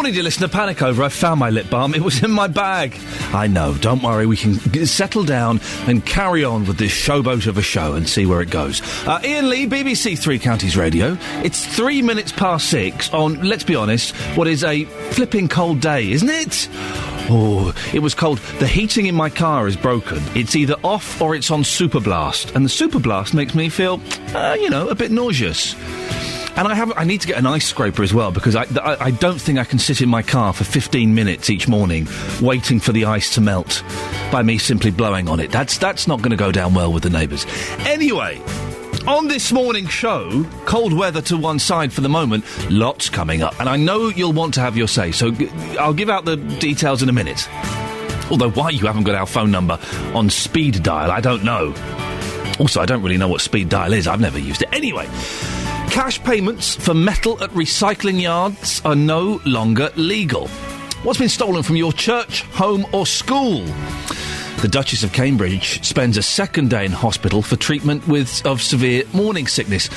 morning, dear listener. Panic over. I found my lip balm. It was in my bag. I know. Don't worry. We can settle down and carry on with this showboat of a show and see where it goes. Iain Lee, BBC Three Counties Radio. It's 3 minutes past 6 on, let's be honest, what is a flipping cold day, isn't it? Oh, it was cold. The heating in my car is broken. It's either off or it's on super blast. And the super blast makes me feel, a bit nauseous. And I need to get an ice scraper as well, because I don't think I can sit in my car for 15 minutes each morning waiting for the ice to melt by me simply blowing on it. That's not going to go down well with the neighbours. Anyway, on this morning's show, cold weather to one side for the moment, lots coming up. And I know you'll want to have your say, so I'll give out the details in a minute. Although why you haven't got our phone number on speed dial, I don't know. Also, I don't really know what speed dial is. I've never used it. Anyway, cash payments for metal at recycling yards are no longer legal. What's been stolen from your church, home or school? The Duchess of Cambridge spends a second day in hospital for treatment of severe morning sickness.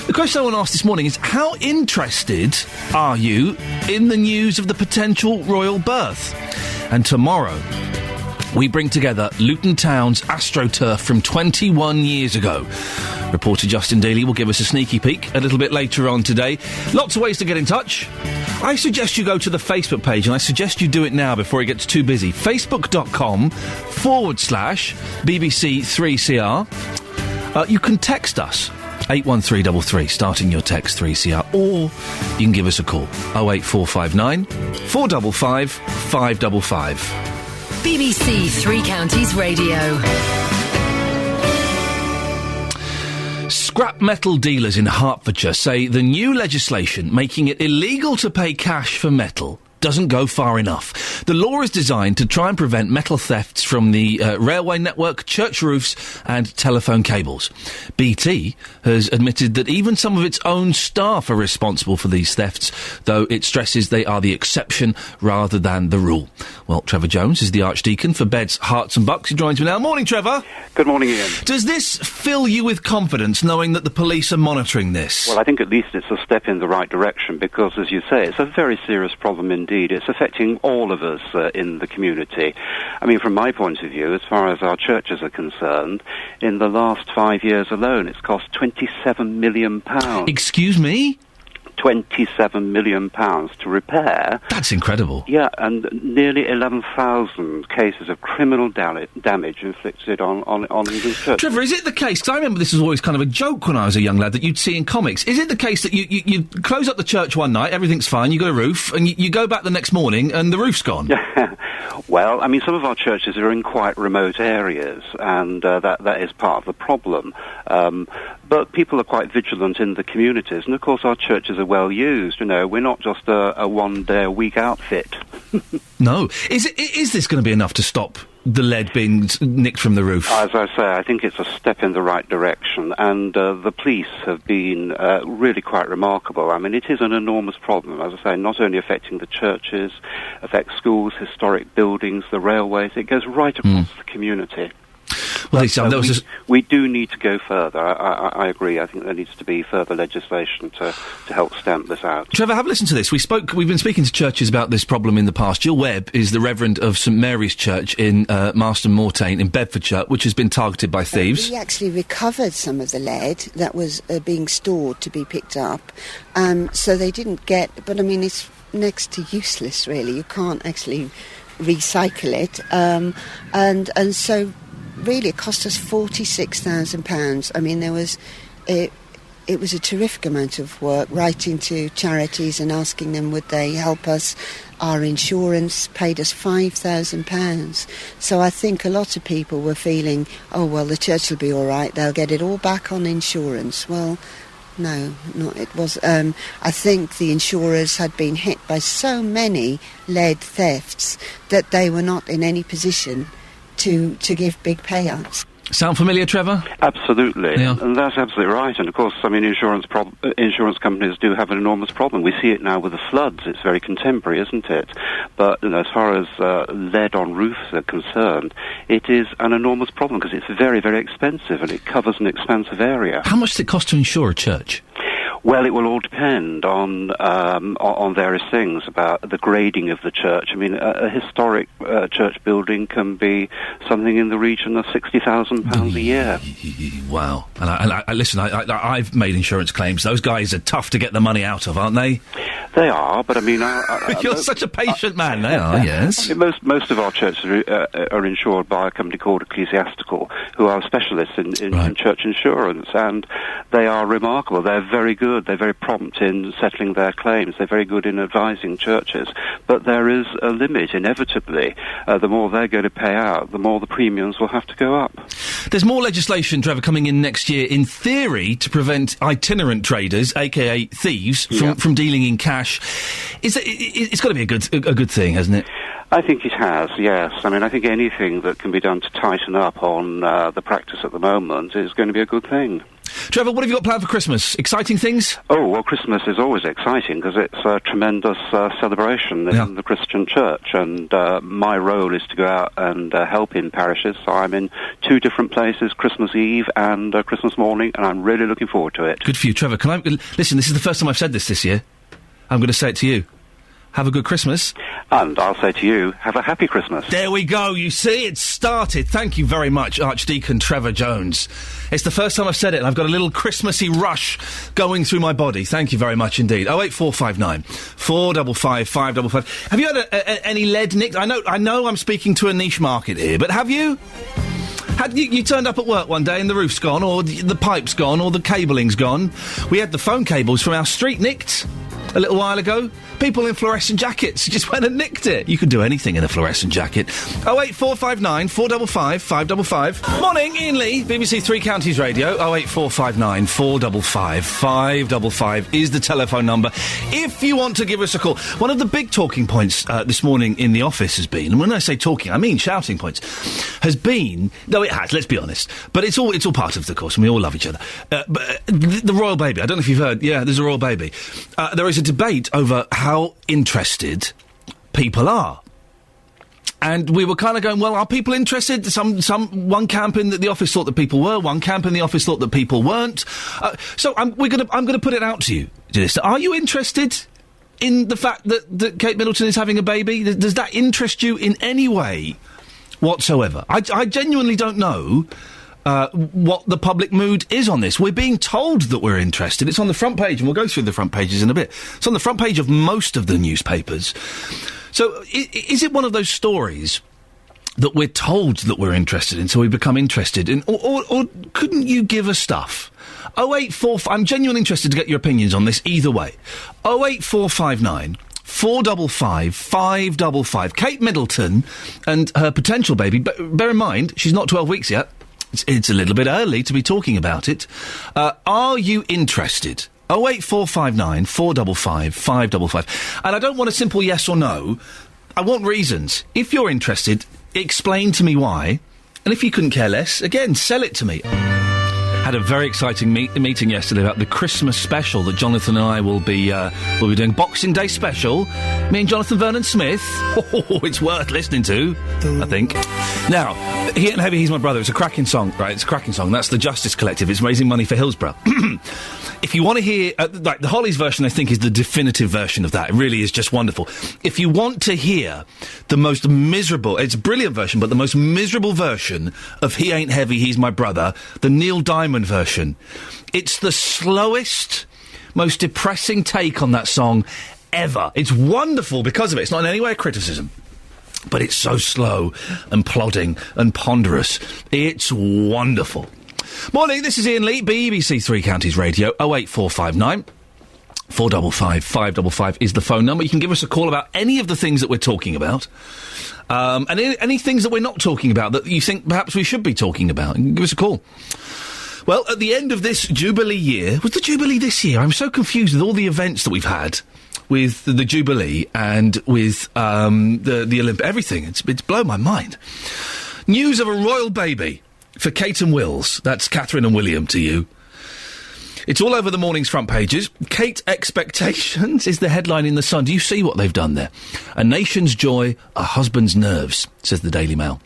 The question I want to ask this morning is, how interested are you in the news of the potential royal birth? And tomorrow, we bring together Luton Town's AstroTurf from 21 years ago. Reporter Justin Daly will give us a sneaky peek a little bit later on today. Lots of ways to get in touch. I suggest you go to the Facebook page, and I suggest you do it now before it gets too busy. Facebook.com/BBC3CR. You can text us, 81333, starting your text 3CR, or you can give us a call, 08459 455 555. BBC Three Counties Radio. Scrap metal dealers in Hertfordshire say the new legislation making it illegal to pay cash for metal doesn't go far enough. The law is designed to try and prevent metal thefts from the railway network, church roofs and telephone cables. BT has admitted that even some of its own staff are responsible for these thefts, though it stresses they are the exception rather than the rule. Well, Trevor Jones is the Archdeacon for Beds, Herts and Bucks. He joins me now. Morning, Trevor. Good morning, Ian. Does this fill you with confidence, knowing that the police are monitoring this? Well, I think at least it's a step in the right direction, because, as you say, it's a very serious problem indeed. It's affecting all of us in the community. I mean, from my point of view, as far as our churches are concerned, in the last 5 years alone, it's cost £27 million. Excuse me? £27 million to repair. That's incredible. Yeah, and nearly 11,000 cases of criminal damage inflicted on England's church. Trevor, is it the case, because I remember this was always kind of a joke when I was a young lad that you'd see in comics, is it the case that you close up the church one night, everything's fine, you got a roof, and you go back the next morning and the roof's gone? Well, I mean, some of our churches are in quite remote areas, and that is part of the problem. But people are quite vigilant in the communities, and of course our churches are well used. You know, we're not just a one-day-a-week outfit. No. Is this going to be enough to stop the lead being nicked from the roof? As I say, I think it's a step in the right direction, and the police have been really quite remarkable. I mean, it is an enormous problem, as I say, not only affecting the churches, affects schools, historic buildings, the railways. It goes right across the community. Well, we do need to go further. I agree. I think there needs to be further legislation to help stamp this out. Trevor, have a listen to this. We've been speaking to churches about this problem in the past. Jill Webb is the Reverend of St Mary's Church in Marston Mortain in Bedfordshire, which has been targeted by thieves. We actually recovered some of the lead that was being stored to be picked up, so they didn't get. But I mean, it's next to useless, really. You can't actually recycle it, and so. Really, it cost us £46,000. I mean, it was a terrific amount of work, writing to charities and asking them would they help us. Our insurance paid us £5,000. So I think a lot of people were feeling, oh, well, the church will be all right, they'll get it all back on insurance. Well, no, it was. I think the insurers had been hit by so many lead thefts that they were not in any position to give big payouts. Sound familiar, Trevor? Absolutely, yeah. And that's absolutely right. And of course, I mean, insurance companies do have an enormous problem. We see it now with the floods. It's very contemporary, isn't it? But as far as lead on roofs are concerned, it is an enormous problem because it's very, very expensive and it covers an expansive area. How much does it cost to insure a church? Well, it will all depend on various things about the grading of the church. I mean, a historic church building can be something in the region of £60,000 a year. Wow! And I listen. I've made insurance claims. Those guys are tough to get the money out of, aren't they? They are, but I mean, you're such a patient man. They are, yes. I mean, most of our churches are insured by a company called Ecclesiastical, who are specialists in church insurance, and they are remarkable. They're very good. They're very prompt in settling their claims. They're very good in advising churches. But there is a limit, inevitably. The more they're going to pay out, the more the premiums will have to go up. There's more legislation, Trevor, coming in next year, in theory, to prevent itinerant traders, a.k.a. thieves, from dealing in cash. It's got to be a good thing, hasn't it? I think it has, yes. I mean, I think anything that can be done to tighten up on the practice at the moment is going to be a good thing. Trevor, what have you got planned for Christmas? Exciting things? Oh, well, Christmas is always exciting because it's a tremendous celebration in the Christian church, and my role is to go out and help in parishes, so I'm in 2 different places, Christmas Eve and Christmas morning, and I'm really looking forward to it. Good for you, Trevor. Listen, this is the first time I've said this year. I'm going to say it to you. Have a good Christmas. And I'll say to you, have a happy Christmas. There we go. You see, it started. Thank you very much, Archdeacon Trevor Jones. It's the first time I've said it, and I've got a little Christmassy rush going through my body. Thank you very much indeed. 08459 455 555. Have you had any lead nicked? I know I'm speaking to a niche market here, but have you? Had you turned up at work one day and the roof's gone, or the pipe's gone, or the cabling's gone? We had the phone cables from our street nicked a little while ago. People in fluorescent jackets just went and nicked it. You can do anything in a fluorescent jacket. 08459 455 555. Morning, Iain Lee, BBC Three Counties Radio. 08459 455 555 is the telephone number if you want to give us a call. One of the big talking points this morning in the office has been, and when I say talking, I mean shouting points, has been, no, it has, let's be honest, but it's all part of the course, and we all love each other. But the royal baby, I don't know if you've heard, there's a royal baby. There is a debate over how interested people are. And we were kind of going, well, are people interested? One camp in the office thought that people were, one camp in the office thought that people weren't. So I'm going to put it out to you. Are you interested in the fact that Kate Middleton is having a baby? Does that interest you in any way whatsoever? I genuinely don't know what the public mood is on this. We're being told that we're interested. It's on the front page, and we'll go through the front pages in a bit. It's on the front page of most of the newspapers. So is it one of those stories that we're told that we're interested in, so we become interested in, or couldn't you give us stuff? 084... I'm genuinely interested to get your opinions on this either way. 08459 455 555. Kate Middleton and her potential baby, bear in mind, she's not 12 weeks yet. It's a little bit early to be talking about it. Are you interested? 08459 455 555. And I don't want a simple yes or no. I want reasons. If you're interested, explain to me why. And if you couldn't care less, again, sell it to me. Had a very exciting meeting yesterday about the Christmas special that Jonathan and I will be doing. Boxing Day special. Me and Jonathan Vernon Smith. Oh, it's worth listening to, I think. Now, He Ain't Heavy, He's My Brother. It's a cracking song, right? It's a cracking song. That's the Justice Collective. It's raising money for Hillsborough. If you want to hear... the Hollies version, I think, is the definitive version of that. It really is just wonderful. If you want to hear the most miserable... It's a brilliant version, but the most miserable version of He Ain't Heavy, He's My Brother, the Neil Diamond version. It's the slowest, most depressing take on that song ever. It's wonderful because of it. It's not in any way a criticism. But it's so slow and plodding and ponderous. It's wonderful. Morning, this is Iain Lee, BBC Three Counties Radio. 08459 455 555 is the phone number. You can give us a call about any of the things that we're talking about. And any things that we're not talking about that you think perhaps we should be talking about. Give us a call. Well, at the end of this Jubilee year... Was the Jubilee this year? I'm so confused with all the events that we've had with the Jubilee and with the Olympic... Everything. It's blown my mind. News of a royal baby for Kate and Wills. That's Catherine and William to you. It's all over the morning's front pages. Kate Expectations is the headline in The Sun. Do you see what they've done there? A nation's joy, a husband's nerves, says the Daily Mail.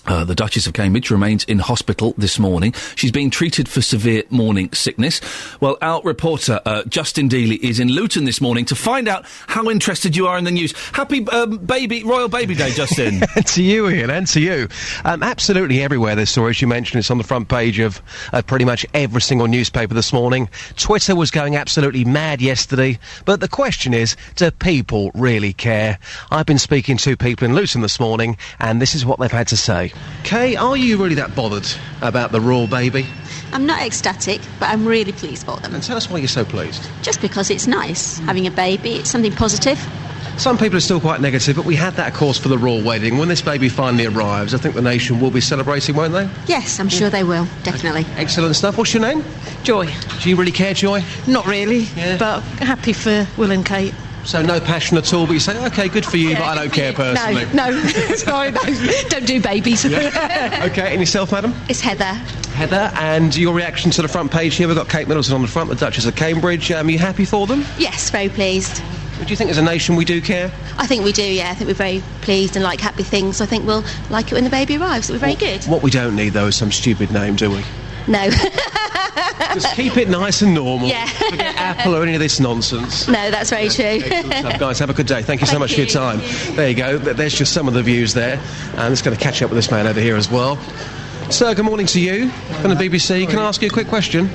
The Duchess of Cambridge remains in hospital this morning. She's being treated for severe morning sickness. Well, our reporter, Justin Dealey, is in Luton this morning to find out how interested you are in the news. Happy Royal Baby Day, Justin. To you, Ian, and to you. Absolutely everywhere this story, as you mentioned, it's on the front page of pretty much every single newspaper this morning. Twitter was going absolutely mad yesterday, but the question is, do people really care? I've been speaking to people in Luton this morning, and this is what they've had to say. Kay, are you really that bothered about the royal baby? I'm not ecstatic, but I'm really pleased for them. And tell us why you're so pleased. Just because it's nice, having a baby, it's something positive. Some people are still quite negative, but we had that, of course, for the royal wedding. When this baby finally arrives, I think the nation will be celebrating, won't they? Yes, I'm sure they will, definitely. Excellent stuff. What's your name? Joy. Do you really care, Joy? Not really, Yeah. but happy for Will and Kate. So no passion at all, but you say, OK, good for you, but I don't care personally. No, sorry, no, don't do babies. OK, and yourself, madam? It's Heather. Heather, and your reaction to the front page here, we've got Kate Middleton on the front, the Duchess of Cambridge. Are you happy for them? Yes, very pleased. Do you think as a nation we do care? I think we do, yeah. I think we're very pleased and like happy things. I think we'll like it when the baby arrives. We're very good. What we don't need, though, is some stupid name, do we? No. Just keep it nice and normal. Yeah. Forget Apple or any of this nonsense. No, that's very true. Excellent stuff. Guys, have a good day. Thank you so much for your time. There you go. There's just some of the views there. I'm just going to catch up with this man over here as well. Sir, good morning to you from the BBC. Can I ask you a quick question?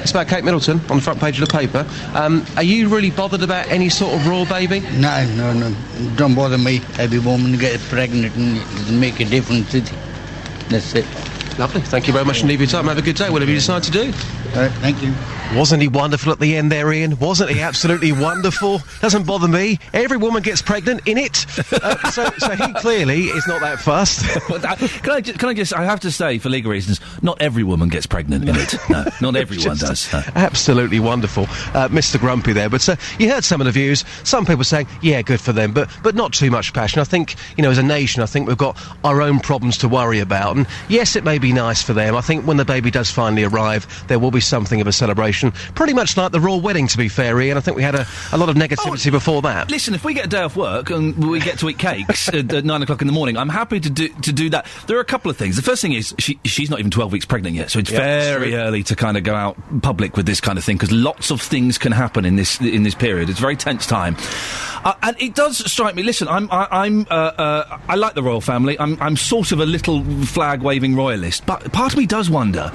It's about Kate Middleton on the front page of the paper. Are you really bothered about any sort of royal baby? No. Don't bother me. Every woman gets pregnant and it doesn't make a difference. That's it. Lovely. Thank you very much indeed for your time. Have a good day, whatever you decide to do. Thank you. Wasn't he wonderful at the end there, Ian? Wasn't he absolutely wonderful? Doesn't bother me. Every woman gets pregnant in it. So he clearly is not that fussed. Can I just, I have to say, for legal reasons, not every woman gets pregnant in it. No, not everyone does. No. Absolutely wonderful. Mr. Grumpy there. But you heard some of the views. Some people saying, yeah, good for them, but not too much passion. I think, as a nation, I think we've got our own problems to worry about. And yes, it may be nice for them. I think when the baby does finally arrive, there will be something of a celebration. Pretty much like the royal wedding, to be fair, Ian. I think we had a lot of negativity before that. Listen, if we get a day off work and we get to eat cakes at 9 o'clock in the morning, I'm happy to do that. There are a couple of things. The first thing is she's not even 12 weeks pregnant yet, so it's very early to kind of go out public with this kind of thing, because lots of things can happen in this period. It's a very tense time. And it does strike me. Listen, I like the royal family. I'm sort of a little flag-waving royalist, but part of me does wonder,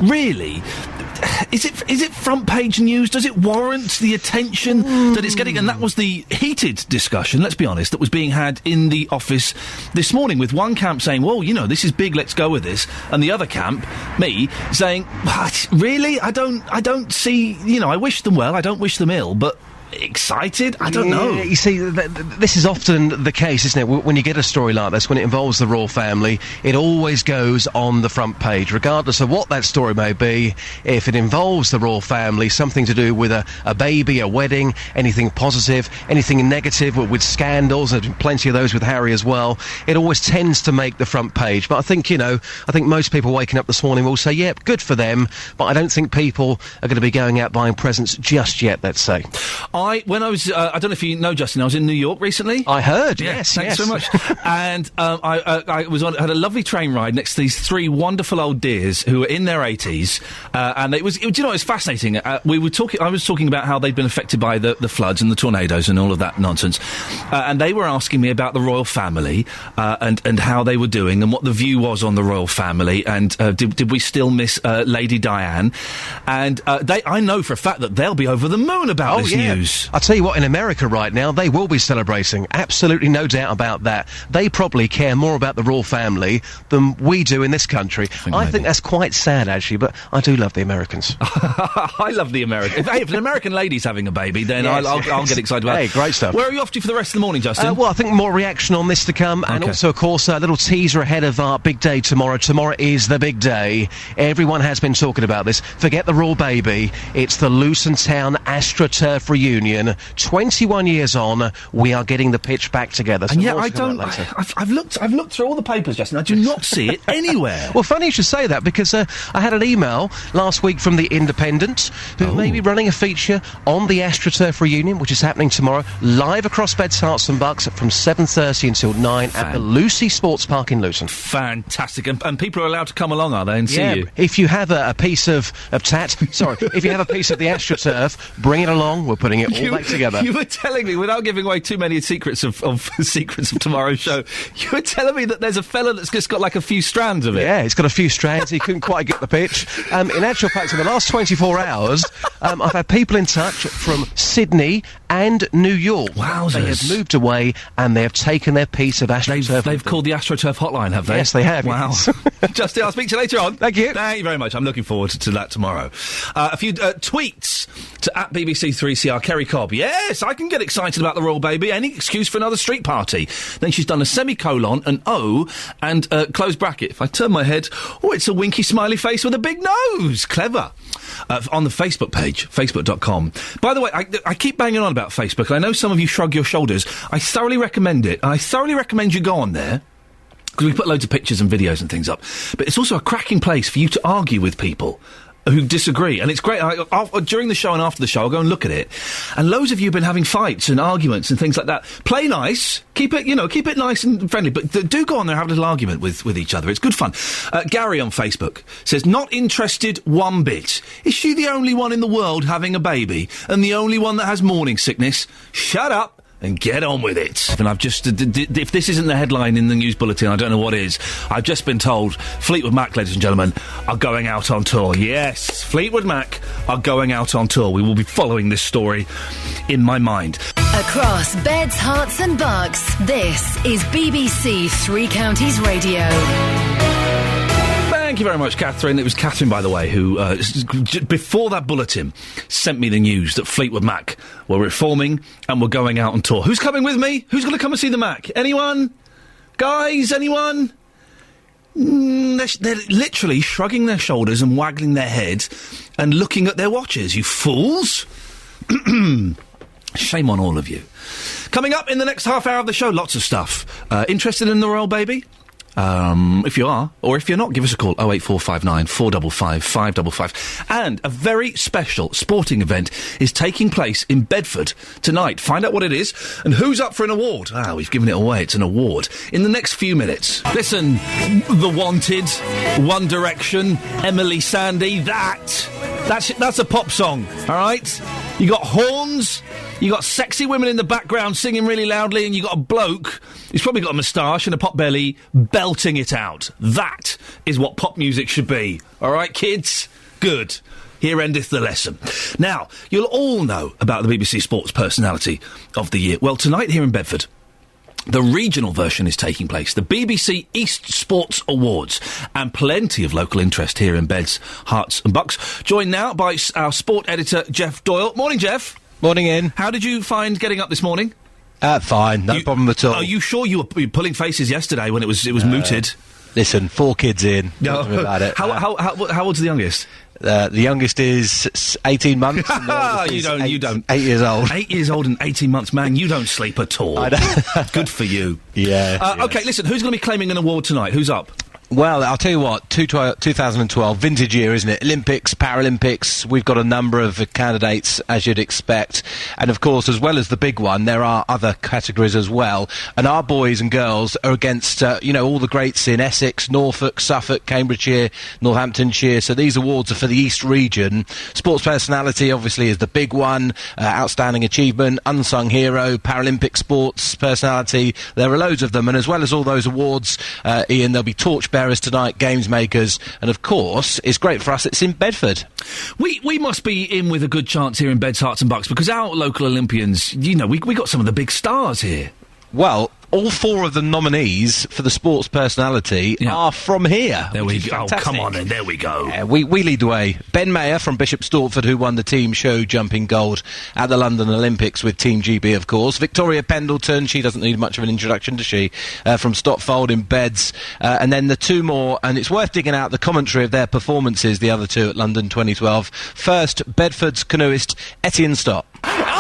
really, is it front page news? Does it warrant the attention that it's getting? And that was the heated discussion, let's be honest, that was being had in the office this morning, with one camp saying, well, this is big, let's go with this, and the other camp, me, saying, what? Really? I don't see, I wish them well, I don't wish them ill, but excited? I don't know. You see, this is often the case, isn't it? When you get a story like this, when it involves the royal family, it always goes on the front page, regardless of what that story may be. If it involves the royal family, something to do with a baby, a wedding, anything positive, anything negative, with scandals, and plenty of those with Harry as well, it always tends to make the front page. But I think, I think most people waking up this morning will say, yep, good for them, but I don't think people are going to be going out buying presents just yet, let's say. When I was, I don't know if you know, Justin, I was in New York recently. I heard, yes. Thanks so much. And I had a lovely train ride next to these three wonderful old dears who were in their 80s, and it was fascinating. I was talking about how they'd been affected by the floods and the tornadoes and all of that nonsense, and they were asking me about the royal family and how they were doing and what the view was on the royal family, and did we still miss Lady Diane? And I know for a fact that they'll be over the moon about this news. I'll tell you what, in America right now, they will be celebrating. Absolutely no doubt about that. They probably care more about the royal family than we do in this country. I think that's quite sad, actually, but I do love the Americans. I love the Americans. If an American lady's having a baby, then I'll get excited about it. Hey, great stuff. Where are you off to for the rest of the morning, Justin? Well, I think more reaction on this to come, and also, of course, a little teaser ahead of our big day tomorrow. Tomorrow is the big day. Everyone has been talking about this. Forget the royal baby. It's the Luton Town AstroTurf reunion. reunion. 21 years on, we are getting the pitch back together. So And yet more I to come don't. out later. I've looked through all the papers, Justin. I do not see it anywhere. Well, funny you should say that, because I had an email last week from The Independent, who may be running a feature on the AstroTurf reunion, which is happening tomorrow, live across Beds, Hearts and Bucks from 7:30 until 9 at the Lucy Sports Park in Luton. Fantastic. And people are allowed to come along, are they, and see you? If you have a piece of if you have a piece of the AstroTurf, bring it along. We're putting it all back together. You were telling me, without giving away too many secrets of secrets of tomorrow's show, you were telling me that there's a fella that's just got like a few strands of it. Yeah, he's got a few strands. He couldn't quite get the pitch. In actual fact, in the last 24 hours, I've had people in touch from Sydney and New York. Wowzers. They have moved away and they have taken their piece of AstroTurf. They've called the AstroTurf hotline, have they? Yes, they have. Wow. Yes. Justin, I'll speak to you later on. Thank you. Thank you very much. I'm looking forward to that tomorrow. A few tweets to @BBC3CR. Kerry Cobb. Yes, I can get excited about the Royal Baby. Any excuse for another street party. Then she's done a semicolon, an O, and close bracket. If I turn my head, it's a winky smiley face with a big nose. Clever. On the Facebook page, facebook.com. By the way, I keep banging on about Facebook, and I know some of you shrug your shoulders. I thoroughly recommend it. I thoroughly recommend you go on there, because we put loads of pictures and videos and things up. But it's also a cracking place for you to argue with people who disagree, and it's great. During the show and after the show, I'll go and look at it, and loads of you have been having fights and arguments and things like that. Play nice, keep it nice and friendly, but do go on there and have a little argument with each other. It's good fun. Gary on Facebook says, not interested one bit. Is she the only one in the world having a baby, and the only one that has morning sickness? Shut up and get on with it. And I've just, if this isn't the headline in the news bulletin, I don't know what is. I've just been told Fleetwood Mac, ladies and gentlemen, are going out on tour. Yes, Fleetwood Mac are going out on tour. We will be following this story in my mind. Across Beds, Hearts and Bucks, this is BBC Three Counties Radio. Thank you very much, Catherine. It was Catherine, by the way, who, before that bulletin, sent me the news that Fleetwood Mac were reforming and were going out on tour. Who's coming with me? Who's going to come and see the Mac? Anyone? Guys, anyone? They're literally shrugging their shoulders and waggling their heads and looking at their watches, you fools. Shame on all of you. Coming up in the next half hour of the show, lots of stuff. Interested in the Royal Baby? If you are, or if you're not, give us a call, 08459 455 555. And a very special sporting event is taking place in Bedford tonight. Find out what it is and who's up for an award. We've given it away. It's an award. In the next few minutes. Listen, The Wanted, One Direction, Emily Sandé, that's a pop song, all right? You got horns, you got sexy women in the background singing really loudly, and you got a bloke, he's probably got a moustache and a pot belly, belting it out. That is what pop music should be. All right, kids? Good. Here endeth the lesson. Now, you'll all know about the BBC Sports Personality of the Year. Well, tonight here in Bedford, the regional version is taking place, the BBC East Sports Awards, and plenty of local interest here in Beds, Hearts and Bucks. Joined now by our sport editor, Jeff Doyle. Morning, Jeff. Morning, Ian. How did you find getting up this morning? Fine, no problem at all. Are you sure you were pulling faces yesterday when it was mooted? Listen, 4 kids in. No. Nothing about it. How old's the youngest? The youngest is 18 months. And you don't. 8 years old. 8 years old and 18 months, man. You don't sleep at all. I know. Good for you. Yeah. Okay, listen. Who's going to be claiming an award tonight? Who's up? Well, I'll tell you what, 2012, vintage year, isn't it? Olympics, Paralympics, we've got a number of candidates, as you'd expect. And, of course, as well as the big one, there are other categories as well. And our boys and girls are against, all the greats in Essex, Norfolk, Suffolk, Cambridgeshire, Northamptonshire. So these awards are for the East region. Sports personality, obviously, is the big one. Outstanding achievement, unsung hero, Paralympic sports personality. There are loads of them. And as well as all those awards, Ian, there'll be torchbearers tonight, games makers, and of course, it's great for us, it's in Bedford. We must be in with a good chance here in Beds, Hearts and Bucks, because our local Olympians, we got some of the big stars here. Well, all 4 of the nominees for the sports personality are from here. There we go. Oh, come on then, there we go. Yeah, we lead the way. Ben Mayer from Bishop Stortford, who won the team show jumping gold at the London Olympics with Team GB, of course. Victoria Pendleton, she doesn't need much of an introduction, does she? From Stotfold in Beds. And then the 2 more, and it's worth digging out the commentary of their performances, the other 2 at London 2012. First, Bedford's canoeist Etienne Stott.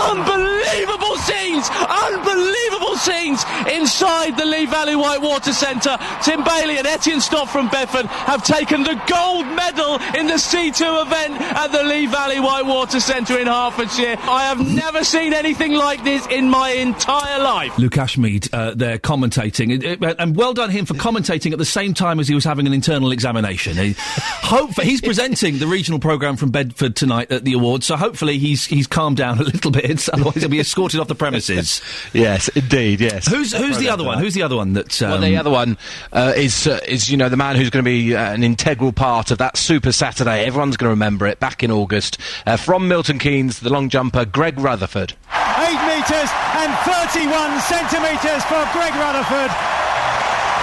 Unbelievable scenes! Unbelievable scenes inside the Lee Valley Whitewater Centre. Tim Bailey and Etienne Stott from Bedford have taken the gold medal in the C2 event at the Lee Valley Whitewater Centre in Hertfordshire. I have never seen anything like this in my entire life. Luke Ashmead there commentating, and well done him for commentating at the same time as he was having an internal examination. He's presenting the regional programme from Bedford tonight at the awards, so hopefully he's calmed down a little bit, otherwise he'll be escorted off the premises. Yes, indeed, yes. Who's the other one? Who's the other one that... Well, the other one is, you know, the man who's going to be an integral part of that Super Saturday. Everyone's going to remember it, back in August. From Milton Keynes, the long jumper, Greg Rutherford. 8 metres and 31 centimetres for Greg Rutherford.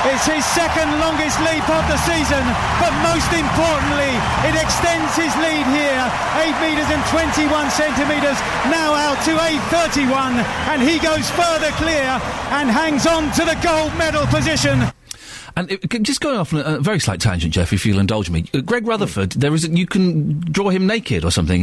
It's his second longest leap of the season, but most importantly, it extends his lead here. 8 metres and 21 centimetres, now out to 8.31, and he goes further clear and hangs on to the gold medal position. And just going off on a very slight tangent, Jeff, if you'll indulge me. Greg Rutherford, you can draw him naked or something.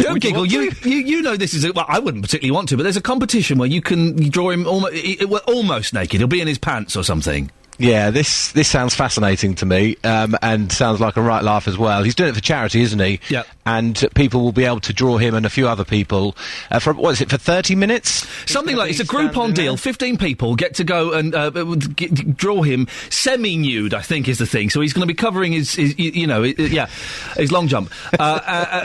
Don't giggle. You know this is... well, I wouldn't particularly want to, but there's a competition where you draw him almost naked. He'll be in his pants or something. Yeah, this sounds fascinating to me, and sounds like a right laugh as well. He's doing it for charity, isn't he? Yeah. And people will be able to draw him and a few other people for 30 minutes? Something like it's a Groupon deal. 15 people get to go and draw him semi-nude, I think is the thing. So he's going to be covering his long jump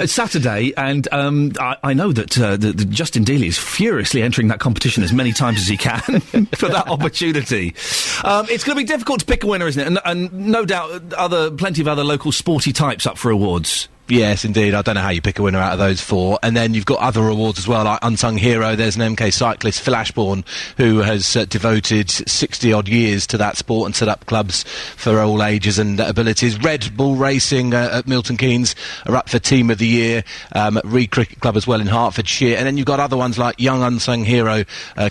Saturday, and I know that Justin Dealey is furiously entering that competition as many times as he can for that opportunity. It's going to be difficult to pick a winner, isn't it? And no doubt plenty of other local sporty types up for awards. Yes, indeed. I don't know how you pick a winner out of those four. And then you've got other awards as well, like Unsung Hero. There's an MK cyclist, Phil Ashbourne, who has devoted 60-odd years to that sport and set up clubs for all ages and abilities. Red Bull Racing at Milton Keynes are up for Team of the Year, Reed Cricket Club as well in Hertfordshire. And then you've got other ones like Young Unsung Hero,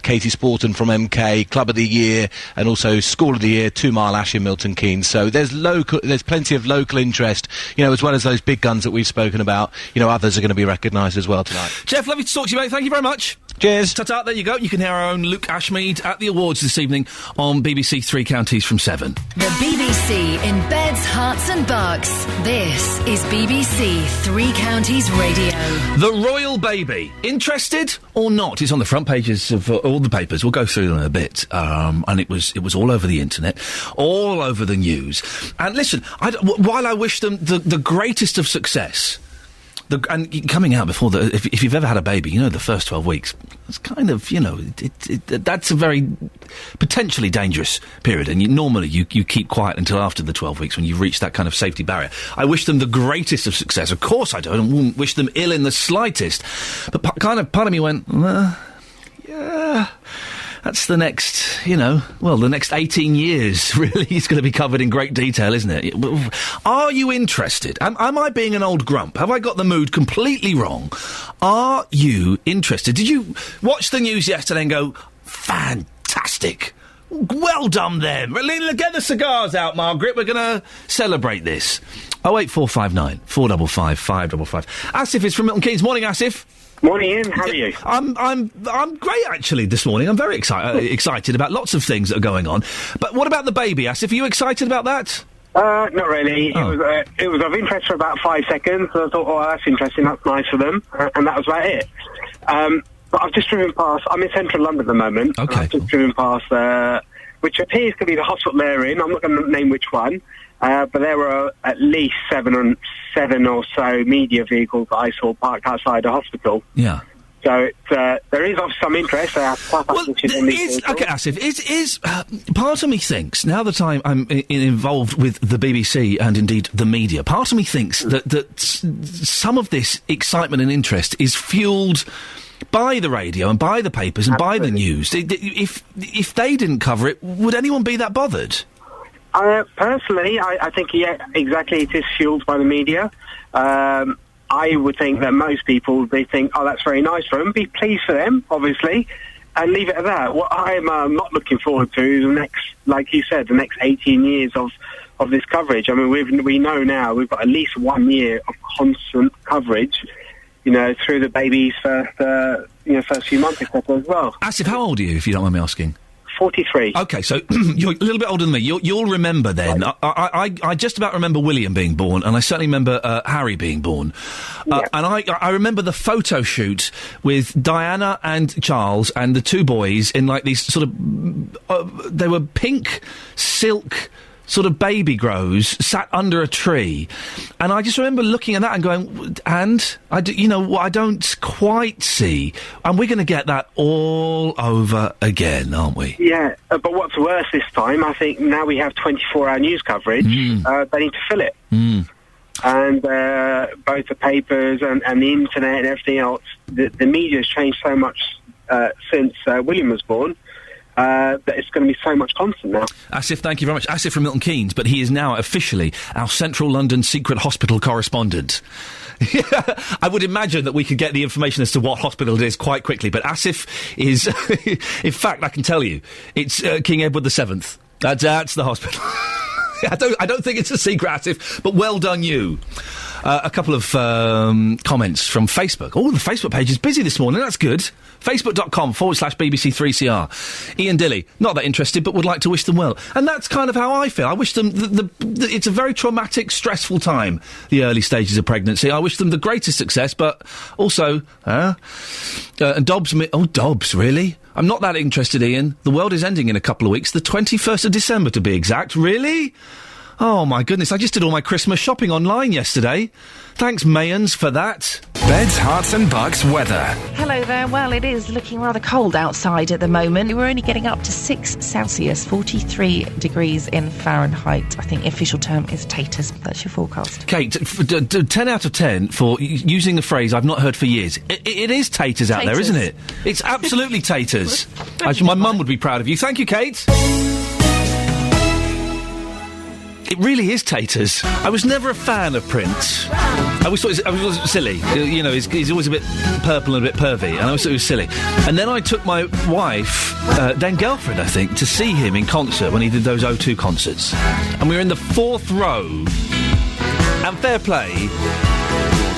Katie Sporton from MK, Club of the Year, and also School of the Year, 2 Mile Ash in Milton Keynes. So there's plenty of local interest, as well as those big guns that we've spoken about. Others are going to be recognised as well tonight. Jeff, lovely to talk to you, mate. Thank you very much. Cheers. Ta-ta, there you go. You can hear our own Luke Ashmead at the awards this evening on BBC Three Counties from 7. The BBC in Beds, Herts and Bucks. This is BBC Three Counties Radio. The Royal Baby. Interested or not? It's on the front pages of all the papers. We'll go through them in a bit. And it was all over the internet, all over the news. And listen, while I wish them the greatest of success... and coming out before if you've ever had a baby, the first 12 weeks, it's kind of, that's a very potentially dangerous period. And normally you keep quiet until after the 12 weeks when you've reached that kind of safety barrier. I wish them the greatest of success. Of course I don't, and wouldn't wish them ill in the slightest. But part of me went, yeah... That's the next, the next 18 years, really, is going to be covered in great detail, isn't it? Are you interested? Am I being an old grump? Have I got the mood completely wrong? Are you interested? Did you watch the news yesterday and go, fantastic, well done them, get the cigars out, Margaret, we're going to celebrate this. 08459 455 555. Asif is from Milton Keynes. Morning, Asif. Morning, Ian. How are you? I'm great, actually, this morning. I'm very excited about lots of things that are going on. But what about the baby, Asif? Are you excited about that? Not really. Oh. It was of interest for about 5 seconds. So I thought, oh, that's interesting. That's nice for them. And that was about it. But I've just driven past... I'm in central London at the moment. Okay. I've just driven past... which appears to be the hospital they're in. I'm not going to name which one. But there were at least seven or so media vehicles that I saw parked outside the hospital. Yeah. So there is of some interest. Okay, Asif, is part of me thinks, now that I'm involved with the BBC and indeed the media, part of me thinks that some of this excitement and interest is fuelled by the radio and by the papers and Absolutely. By the news. If they didn't cover it, would anyone be that bothered? Personally, I think, yeah, exactly, it is fueled by the media. I would think that most people, they think, oh, that's very nice for them, be pleased for them, obviously, and leave it at that. What I'm not looking forward to is the next, like you said, the next 18 years of this coverage. I mean, we know now we've got at least 1 year of constant coverage, through the baby's first few months, etc. as well. Asif, how old are you, if you don't mind me asking? 43. Okay, so you're a little bit older than me. You'll remember then. Right. I just about remember William being born, and I certainly remember Harry being born. And I remember the photo shoot with Diana and Charles and the two boys in like these sort of... they were pink silk... sort of baby grows sat under a tree, and I just remember looking at that and going, what I don't quite see, and we're going to get that all over again, aren't we? Yeah, but what's worse this time, I think now we have 24-hour news coverage, they need to fill it. And both the papers and the internet and everything else, the media has changed so much since William was born. That it's going to be so much content now. Asif, thank you very much. Asif from Milton Keynes, but he is now officially our Central London Secret Hospital correspondent. I would imagine that we could get the information as to what hospital it is quite quickly, but Asif is... in fact, I can tell you, it's King Edward VII. That's the hospital. I don't think it's a secret, Asif, but well done you. A couple of comments from Facebook. Oh, the Facebook page is busy this morning. That's good. Facebook.com/BBC3CR. Ian Dilly, not that interested, but would like to wish them well. And that's kind of how I feel. I wish them... it's a very traumatic, stressful time, the early stages of pregnancy. I wish them the greatest success, but also... and Dobbs... Dobbs, really? I'm not that interested, Ian. The world is ending in a couple of weeks. The 21st of December, to be exact. Really? Oh, my goodness. I just did all my Christmas shopping online yesterday. Thanks, Mayans, for that. Beds, Hearts and Bucks weather. Hello there. Well, it is looking rather cold outside at the moment. We're only getting up to 6 Celsius, 43 degrees in Fahrenheit. I think the official term is taters. That's your forecast. Kate, 10 out of 10 for using the phrase I've not heard for years. It is taters out there, isn't it? It's absolutely taters. Actually, my mum would be proud of you. Thank you, Kate. It really is taters. I was never a fan of Prince. I always thought it was silly. He's always a bit purple and a bit pervy, and I always thought it was silly. And then I took my wife, then girlfriend, I think, to see him in concert when he did those O2 concerts. And we were in the 4th row. And fair play,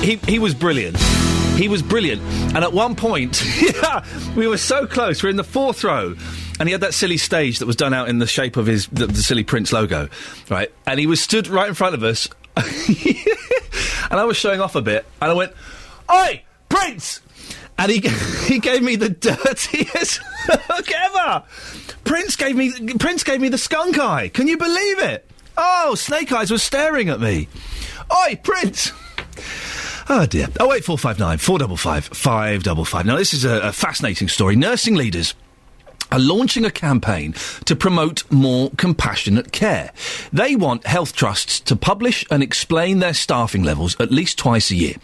he was brilliant. He was brilliant. And at one point, we were so close. We're in the 4th row. And he had that silly stage that was done out in the shape of the silly Prince logo, right? And he was stood right in front of us, and I was showing off a bit, and I went, "Oi, Prince!" And he gave me the dirtiest look ever. Prince gave me the skunk eye. Can you believe it? Oh, Snake Eyes was staring at me. Oi, Prince! Oh dear. 08459 455 555. Now this is a fascinating story. Nursing leaders are launching a campaign to promote more compassionate care. They want health trusts to publish and explain their staffing levels at least twice a year.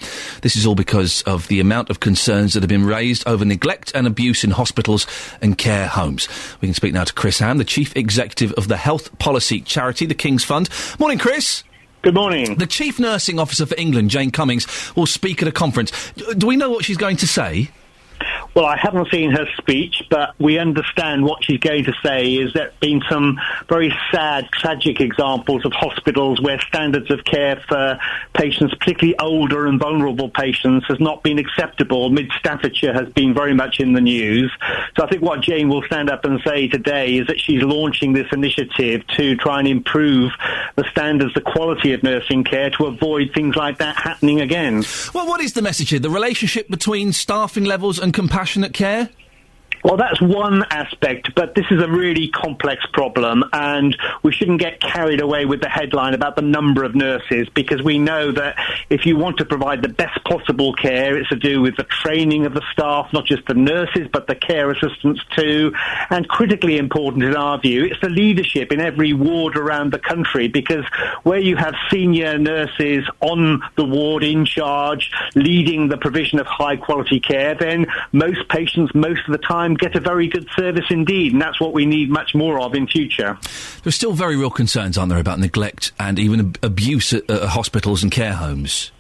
This is all because of the amount of concerns that have been raised over neglect and abuse in hospitals and care homes. We can speak now to Chris Ham, the Chief Executive of the health policy charity, the King's Fund. Morning, Chris. Good morning. The Chief Nursing Officer for England, Jane Cummings, will speak at a conference. Do we know what she's going to say? Well, I haven't seen her speech, but we understand what she's going to say is there have been some very sad, tragic examples of hospitals where standards of care for patients, particularly older and vulnerable patients, has not been acceptable. Mid Staffordshire has been very much in the news. So I think what Jane will stand up and say today is that she's launching this initiative to try and improve the standards, the quality of nursing care, to avoid things like that happening again. Well, what is the message here? The relationship between staffing levels and compassionate care? Well, that's one aspect, but this is a really complex problem, and we shouldn't get carried away with the headline about the number of nurses, because we know that if you want to provide the best possible care, it's to do with the training of the staff, not just the nurses, but the care assistants too, and critically important in our view, it's the leadership in every ward around the country, because where you have senior nurses on the ward in charge, leading the provision of high-quality care, then most patients, most of the time, get a very good service indeed, and that's what we need much more of in future. There's still very real concerns, aren't there, about neglect and even abuse at hospitals and care homes?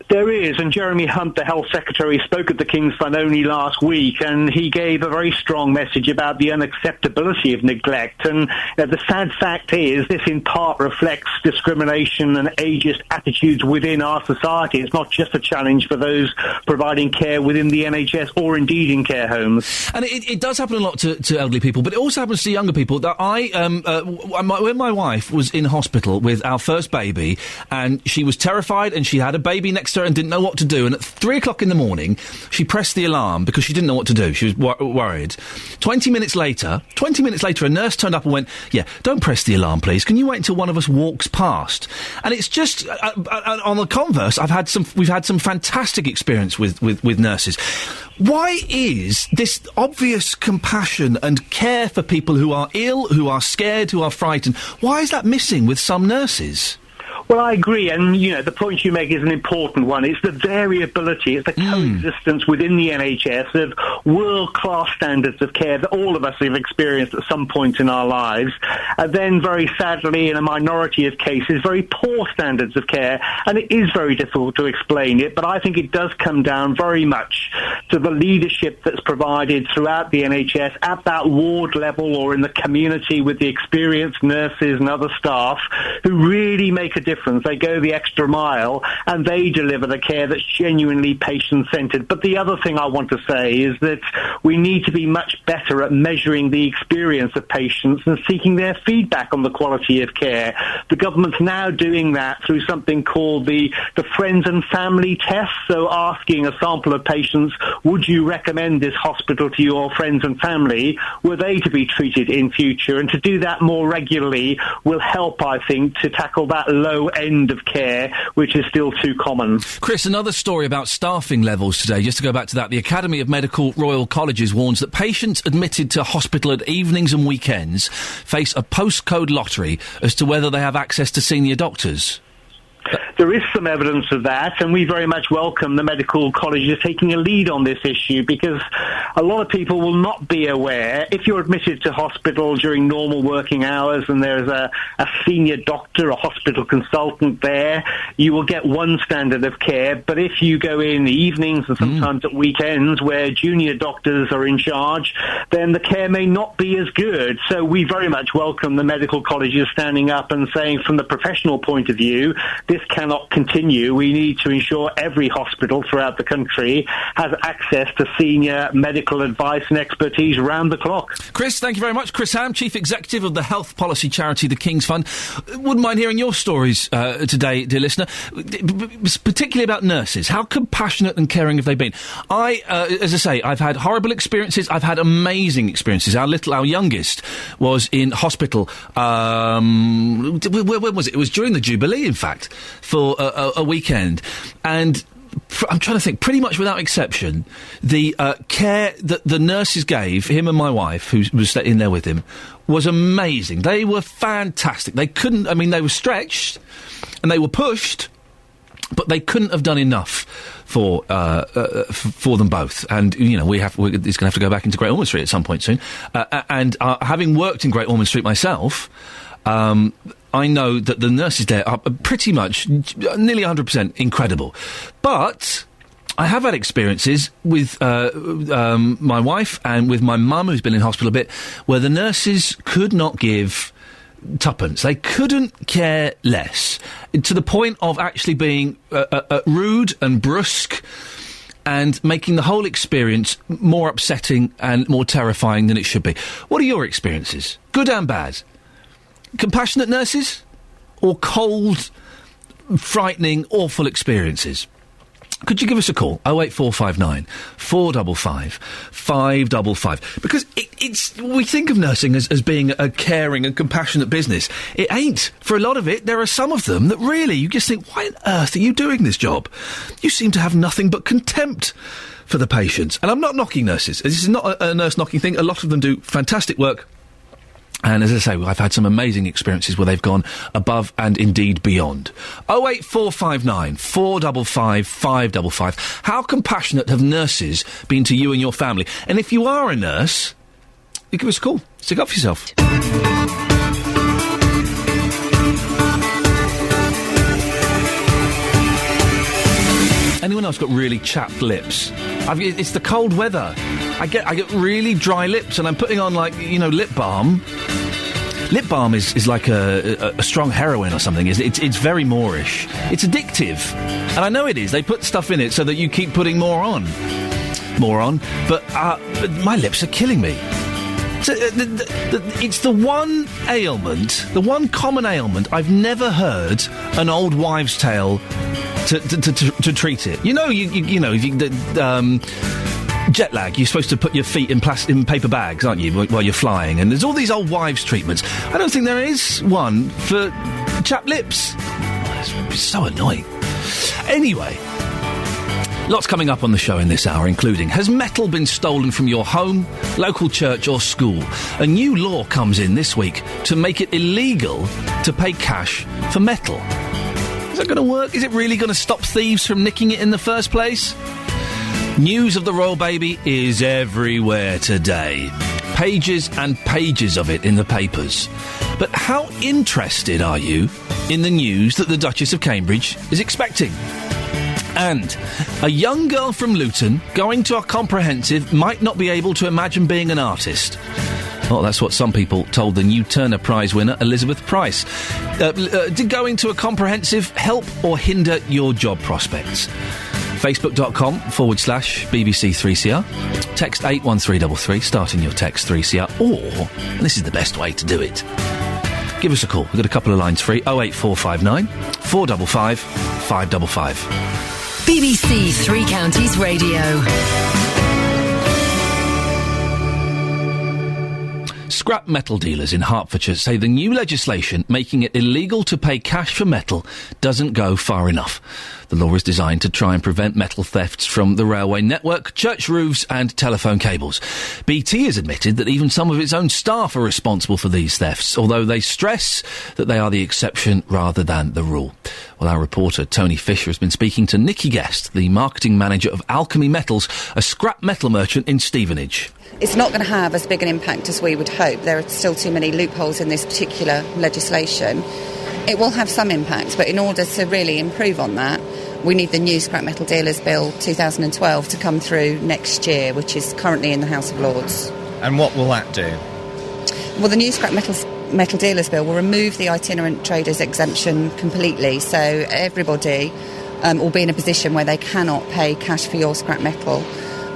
There is, and Jeremy Hunt, the Health Secretary, spoke at the King's Fund only last week, and he gave a very strong message about the unacceptability of neglect. And the sad fact is, this in part reflects discrimination and ageist attitudes within our society. It's not just a challenge for those providing care within the NHS or indeed in care homes. And it does happen a lot to elderly people, but it also happens to younger people. That when my wife was in hospital with our first baby, and she was terrified, and she had a baby next to her and didn't know what to do, and at 3 o'clock in the morning she pressed the alarm because she didn't know what to do. She was worried. 20 minutes later a nurse turned up and went, "Yeah, don't press the alarm, please. Can you wait until one of us walks past?" And it's just on the converse, we've had some fantastic experience with nurses. Why is this obvious compassion and care for people who are ill, who are scared, who are frightened, why is that missing with some nurses? Well, I agree, and, the point you make is an important one. It's the variability, it's the coexistence within the NHS of world-class standards of care that all of us have experienced at some point in our lives, and then, very sadly, in a minority of cases, very poor standards of care, and it is very difficult to explain it, but I think it does come down very much to the leadership that's provided throughout the NHS at that ward level or in the community with the experienced nurses and other staff who really make a difference. They go the extra mile and they deliver the care that's genuinely patient-centred. But the other thing I want to say is that we need to be much better at measuring the experience of patients and seeking their feedback on the quality of care. The government's now doing that through something called the Friends and Family Test, so asking a sample of patients, would you recommend this hospital to your friends and family? Were they to be treated in future? And to do that more regularly will help, I think, to tackle that low end of care, which is still too common. Chris, another story about staffing levels today. Just to go back to that, the Academy of Medical Royal Colleges warns that patients admitted to hospital at evenings and weekends face a postcode lottery as to whether they have access to senior doctors. There is some evidence of that, and we very much welcome the medical colleges taking a lead on this issue, because a lot of people will not be aware. If you're admitted to hospital during normal working hours and there's a senior doctor, a hospital consultant there, you will get one standard of care. But if you go in the evenings and sometimes at weekends where junior doctors are in charge, then the care may not be as good. So we very much welcome the medical colleges standing up and saying, from the professional point of view, this cannot continue. We need to ensure every hospital throughout the country has access to senior medical advice and expertise round the clock. Chris, thank you very much. Chris Ham, Chief Executive of the health policy charity The King's Fund. Wouldn't mind hearing your stories today, dear listener, particularly about nurses. How compassionate and caring have they been? As I say, I've had horrible experiences. I've had amazing experiences. Our youngest was in hospital. When was it? It was during the Jubilee, in fact, for a weekend. And I'm trying to think, pretty much without exception, the care that the nurses gave him and my wife, who was in there with him, was amazing. They were fantastic. They were stretched and they were pushed, but they couldn't have done enough for them both. And, it's going to have to go back into Great Ormond Street at some point soon. And having worked in Great Ormond Street myself, I know that the nurses there are pretty much, nearly 100% incredible. But I have had experiences with my wife and with my mum, who's been in hospital a bit, where the nurses could not give tuppence. They couldn't care less, to the point of actually being rude and brusque and making the whole experience more upsetting and more terrifying than it should be. What are your experiences? Good and bad? Compassionate nurses or cold, frightening, awful experiences? Could you give us a call? 08459 455 555. Because we think of nursing as being a caring and compassionate business. It ain't. For a lot of it, there are some of them that really, you just think, why on earth are you doing this job? You seem to have nothing but contempt for the patients. And I'm not knocking nurses. This is not a nurse knocking thing. A lot of them do fantastic work. And as I say, I've had some amazing experiences where they've gone above and indeed beyond. 08459 455 555. How compassionate have nurses been to you and your family? And if you are a nurse, you give us a call. Stick up for yourself. Anyone else got really chapped lips? It's the cold weather. I get really dry lips, and I'm putting on, like, lip balm. Lip balm is like a strong heroin or something. It's very Moorish. It's addictive. And I know it is. They put stuff in it so that you keep putting more on. But my lips are killing me. It's the one ailment, the one common ailment I've never heard an old wives' tale to treat it. Jet lag, you're supposed to put your feet in paper bags, aren't you, while you're flying? And there's all these old wives' treatments. I don't think there is one for chapped lips. It's so annoying. Anyway, lots coming up on the show in this hour, including: has metal been stolen from your home, local church or school? A new law comes in this week to make it illegal to pay cash for metal. Is that going to work? Is it really going to stop thieves from nicking it in the first place? News of the royal baby is everywhere today. Pages and pages of it in the papers. But how interested are you in the news that the Duchess of Cambridge is expecting? And a young girl from Luton going to a comprehensive might not be able to imagine being an artist. Well, that's what some people told the new Turner Prize winner, Elizabeth Price. Did going to a comprehensive help or hinder your job prospects? Facebook.com/BBC3CR. Text 81333, starting your text 3CR. Or, and this is the best way to do it, give us a call. We've got a couple of lines free. 08459 455 555. BBC Three Counties Radio. Scrap metal dealers in Hertfordshire say the new legislation making it illegal to pay cash for metal doesn't go far enough. The law is designed to try and prevent metal thefts from the railway network, church roofs and telephone cables. BT has admitted that even some of its own staff are responsible for these thefts, although they stress that they are the exception rather than the rule. Well, our reporter Tony Fisher has been speaking to Nikki Guest, the marketing manager of Alchemy Metals, a scrap metal merchant in Stevenage. It's not going to have as big an impact as we would hope. There are still too many loopholes in this particular legislation. It will have some impact, but in order to really improve on that, we need the new Scrap Metal Dealers Bill 2012 to come through next year, which is currently in the House of Lords. And what will that do? Well, the new Scrap Metal Dealers Bill will remove the itinerant traders exemption completely, so everybody will be in a position where they cannot pay cash for your scrap metal.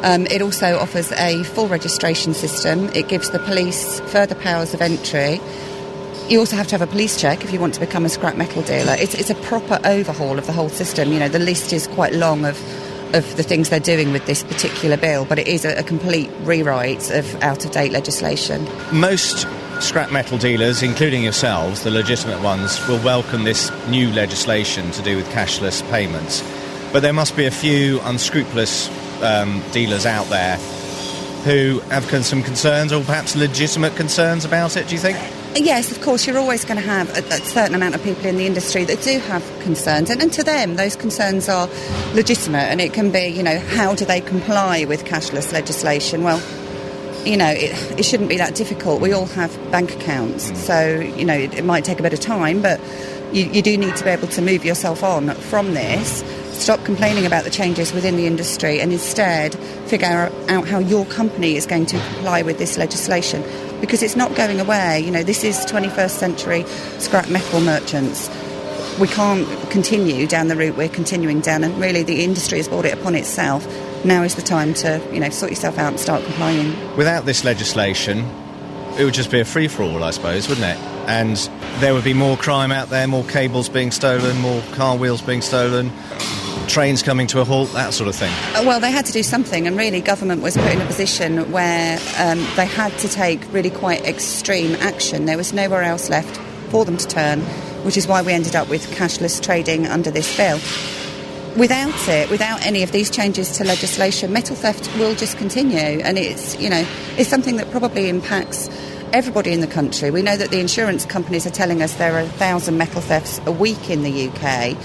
It also offers a full registration system. It gives the police further powers of entry. You also have to have a police check if you want to become a scrap metal dealer. It's a proper overhaul of the whole system. You know, the list is quite long of the things they're doing with this particular bill, but it is a complete rewrite of out-of-date legislation. Most scrap metal dealers, including yourselves, the legitimate ones, will welcome this new legislation to do with cashless payments. But there must be a few unscrupulous dealers out there who have some concerns, or perhaps legitimate concerns about it, do you think? Yes, of course, you're always going to have a certain amount of people in the industry that do have concerns, and to them those concerns are legitimate, and it can be, you know, how do they comply with cashless legislation? Well, you know, it shouldn't be that difficult. We all have bank accounts, so, you know, it might take a bit of time, but you do need to be able to move yourself on from this. Stop complaining about the changes within the industry and instead figure out how your company is going to comply with this legislation, because it's not going away. You know, this is 21st century scrap metal merchants. We can't continue down the route we're continuing down, and really the industry has brought it upon itself. Now is the time to, you know, sort yourself out and start complying. Without this legislation, it would just be a free-for-all, I suppose, wouldn't it? And there would be more crime out there, more cables being stolen, more car wheels being stolen, trains coming to a halt, that sort of thing. Well, they had to do something, and really government was put in a position where they had to take really quite extreme action. There was nowhere else left for them to turn, which is why we ended up with cashless trading under this bill. Without it, without any of these changes to legislation, metal theft will just continue, and it's, you know, it's something that probably impacts everybody in the country. We know that the insurance companies are telling us there are 1,000 metal thefts a week in the UK.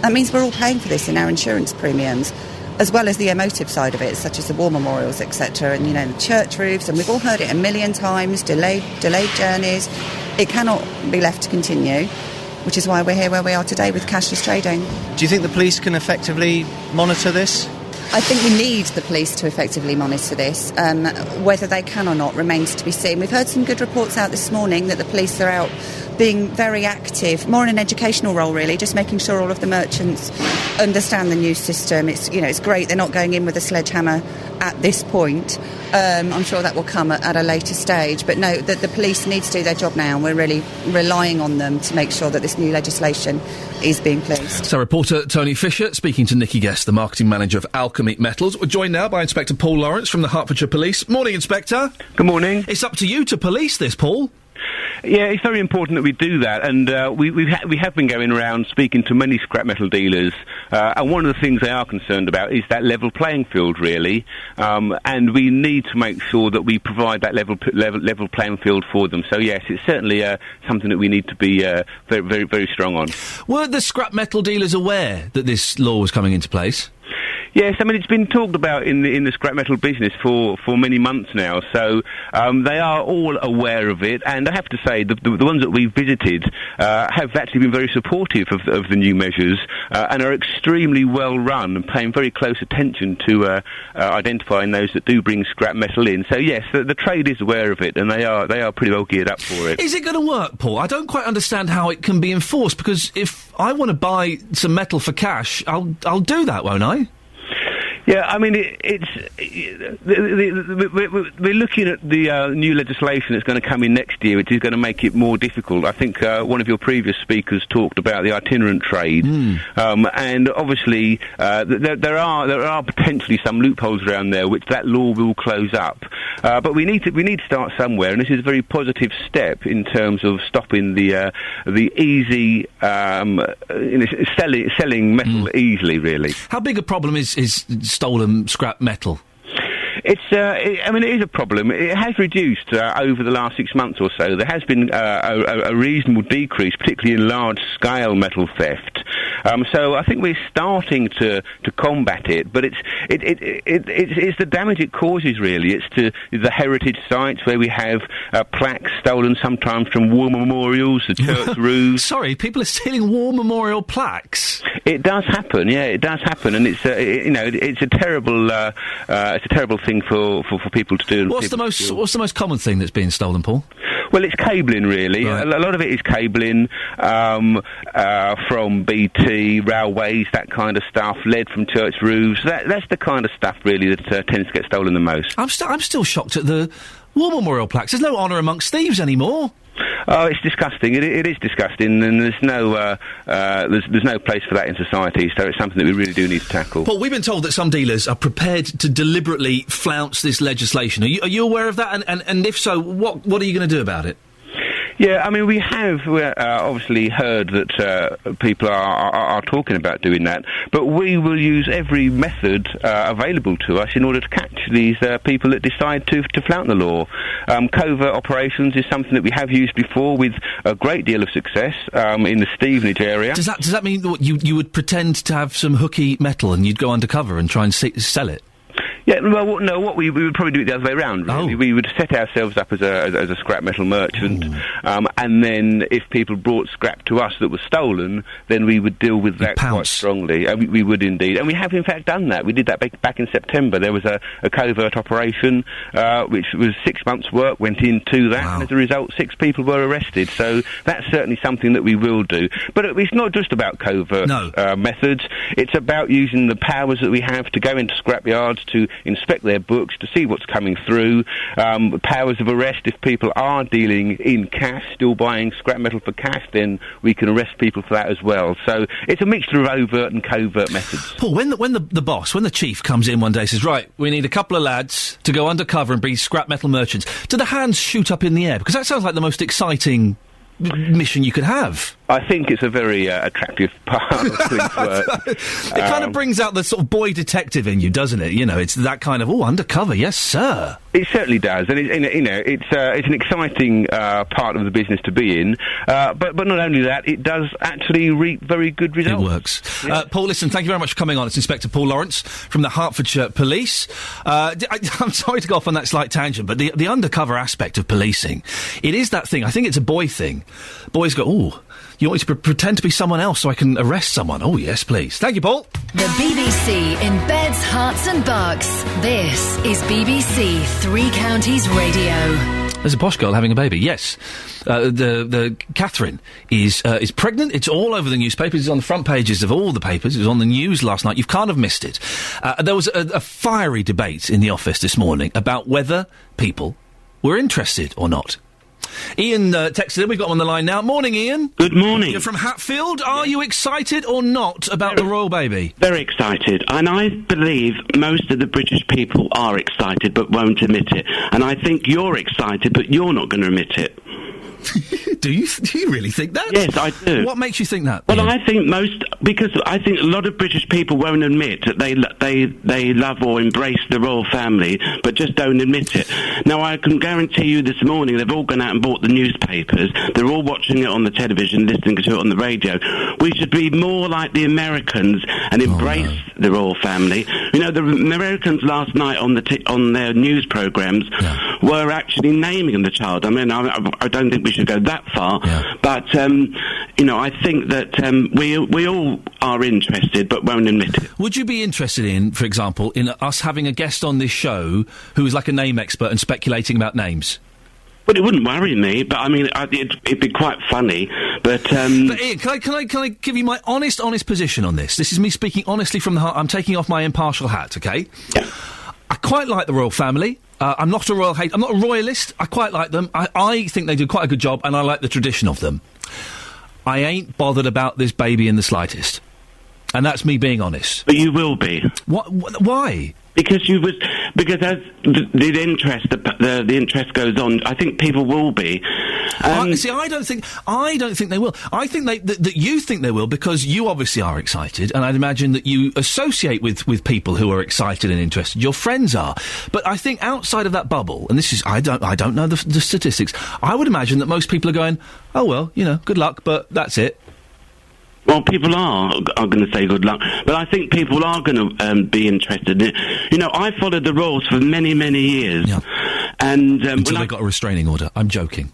That means we're all paying for this in our insurance premiums, as well as the emotive side of it, such as the war memorials, etc., and, you know, the church roofs, and we've all heard it a million times, delayed journeys. It cannot be left to continue. which is why we're here where we are today with cashless trading. Do you think the police can effectively monitor this? I think we need the police to effectively monitor this. Whether they can or not remains to be seen. We've heard some good reports out this morning that the police are out being very active, more in an educational role really, just making sure all of the merchants understand the new system. It's great they're not going in with a sledgehammer at this point. I'm sure that will come at a later stage. But no, the police need to do their job now, and we're really relying on them to make sure that this new legislation is being placed. So reporter Tony Fisher speaking to Nikki Guest, the marketing manager of Alchemy Metals. We're joined now by Inspector Paul Lawrence from the Hertfordshire Police. Morning, Inspector. Good morning. It's up to you to police this, Paul. Yeah, it's very important that we do that, and we have been going around speaking to many scrap metal dealers, and one of the things they are concerned about is that level playing field, really, and we need to make sure that we provide that level playing field for them. So yes, it's certainly something that we need to be very, very, very strong on. Were the scrap metal dealers aware that this law was coming into place? Yes, I mean, it's been talked about in the scrap metal business for many months now, so they are all aware of it, and I have to say the ones that we've visited have actually been very supportive of the new measures and are extremely well run and paying very close attention to identifying those that do bring scrap metal in. So yes, the trade is aware of it, and they are pretty well geared up for it. Is it going to work, Paul? I don't quite understand how it can be enforced, because if I want to buy some metal for cash, I'll do that, won't I? Yeah, I mean, we're looking at the new legislation that's going to come in next year, which is going to make it more difficult. I think one of your previous speakers talked about the itinerant trade, and obviously there are potentially some loopholes around there which that law will close up. But we need to start somewhere, and this is a very positive step in terms of stopping the easy selling metal easily. Really, how big a problem is stolen scrap metal? It is a problem. It has reduced over the last 6 months or so. There has been a reasonable decrease, particularly in large-scale metal theft. So I think we're starting to combat it, but it's the damage it causes, really. It's to the heritage sites where we have plaques stolen sometimes from war memorials, the church roofs. Sorry, people are stealing war memorial plaques? It does happen, yeah, it does happen, and it's a terrible thing for people to do. What's the most common thing that's being stolen, Paul? Well, it's cabling, really. Right. A lot of it is cabling from BT, railways, that kind of stuff, lead from church roofs. That's the kind of stuff, really, that tends to get stolen the most. I'm still shocked at the war memorial plaques. There's no honour amongst thieves anymore. Oh, it's disgusting. It is disgusting, and there's no place for that in society. So it's something that we really do need to tackle. Paul, we've been told that some dealers are prepared to deliberately flounce this legislation. Are you aware of that? And if so, what are you going to do about it? Yeah, I mean, we have obviously heard that people are talking about doing that, but we will use every method available to us in order to catch these people that decide to flout the law. Covert operations is something that we have used before with a great deal of success in the Stevenage area. Does that mean that you would pretend to have some hooky metal and you'd go undercover and try and sell it? Yeah, well, no, we would probably do it the other way around, really. We would set ourselves up as a scrap metal merchant, and then if people brought scrap to us that was stolen, then we would deal with that quite strongly. We would indeed. And we have, in fact, done that. We did that back in September. There was a covert operation, which was 6 months' work, went into that, and as a result, 6 people were arrested. So that's certainly something that we will do. But it's not just about covert methods. It's about using the powers that we have to go into scrapyards, to inspect their books, to see what's coming through, powers of arrest. If people are dealing in cash, still buying scrap metal for cash, then we can arrest people for that as well. So it's a mixture of overt and covert methods. Paul, when the chief comes in one day and says, right, we need a couple of lads to go undercover and be scrap metal merchants, do the hands shoot up in the air? Because that sounds like the most exciting mission you could have. I think it's a very attractive part of police work. It kind of brings out the sort of boy detective in you, doesn't it? You know, it's that kind of, undercover, yes, sir. It certainly does, and it's an exciting part of the business to be in. But not only that, it does actually reap very good results. It works. Yeah. Paul, listen, thank you very much for coming on. It's Inspector Paul Lawrence from the Hertfordshire Police. I'm sorry to go off on that slight tangent, but the undercover aspect of policing, it is that thing. I think it's a boy thing. Boys go, You want me to pretend to be someone else so I can arrest someone? Oh, yes, please. Thank you, Paul. The BBC in beds, hearts and bucks. This is BBC Three Counties Radio. There's a posh girl having a baby. Yes, the Catherine is pregnant. It's all over the newspapers. It's on the front pages of all the papers. It was on the news last night. You've kind of missed it. There was a fiery debate in the office this morning about whether people were interested or not. Ian texted in. We've got him on the line now. Morning, Ian. Good morning. You're from Hatfield. Are you excited or not about the royal baby? Very excited. And I believe most of the British people are excited but won't admit it. And I think you're excited but you're not going to admit it. Do you really think that? Yes, I do. What makes you think that? Well, I think because I think a lot of British people won't admit that they love or embrace the royal family, but just don't admit it. Now, I can guarantee you this morning they've all gone out and bought the newspapers. They're all watching it on the television, listening to it on the radio. We should be more like the Americans and embrace the royal family. You know, the Americans last night on their news programmes were actually naming the child. I mean, I don't think we should go that far, but you know, I think that we all are interested but won't admit it. Would you be interested in, for example, in us having a guest on this show who is like a name expert and speculating about names? Well, it wouldn't worry me, but I mean, it'd be quite funny. But Ian, can I give you my honest position on this? This is me speaking honestly from the heart. I'm taking off my impartial hat, okay? Yeah. I quite like the royal family. I'm not a royal hater. I'm not a royalist. I quite like them. I think they do quite a good job, and I like the tradition of them. I ain't bothered about this baby in the slightest. And that's me being honest. But you will be. Why? Because as the interest goes on, I think people will be. See, I don't think they will. I think that you think they will because you obviously are excited, and I'd imagine that you associate with people who are excited and interested. Your friends are, but I think outside of that bubble, and this is I don't know the statistics. I would imagine that most people are going, oh well, you know, good luck, but that's it. Well, people are going to say good luck, but I think people are going to be interested in it. You know, I followed the royals for many, many years. Yeah. And until they got a restraining order. I'm joking.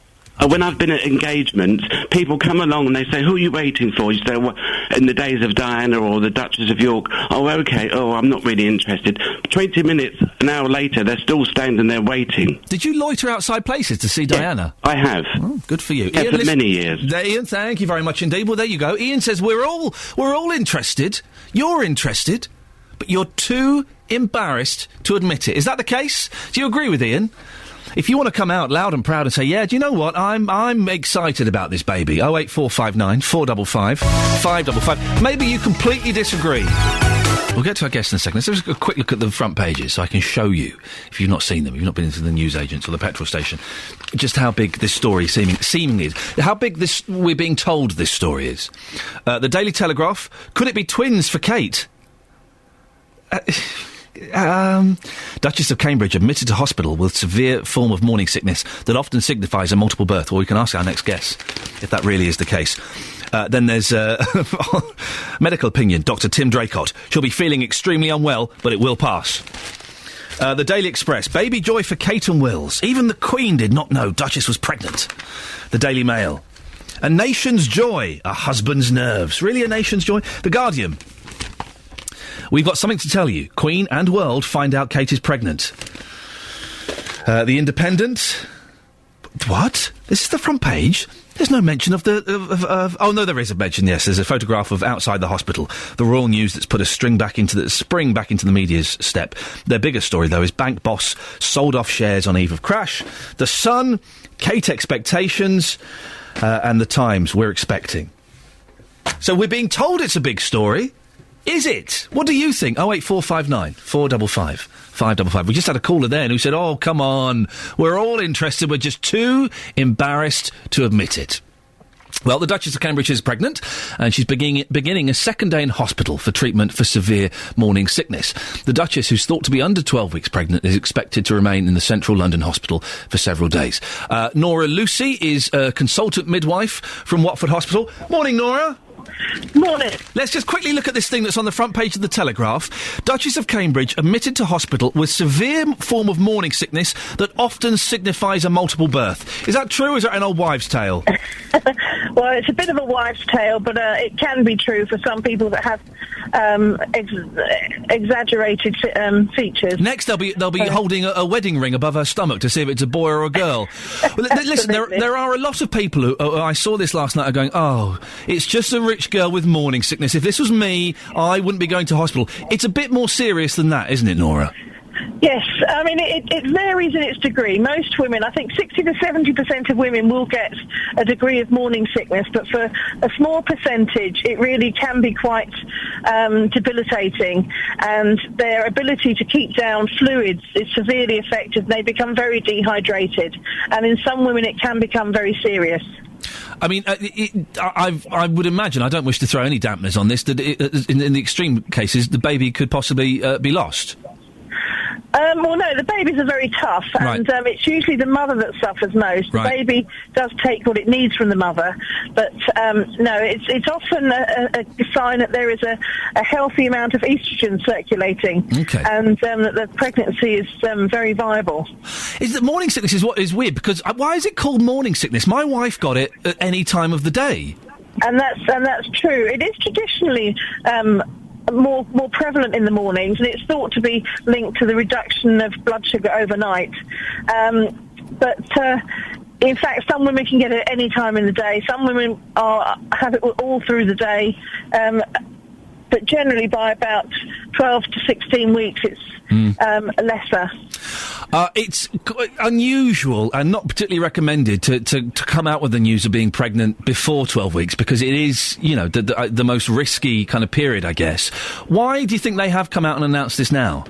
When I've been at engagements, people come along and they say, who are you waiting for? You say, well, in the days of Diana or the Duchess of York. Oh, OK. Oh, I'm not really interested. 20 minutes, an hour later, they're still standing there waiting. Did you loiter outside places to see Diana? I have. Oh, good for you. Yeah, Ian, for many years. Ian, thank you very much indeed. Well, there you go. Ian says we're all interested. You're interested, but you're too embarrassed to admit it. Is that the case? Do you agree with Ian? If you want to come out loud and proud and say, yeah, do you know what? I'm excited about this baby. 08459 455 555. Maybe you completely disagree. We'll get to our guests in a second. Let's just a quick look at the front pages so I can show you, if you've not seen them, if you've not been into the newsagents or the petrol station, just how big this story seemingly is. How big we're being told this story is. The Daily Telegraph, could it be twins for Kate? Duchess of Cambridge admitted to hospital with severe form of morning sickness that often signifies a multiple birth. Well, we can ask our next guest if that really is the case. Then there's medical opinion, Dr. Tim Draycott. She'll be feeling extremely unwell, but it will pass. The Daily Express, baby joy for Kate and Wills. Even the Queen did not know Duchess was pregnant. The Daily Mail, a nation's joy, a husband's nerves. Really a nation's joy? The Guardian, we've got something to tell you. Queen and world find out Kate is pregnant. The Independent. What? This is the front page? There's no mention of oh, no, there is a mention, yes. There's a photograph of outside the hospital. The royal news that's put a spring back into the media's step. Their biggest story, though, is bank boss sold off shares on eve of crash. The Sun, Kate expectations, and the Times, we're expecting. So we're being told it's a big story. Is it? What do you think? 08459 455 555. We just had a caller then who said, oh, come on, we're all interested, we're just too embarrassed to admit it. Well, the Duchess of Cambridge is pregnant, and she's beginning a second day in hospital for treatment for severe morning sickness. The Duchess, who's thought to be under 12 weeks pregnant, is expected to remain in the central London hospital for several days. Nora Lucy is a consultant midwife from Watford Hospital. Morning, Nora. Morning. Let's just quickly look at this thing that's on the front page of the Telegraph. Duchess of Cambridge admitted to hospital with severe form of morning sickness that often signifies a multiple birth. Is that true, or is that an old wives' tale? Well, it's a bit of a wives' tale, but it can be true for some people that have exaggerated features. Next, they'll be holding a wedding ring above her stomach to see if it's a boy or a girl. Well, listen, there are a lot of people who I saw this last night are going, oh, it's just a rich girl with morning sickness. If this was me, I wouldn't be going to hospital. It's a bit more serious than that, isn't it, Nora? Yes, I mean, it varies in its degree. Most women, I think 60 to 70% of women will get a degree of morning sickness, but for a small percentage, it really can be quite debilitating, and their ability to keep down fluids is severely affected. They become very dehydrated, and in some women it can become very serious. I mean, I would imagine, I don't wish to throw any dampeners on this, that in the extreme cases, the baby could possibly be lost. Well, no, the babies are very tough, and it's usually the mother that suffers most. The baby does take what it needs from the mother, but no, it's often a sign that there is a healthy amount of estrogen circulating, and that the pregnancy is very viable. Is that morning sickness is what is weird, because why is it called morning sickness? My wife got it at any time of the day. And that's true. It is traditionally more prevalent in the mornings, and it's thought to be linked to the reduction of blood sugar overnight. But in fact, some women can get it any time in the day. Some women have it all through the day. But generally, by about 12 to 16 weeks, it's lesser. It's unusual and not particularly recommended to come out with the news of being pregnant before 12 weeks, because it is, the most risky kind of period, I guess. Why do you think they have come out and announced this now?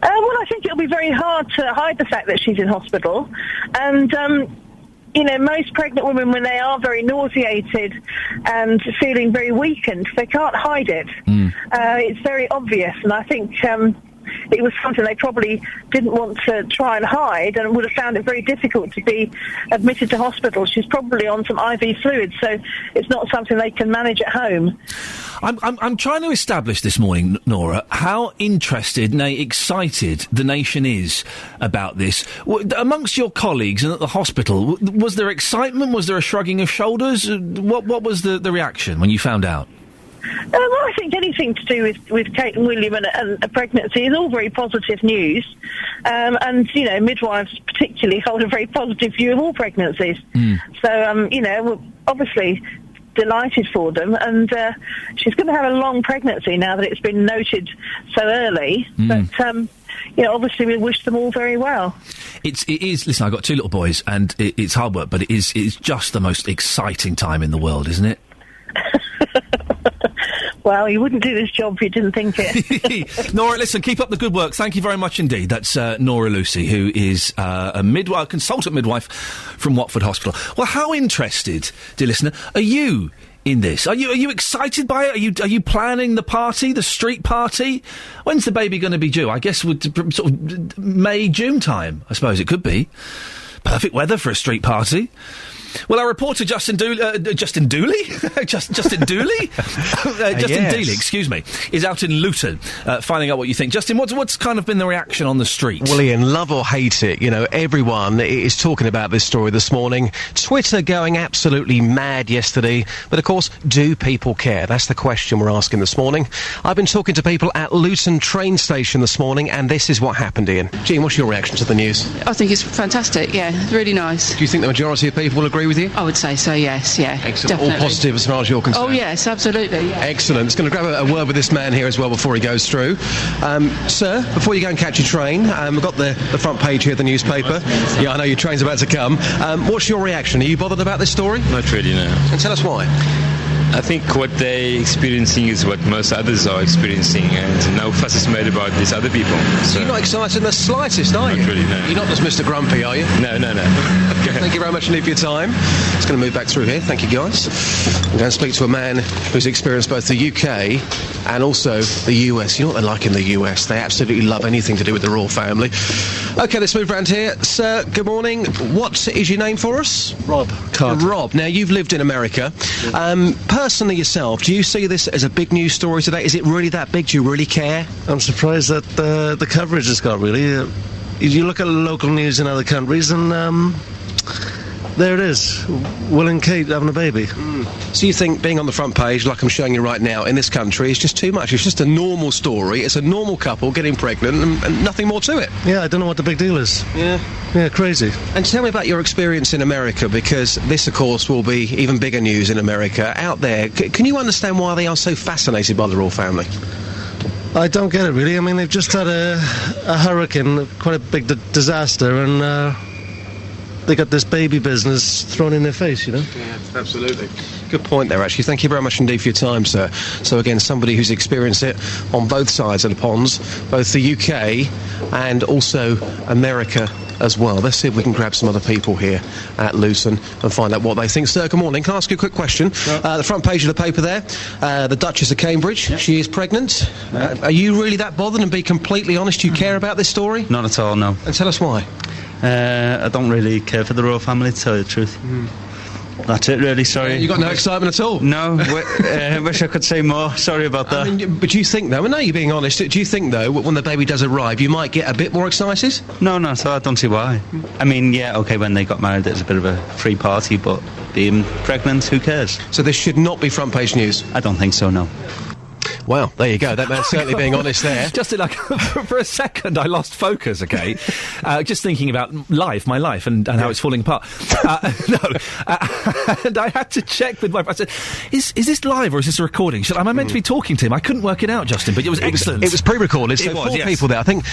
Well, I think it'll be very hard to hide the fact that she's in hospital. And, most pregnant women, when they are very nauseated and feeling very weakened, they can't hide it. It's very obvious, and I think it was something they probably didn't want to try and hide, and would have found it very difficult to be admitted to hospital. She's probably on some IV fluids, so it's not something they can manage at home. I'm trying to establish this morning, Nora, how interested, nay, excited the nation is about this. Amongst your colleagues and at the hospital, was there excitement? Was there a shrugging of shoulders? What was the reaction when you found out? Well, I think anything to do with Kate and William and a pregnancy is all very positive news. And, midwives particularly hold a very positive view of all pregnancies. So, we're obviously delighted for them, and she's going to have a long pregnancy now that it's been noted so early. But, obviously we wish them all very well. It is, listen, I've got two little boys, and it's hard work, but it's just the most exciting time in the world, isn't it? Well, you wouldn't do this job if you didn't think it. Nora, listen, keep up the good work. Thank you very much indeed. That's Nora Lucy, who is a consultant midwife from Watford Hospital. Well, how interested, dear listener, are you in this? Are you excited by it? Are you planning the party, the street party? When's the baby going to be due? I guess sort of May, June time, I suppose it could be. Perfect weather for a street party. Well, our reporter Justin Dooley, Justin Dooley, excuse me, is out in Luton, finding out what you think. Justin, what's kind of been the reaction on the street? Well, Iain, love or hate it, everyone is talking about this story this morning. Twitter going absolutely mad yesterday, but of course, do people care? That's the question we're asking this morning. I've been talking to people at Luton train station this morning, and this is what happened, Iain. Jean, what's your reaction to the news? I think it's fantastic, really nice. Do you think the majority of people will agree with you? I would say so, yes, yeah. Excellent. Definitely. All positive as far as you're concerned? Oh, yes, absolutely. Yeah. Excellent. Just going to grab a word with this man here as well before he goes through. Sir, before you go and catch your train, we've got the front page here of the newspaper. Yeah, I know your train's about to come. What's your reaction? Are you bothered about this story? Not really, no. And tell us why. I think what they're experiencing is what most others are experiencing, and no fuss is made about these other people. So you're not excited in the slightest, are you? Not really, no. You're not just Mr. Grumpy, are you? No. Okay. Thank you very much indeed for your time. Just going to move back through here. Thank you, guys. I'm going to speak to a man who's experienced both the UK and also the US. You know what they're like in the US? They absolutely love anything to do with the royal family. Okay, let's move around here. Sir, good morning. What is your name for us? Rob Carter. Rob. Now, you've lived in America. personally yourself, do you see this as a big news story today? Is it really that big? Do you really care? I'm surprised that the coverage has got, really. If you look at local news in other countries, and there it is, Will and Kate having a baby. So you think being on the front page, like I'm showing you right now, in this country, is just too much? It's just a normal story. It's a normal couple getting pregnant and nothing more to it. Yeah, I don't know what the big deal is. Yeah, crazy. And tell me about your experience in America, because this, of course, will be even bigger news in America. Out there, can you understand why they are so fascinated by the royal family? I don't get it, really. I mean, they've just had a hurricane, quite a big disaster, and they got this baby business thrown in their face, you know? Yeah, absolutely. Good point there, actually. Thank you very much indeed for your time, sir. So, again, somebody who's experienced it on both sides of the ponds, both the UK and also America as well. Let's see if we can grab some other people here at Luton and find out what they think. Sir, good morning. Can I ask you a quick question? The front page of the paper there, the Duchess of Cambridge, she is pregnant. Are you really that bothered, and be completely honest, do you care about this story? Not at all, no. And tell us why. I don't really care for the royal family, to tell you the truth. That's it, really. Sorry. You got no excitement at all? No. Wish I could say more. Sorry about that. I mean, but do you think, though, no, you're being honest, do you think, though, when the baby does arrive, you might get a bit more excited? No, so I don't see why. I mean, yeah, OK, when they got married, it was a bit of a free party, but being pregnant, who cares? So this should not be front page news? I don't think so, no. Well, there you go. That man's certainly being honest there. Just like for a second, I lost focus. Okay, just thinking about my life, and how it's falling apart. And I had to check with my. I said, "Is this live or is this a recording? Am I meant to be talking to him?" I couldn't work it out, Justin, but it was excellent. It was pre-recorded, so four people there. I think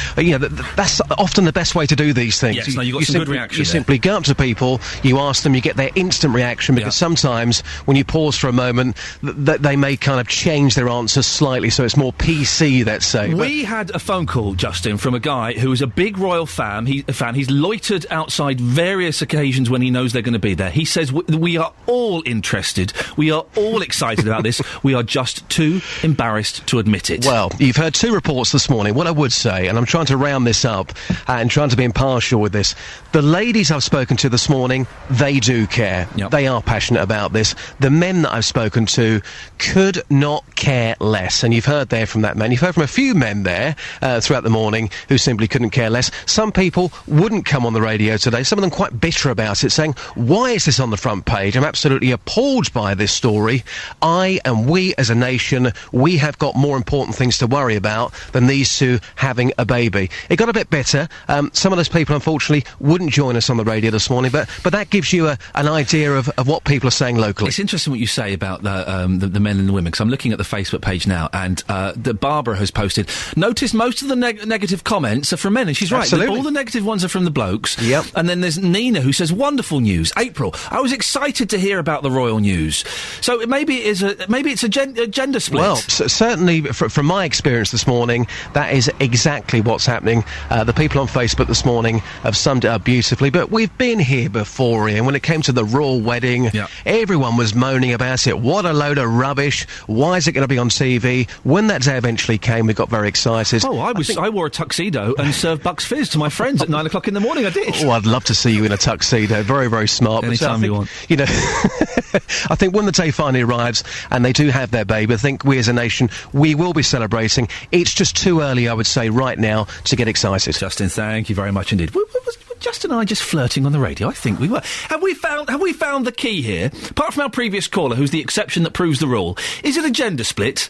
that's often the best way to do these things. Yes, you got some good reaction. You simply go up to people, you ask them, you get their instant reaction, because sometimes when you pause for a moment, they may kind of change their answers slightly, so it's more PC, let's say. We had a phone call, Justin, from a guy who is a big royal fan. He's loitered outside various occasions when he knows they're going to be there. He says, we are all interested. We are all excited about this. We are just too embarrassed to admit it. Well, you've heard two reports this morning. What I would say, and I'm trying to round this up and trying to be impartial with this, the ladies I've spoken to this morning, they do care. Yep. They are passionate about this. The men that I've spoken to could not care less. And you've heard there from that man. You've heard from a few men there throughout the morning who simply couldn't care less. Some people wouldn't come on the radio today. Some of them quite bitter about it, saying, why is this on the front page? I'm absolutely appalled by this story. I and we as a nation, we have got more important things to worry about than these two having a baby. It got a bit bitter. Some of those people, unfortunately, wouldn't join us on the radio this morning, but that gives you an idea of what people are saying locally. It's interesting what you say about the men and the women, because I'm looking at the Facebook page now, and the Barbara has posted, notice most of the negative comments are from men, and she's right. Absolutely. All the negative ones are from the blokes. Yep. And then there's Nina, who says, wonderful news. April, I was excited to hear about the royal news. So maybe it's a gender split. Well, certainly from my experience this morning, that is exactly what's happening. The people on Facebook this morning have summed it up beautifully, but we've been here before, Ian. When it came to the royal wedding, everyone was moaning about it. What a load of rubbish. Why is it going to be on TV? When that day eventually came, we got very excited. Oh, I wore a tuxedo and served Bucks Fizz to my friends at 9 o'clock in the morning. I did. Oh, I'd love to see you in a tuxedo. Very, very smart. Anytime you want. You know, I think when the day finally arrives and they do have their baby, I think we as a nation, we will be celebrating. It's just too early, I would say, right now, to get excited. Justin, thank you very much indeed. Was Justin and I just flirting on the radio? I think we were. Have we found the key here? Apart from our previous caller, who's the exception that proves the rule, is it a gender split?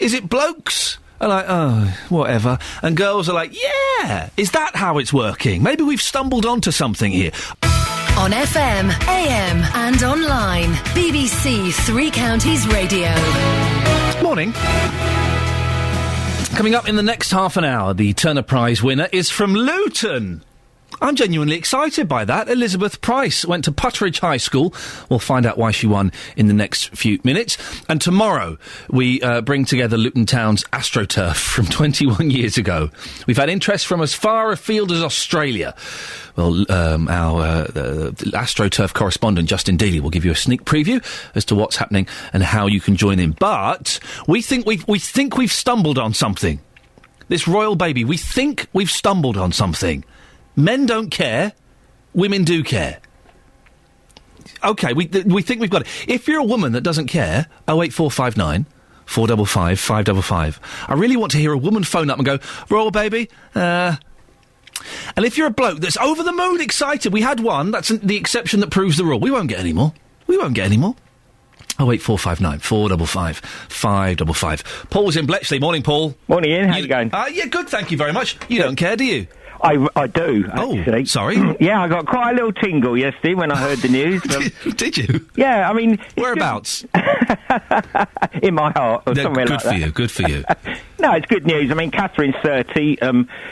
Is it blokes are like, oh, whatever, and girls are like, yeah? Is that how it's working? Maybe we've stumbled onto something here. On FM, AM and online. BBC Three Counties Radio. Morning. Coming up in the next half an hour, the Turner Prize winner is from Luton. I'm genuinely excited by that. Elizabeth Price went to Putteridge High School. We'll find out why she won in the next few minutes. And tomorrow, we bring together Luton Town's AstroTurf from 21 years ago. We've had interest from as far afield as Australia. Well, our AstroTurf correspondent, Justin Dealey, will give you a sneak preview as to what's happening and how you can join in. But we think we've stumbled on something. This royal baby, we think we've stumbled on something. Men don't care, women do care. OK, we think we've got it. If you're a woman that doesn't care, 08459 455 555. I really want to hear a woman phone up and go, Royal baby, And if you're a bloke that's over the moon excited, we had one, that's the exception that proves the rule. We won't get any more. 08459 455 555. Paul's in Bletchley. Morning, Paul. Morning, Ian. How you going? Yeah, good, thank you very much. You don't care, do you? I do, actually. Oh, sorry. Yeah, I got quite a little tingle yesterday when I heard the news. Did you? Yeah, I mean... Whereabouts? In my heart, or somewhere like that. Good for you. No, it's good news. I mean, Catherine's 30.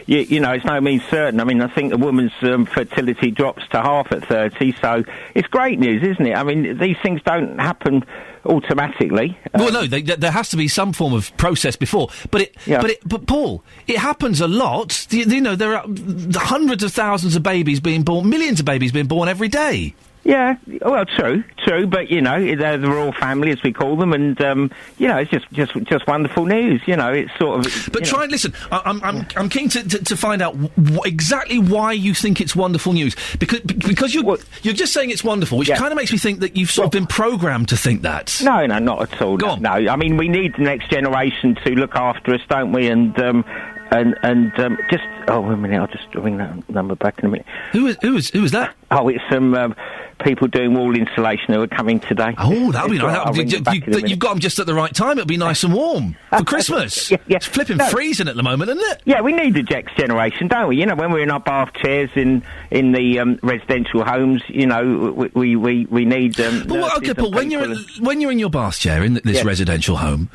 You know, it's no means certain. I mean, I think a woman's fertility drops to half at 30, so it's great news, isn't it? I mean, these things don't happen automatically. Well, no, there has to be some form of process before. But Paul, it happens a lot. You know, there are hundreds of thousands of babies being born, millions of babies being born every day. Yeah, well, true, but, you know, they're the royal family, as we call them, and, you know, it's just wonderful news, you know, it's sort of... But try and listen, I'm keen to find out exactly why you think it's wonderful news, because you're just saying it's wonderful, which kind of makes me think that you've sort of been programmed to think that. No, not at all. Go on. No, I mean, we need the next generation to look after us, don't we, and just... Oh, wait a minute, I'll just ring that number back in a minute. Who was that? Oh, it's some people doing wall insulation who are coming today. Oh, that'll be nice. You've got them just at the right time. It'll be nice and warm for Christmas. Yeah. It's flipping freezing at the moment, isn't it? Yeah, we need the next generation, don't we? You know, when we're in our bath chairs in the residential homes, you know, we need. Okay, Paul. When you're in your bath chair in this residential home,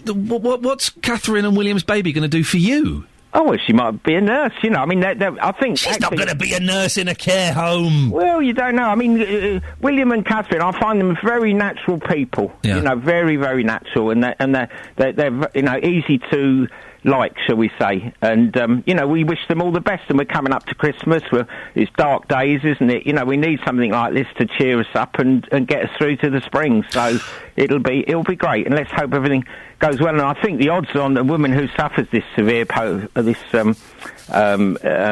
what's Catherine and William's baby going to do for you? Oh, well, she might be a nurse, you know. I mean, I think... She's not going to be a nurse in a care home. Well, you don't know. I mean, William and Catherine, I find them very natural people. Yeah. You know, very, very natural. And they're you know, easy to like, shall we say. And, you know, we wish them all the best. And we're coming up to Christmas. It's dark days, isn't it? You know, we need something like this to cheer us up and get us through to the spring. So it'll be great. And let's hope everything goes well. And I think the odds on a woman who suffers this severe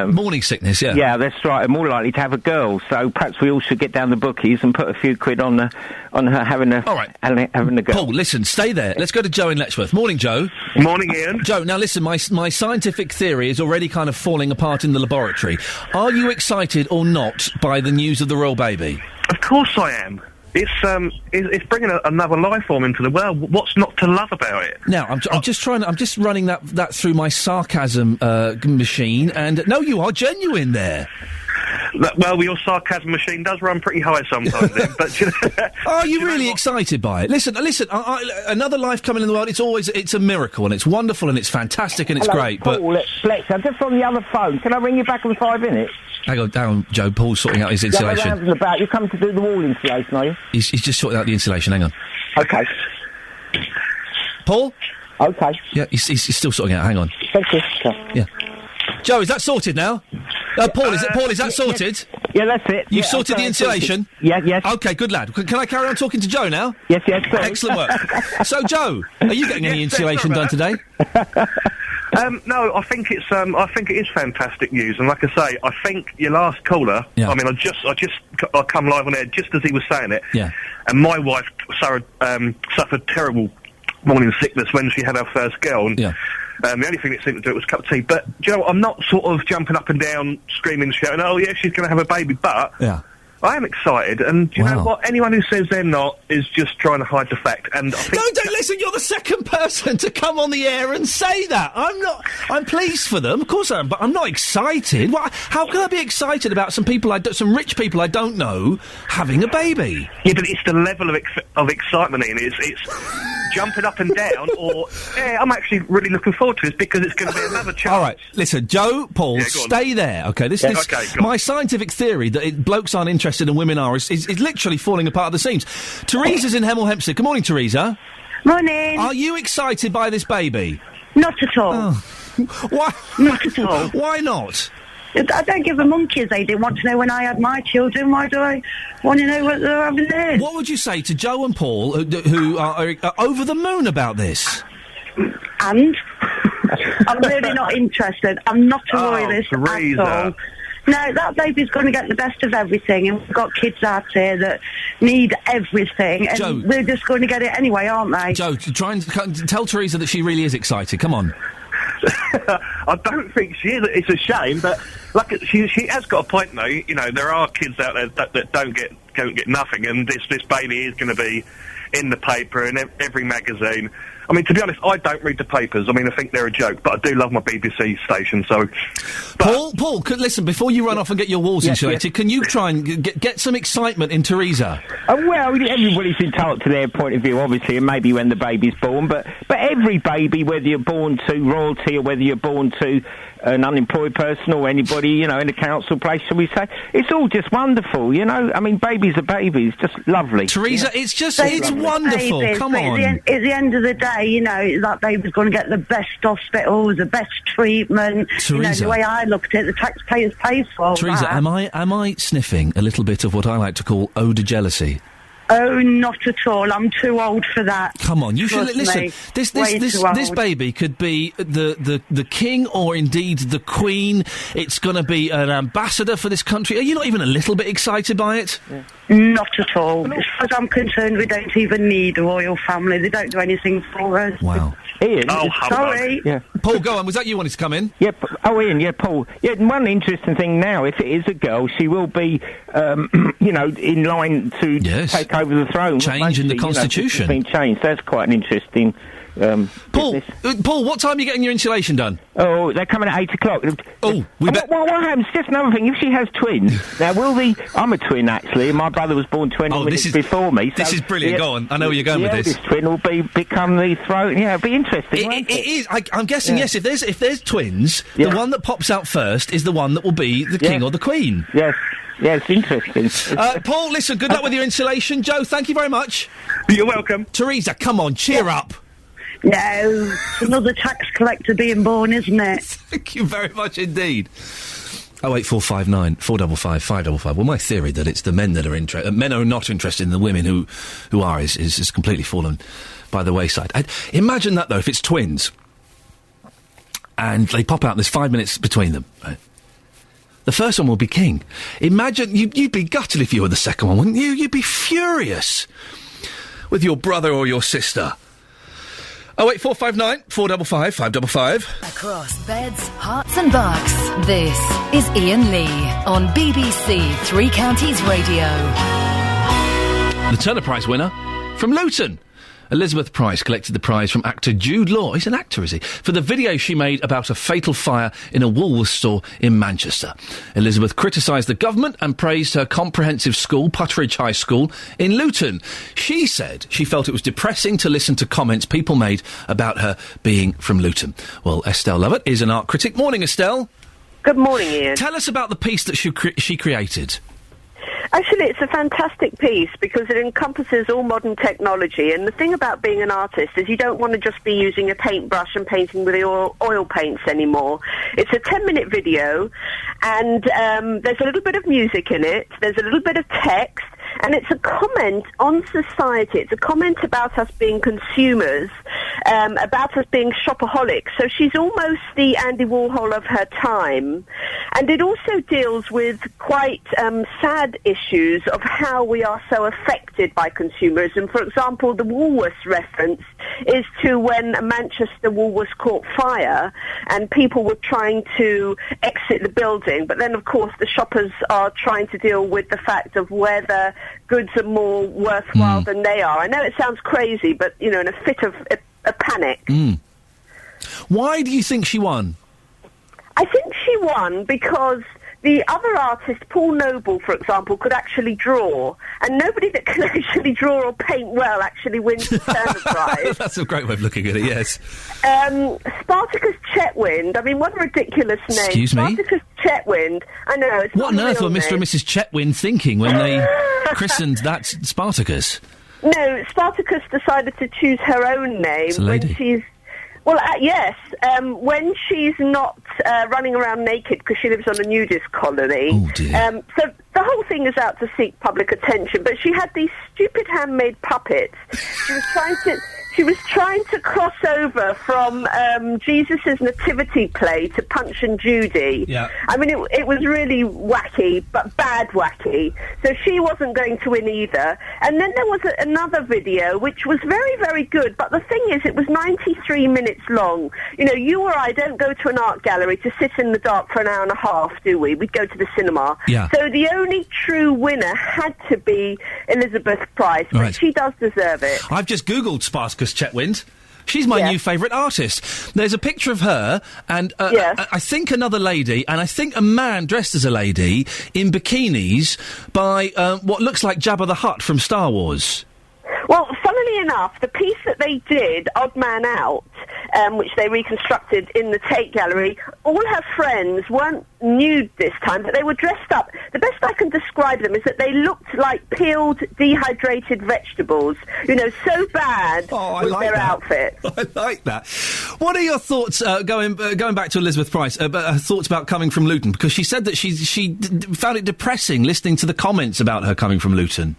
morning sickness, yeah. Yeah, that's right. Are more likely to have a girl. So perhaps we all should get down the bookies and put a few quid on her having a girl. Paul, listen, stay there. Let's go to Joe in Letchworth. Morning, Joe. Morning, Ian. Joe, now listen, my scientific theory is already kind of falling apart in the laboratory. Are you excited or not by the news of the royal baby? Of course I am. It's bringing another life form into the world. What's not to love about it? Now, I'm just running that through my sarcasm machine, and no, you are genuine there. Well, your sarcasm machine does run pretty high sometimes, then, but... You know, are you really excited by it? Listen, another life coming in the world, it's a miracle, and it's wonderful, and it's fantastic, and it's great, Paul, Flex, I'm just on the other phone. Can I ring you back in 5 minutes? Hang on, Joe. Paul's sorting out his insulation. Round and about. You come to do the wall insulation, are you? He's just sorting out the insulation. Hang on. Okay. Paul? Okay. Yeah, he's still sorting out. Hang on. Thank you. Yeah. Joe, is that sorted now? Paul, is that sorted? Yeah, that's it. You've sorted the insulation? Yes. Okay, good lad. Can I carry on talking to Joe now? Yes. Excellent work. So, Joe, are you getting any insulation done today? No, I think it is fantastic news, and like I say, I think your last caller. Yeah. I mean, I come live on air just as he was saying it. Yeah. And my wife suffered terrible morning sickness when she had her first girl. And, yeah. The only thing that seemed to do it was a cup of tea. But do you know, I'm not sort of jumping up and down, screaming, shouting, "Oh yeah, she's going to have a baby," but. Yeah. I am excited, and do you know what? Anyone who says they're not is just trying to hide the fact. And I think don't listen. You're the second person to come on the air and say that. I'm not. I'm pleased for them, of course I am, but I'm not excited. How can I be excited about some some rich people I don't know having a baby? Yeah, but it's the level of excitement, Ian. It's jumping up and down, or I'm actually really looking forward to this because it's going to be another challenge. All right, listen, Joe, Paul, stay there. Okay, okay, my scientific theory that blokes aren't interested and women are is literally falling apart at the seams. Teresa's in Hemel Hempstead. Good morning, Teresa. Morning. Are you excited by this baby? Not at all. Oh. Why? Not at all. Why not? I don't give a monkey. They didn't want to know when I had my children. Why do I want to know what they're having theirs? What would you say to Joe and Paul, who are over the moon about this? And I'm really not interested. I'm not a royalist Teresa. at all. No, that baby's going to get the best of everything, and we've got kids out here that need everything, and Jo. we're just going to get it anyway, aren't they? Joe, try and tell Teresa that she really is excited. Come on. I don't think she is. It's a shame, but she has got a point though. You know, there are kids out there that don't get nothing, and this baby is going to be in the paper and every magazine. I mean, to be honest, I don't read the papers. I mean, I think they're a joke, but I do love my BBC station. So, Paul, listen, before you run off and get your walls insulated, can you try and get some excitement in Teresa? Well, everybody's entitled to their point of view, obviously, and maybe when the baby's born, but every baby, whether you're born to royalty or whether you're born to an unemployed person or anybody, you know, in a council place, shall we say, it's all just wonderful, you know? I mean, babies are babies, just lovely. Teresa, it's wonderful, Babies, come but on. At the end of the day, you know, that baby's going to get the best hospitals, the best treatment. You know, Teresa. the way I looked at it, the taxpayers pay for all Teresa, that. am I sniffing a little bit of what I like to call ode to jealousy? Oh, not at all. I'm too old for that. Come on, you should Trust listen. me. This Way too old. this baby could be the king or indeed the queen. It's going to be an ambassador for this country. Are you not even a little bit excited by it? Not at all. As far as I'm concerned, we don't even need a royal family. They don't do anything for us. Wow. Ian, sorry. Yeah. Paul, go on. Was that you wanted to come in? Yeah. Ian. Yeah, Paul. Yeah. One interesting thing now, if it is a girl, she will be, you know, in line to take over the throne. Change in the Constitution. Been changed. That's quite an interesting. Paul, what time are you getting your insulation done? Oh, they're coming at 8 o'clock. Oh, what happens? Just another thing. If she has twins, now I'm a twin actually, and my brother was born 20 minutes before me. This so is brilliant. Go on. I know where you're going the with this. eldest twin will become the throne. Yeah, it'll be interesting. won't It is. I'm guessing yes. If there's twins, the one that pops out first is the one that will be the king or the queen. Yes. Yeah, it's interesting. Paul, listen. Good luck with your insulation. Joe, thank you very much. You're welcome. Teresa, come on, cheer up. No, it's another tax collector being born, isn't it? Thank you very much indeed. 08459 455 555. Well, my theory that it's the men that are interested, men are not interested in the women who are is completely fallen by the wayside. Imagine that though, if it's twins and they pop out, there's 5 minutes between them. Right? The first one will be king. Imagine you'd be gutted if you were the second one, wouldn't you? You'd be furious with your brother or your sister. 08459 455 555. Across beds, hearts and bucks, this is Iain Lee on BBC Three Counties Radio. The Turner Prize winner from Luton. Elizabeth Price collected the prize from actor Jude Law. He's an actor, is he? For the video she made about a fatal fire in a Woolworths store in Manchester. Elizabeth criticised the government and praised her comprehensive school, Putteridge High School, in Luton. She said she felt it was depressing to listen to comments people made about her being from Luton. Well, Estelle Lovett is an art critic. Morning, Estelle. Good morning, Ian. Tell us about the piece that she created. Actually, it's a fantastic piece because it encompasses all modern technology. And the thing about being an artist is you don't want to just be using a paintbrush and painting with the oil paints anymore. It's a 10-minute video, and there's a little bit of music in it. There's a little bit of text. And it's a comment on society. It's a comment about us being consumers, about us being shopaholics. So she's almost the Andy Warhol of her time. And it also deals with quite sad issues of how we are so affected by consumerism. For example, the Woolworths reference is to when Manchester Woolworths caught fire and people were trying to exit the building. But then, of course, the shoppers are trying to deal with the fact of whether goods are more worthwhile than they are. I know it sounds crazy, but, you know, in a fit of a panic. Why do you think she won? I think she won because the other artist, Paul Noble, for example, could actually draw, and nobody that can actually draw or paint well actually wins the Turner Prize. That's a great way of looking at it, yes. Spartacus Chetwynd, I mean, what a ridiculous name. Excuse me? Spartacus Chetwynd, I know, it's What on not a earth real were Mr. name. and Mrs. Chetwynd thinking when they christened that Spartacus? No, Spartacus decided to choose her own name It's a lady. when she's... Well, yes, when she's not running around naked because she lives on a nudist colony. Oh, dear. So the whole thing is out to seek public attention, but she had these stupid handmade puppets. She was She was trying to cross over from Jesus' nativity play to Punch and Judy. Yeah. I mean, it was really wacky, but bad wacky. So she wasn't going to win either. And then there was another video, which was very, very good. But the thing is, it was 93 minutes long. You know, you or I don't go to an art gallery to sit in the dark for an hour and a half, do we? We'd go to the cinema. Yeah. So the only true winner had to be Elizabeth Price. But Right. she does deserve it. I've just Googled Spartacus Chetwynd. She's my new favourite artist. There's a picture of her and I think another lady and I think a man dressed as a lady in bikinis by what looks like Jabba the Hutt from Star Wars. Well, funnily enough, the piece that they did, Odd Man Out, which they reconstructed in the Tate Gallery, all her friends weren't nude this time, but they were dressed up. The best I can describe them is that they looked like peeled, dehydrated vegetables. You know, so bad was their outfit. I like that. What are your thoughts, going back to Elizabeth Price, her thoughts about coming from Luton? Because she said that she found it depressing listening to the comments about her coming from Luton.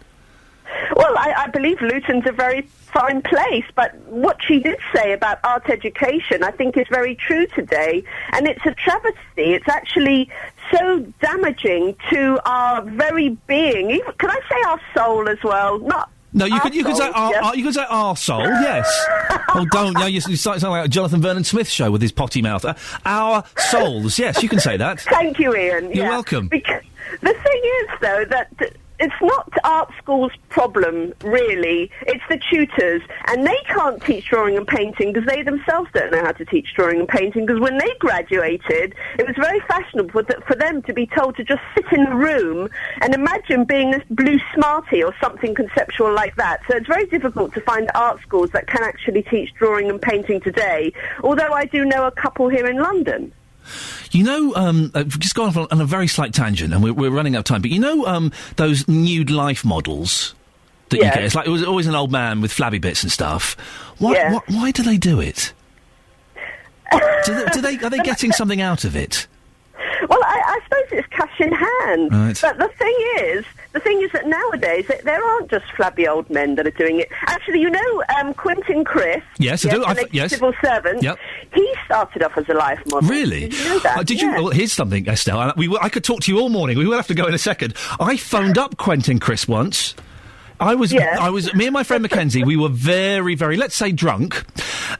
Well, I believe Luton's a very fine place, but what she did say about art education I think is very true today, and it's a travesty. It's actually so damaging to our very being. Even, can I say our soul as well? No, you could say you could say our soul, yes. Oh, don't! No, you sound like a Jonathan Vernon Smith show with his potty mouth. Our souls, yes, you can say that. Thank you, Ian. You're welcome. Because the thing is, though, that it's not art school's problem, really. It's the tutors, and they can't teach drawing and painting because they themselves don't know how to teach drawing and painting, because when they graduated, it was very fashionable for them to be told to just sit in a room and imagine being this blue smarty or something conceptual like that. So it's very difficult to find art schools that can actually teach drawing and painting today, although I do know a couple here in London. You know, I've just gone off on a very slight tangent, and we're running out of time, but you know those nude life models that you get? It's like it was always an old man with flabby bits and stuff. Why do they do it? Are they getting something out of it? Well, I suppose it's cash in hand. Right. But the thing is that nowadays there aren't just flabby old men that are doing it. Actually, you know, Quentin Crisp. Yes, I do. An civil servant. Yep. He started off as a life model. Really? Did you know that? Did you? Well, here's something, Estelle. I could talk to you all morning. We will have to go in a second. I phoned up Quentin Crisp once. Me and my friend Mackenzie, we were very, very, let's say, drunk,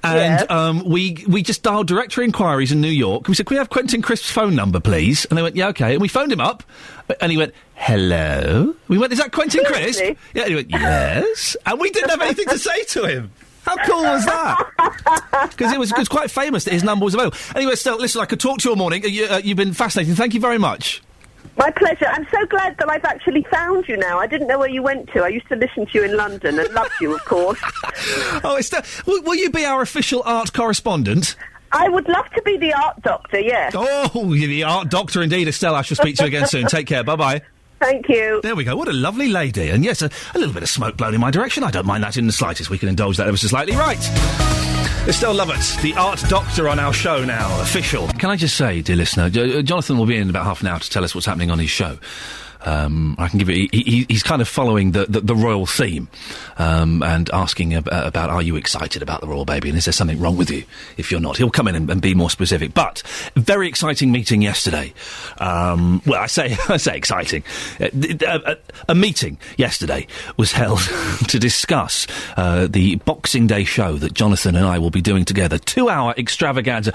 and we just dialed directory inquiries in New York. We said, "Can we have Quentin Crisp's phone number, please?" And they went, "Yeah, okay." And we phoned him up, and he went, "Hello." We went, "Is that Quentin Crisp?" Yeah, and he went, "Yes." And we didn't have anything to say to him. How cool was that? Because it was quite famous that his number was available. Anyway, Stella, listen, I could talk to you all morning. You've been fascinating. Thank you very much. My pleasure. I'm so glad that I've actually found you now. I didn't know where you went to. I used to listen to you in London and loved you, of course. Oh, Estelle, will you be our official art correspondent? I would love to be the art doctor, yes. Oh, you're the art doctor indeed, Estelle. I shall speak to you again soon. Take care. Bye-bye. Thank you. There we go. What a lovely lady. And yes, a little bit of smoke blown in my direction. I don't mind that in the slightest. We can indulge that ever so slightly. Right. Estelle Lovett, the art doctor on our show now, official. Can I just say, dear listener, Jonathan will be in about half an hour to tell us what's happening on his show. I can give you. He's kind of following the royal theme, and asking about are you excited about the royal baby, and is there something wrong with you if you're not? He'll come in and be more specific. But very exciting meeting yesterday. Well, I say exciting. A meeting yesterday was held to discuss the Boxing Day show that Jonathan and I will be doing together. 2-hour extravaganza,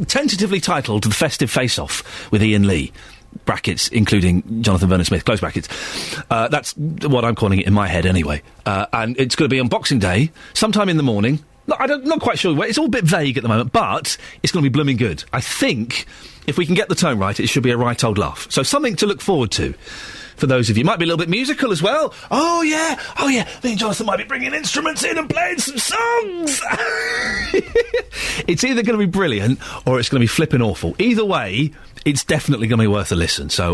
tentatively titled "The Festive Face-Off" with Iain Lee. Brackets, including Jonathan Vernon Smith, close brackets. That's what I'm calling it in my head anyway. And it's going to be on Boxing Day, sometime in the morning. Not quite sure where. It's all a bit vague at the moment, but it's going to be blooming good. I think, if we can get the tone right, it should be a right old laugh. So something to look forward to for those of you. Might be a little bit musical as well. Oh, yeah. Me and Jonathan might be bringing instruments in and playing some songs. It's either going to be brilliant or it's going to be flipping awful. Either way, it's definitely going to be worth a listen. So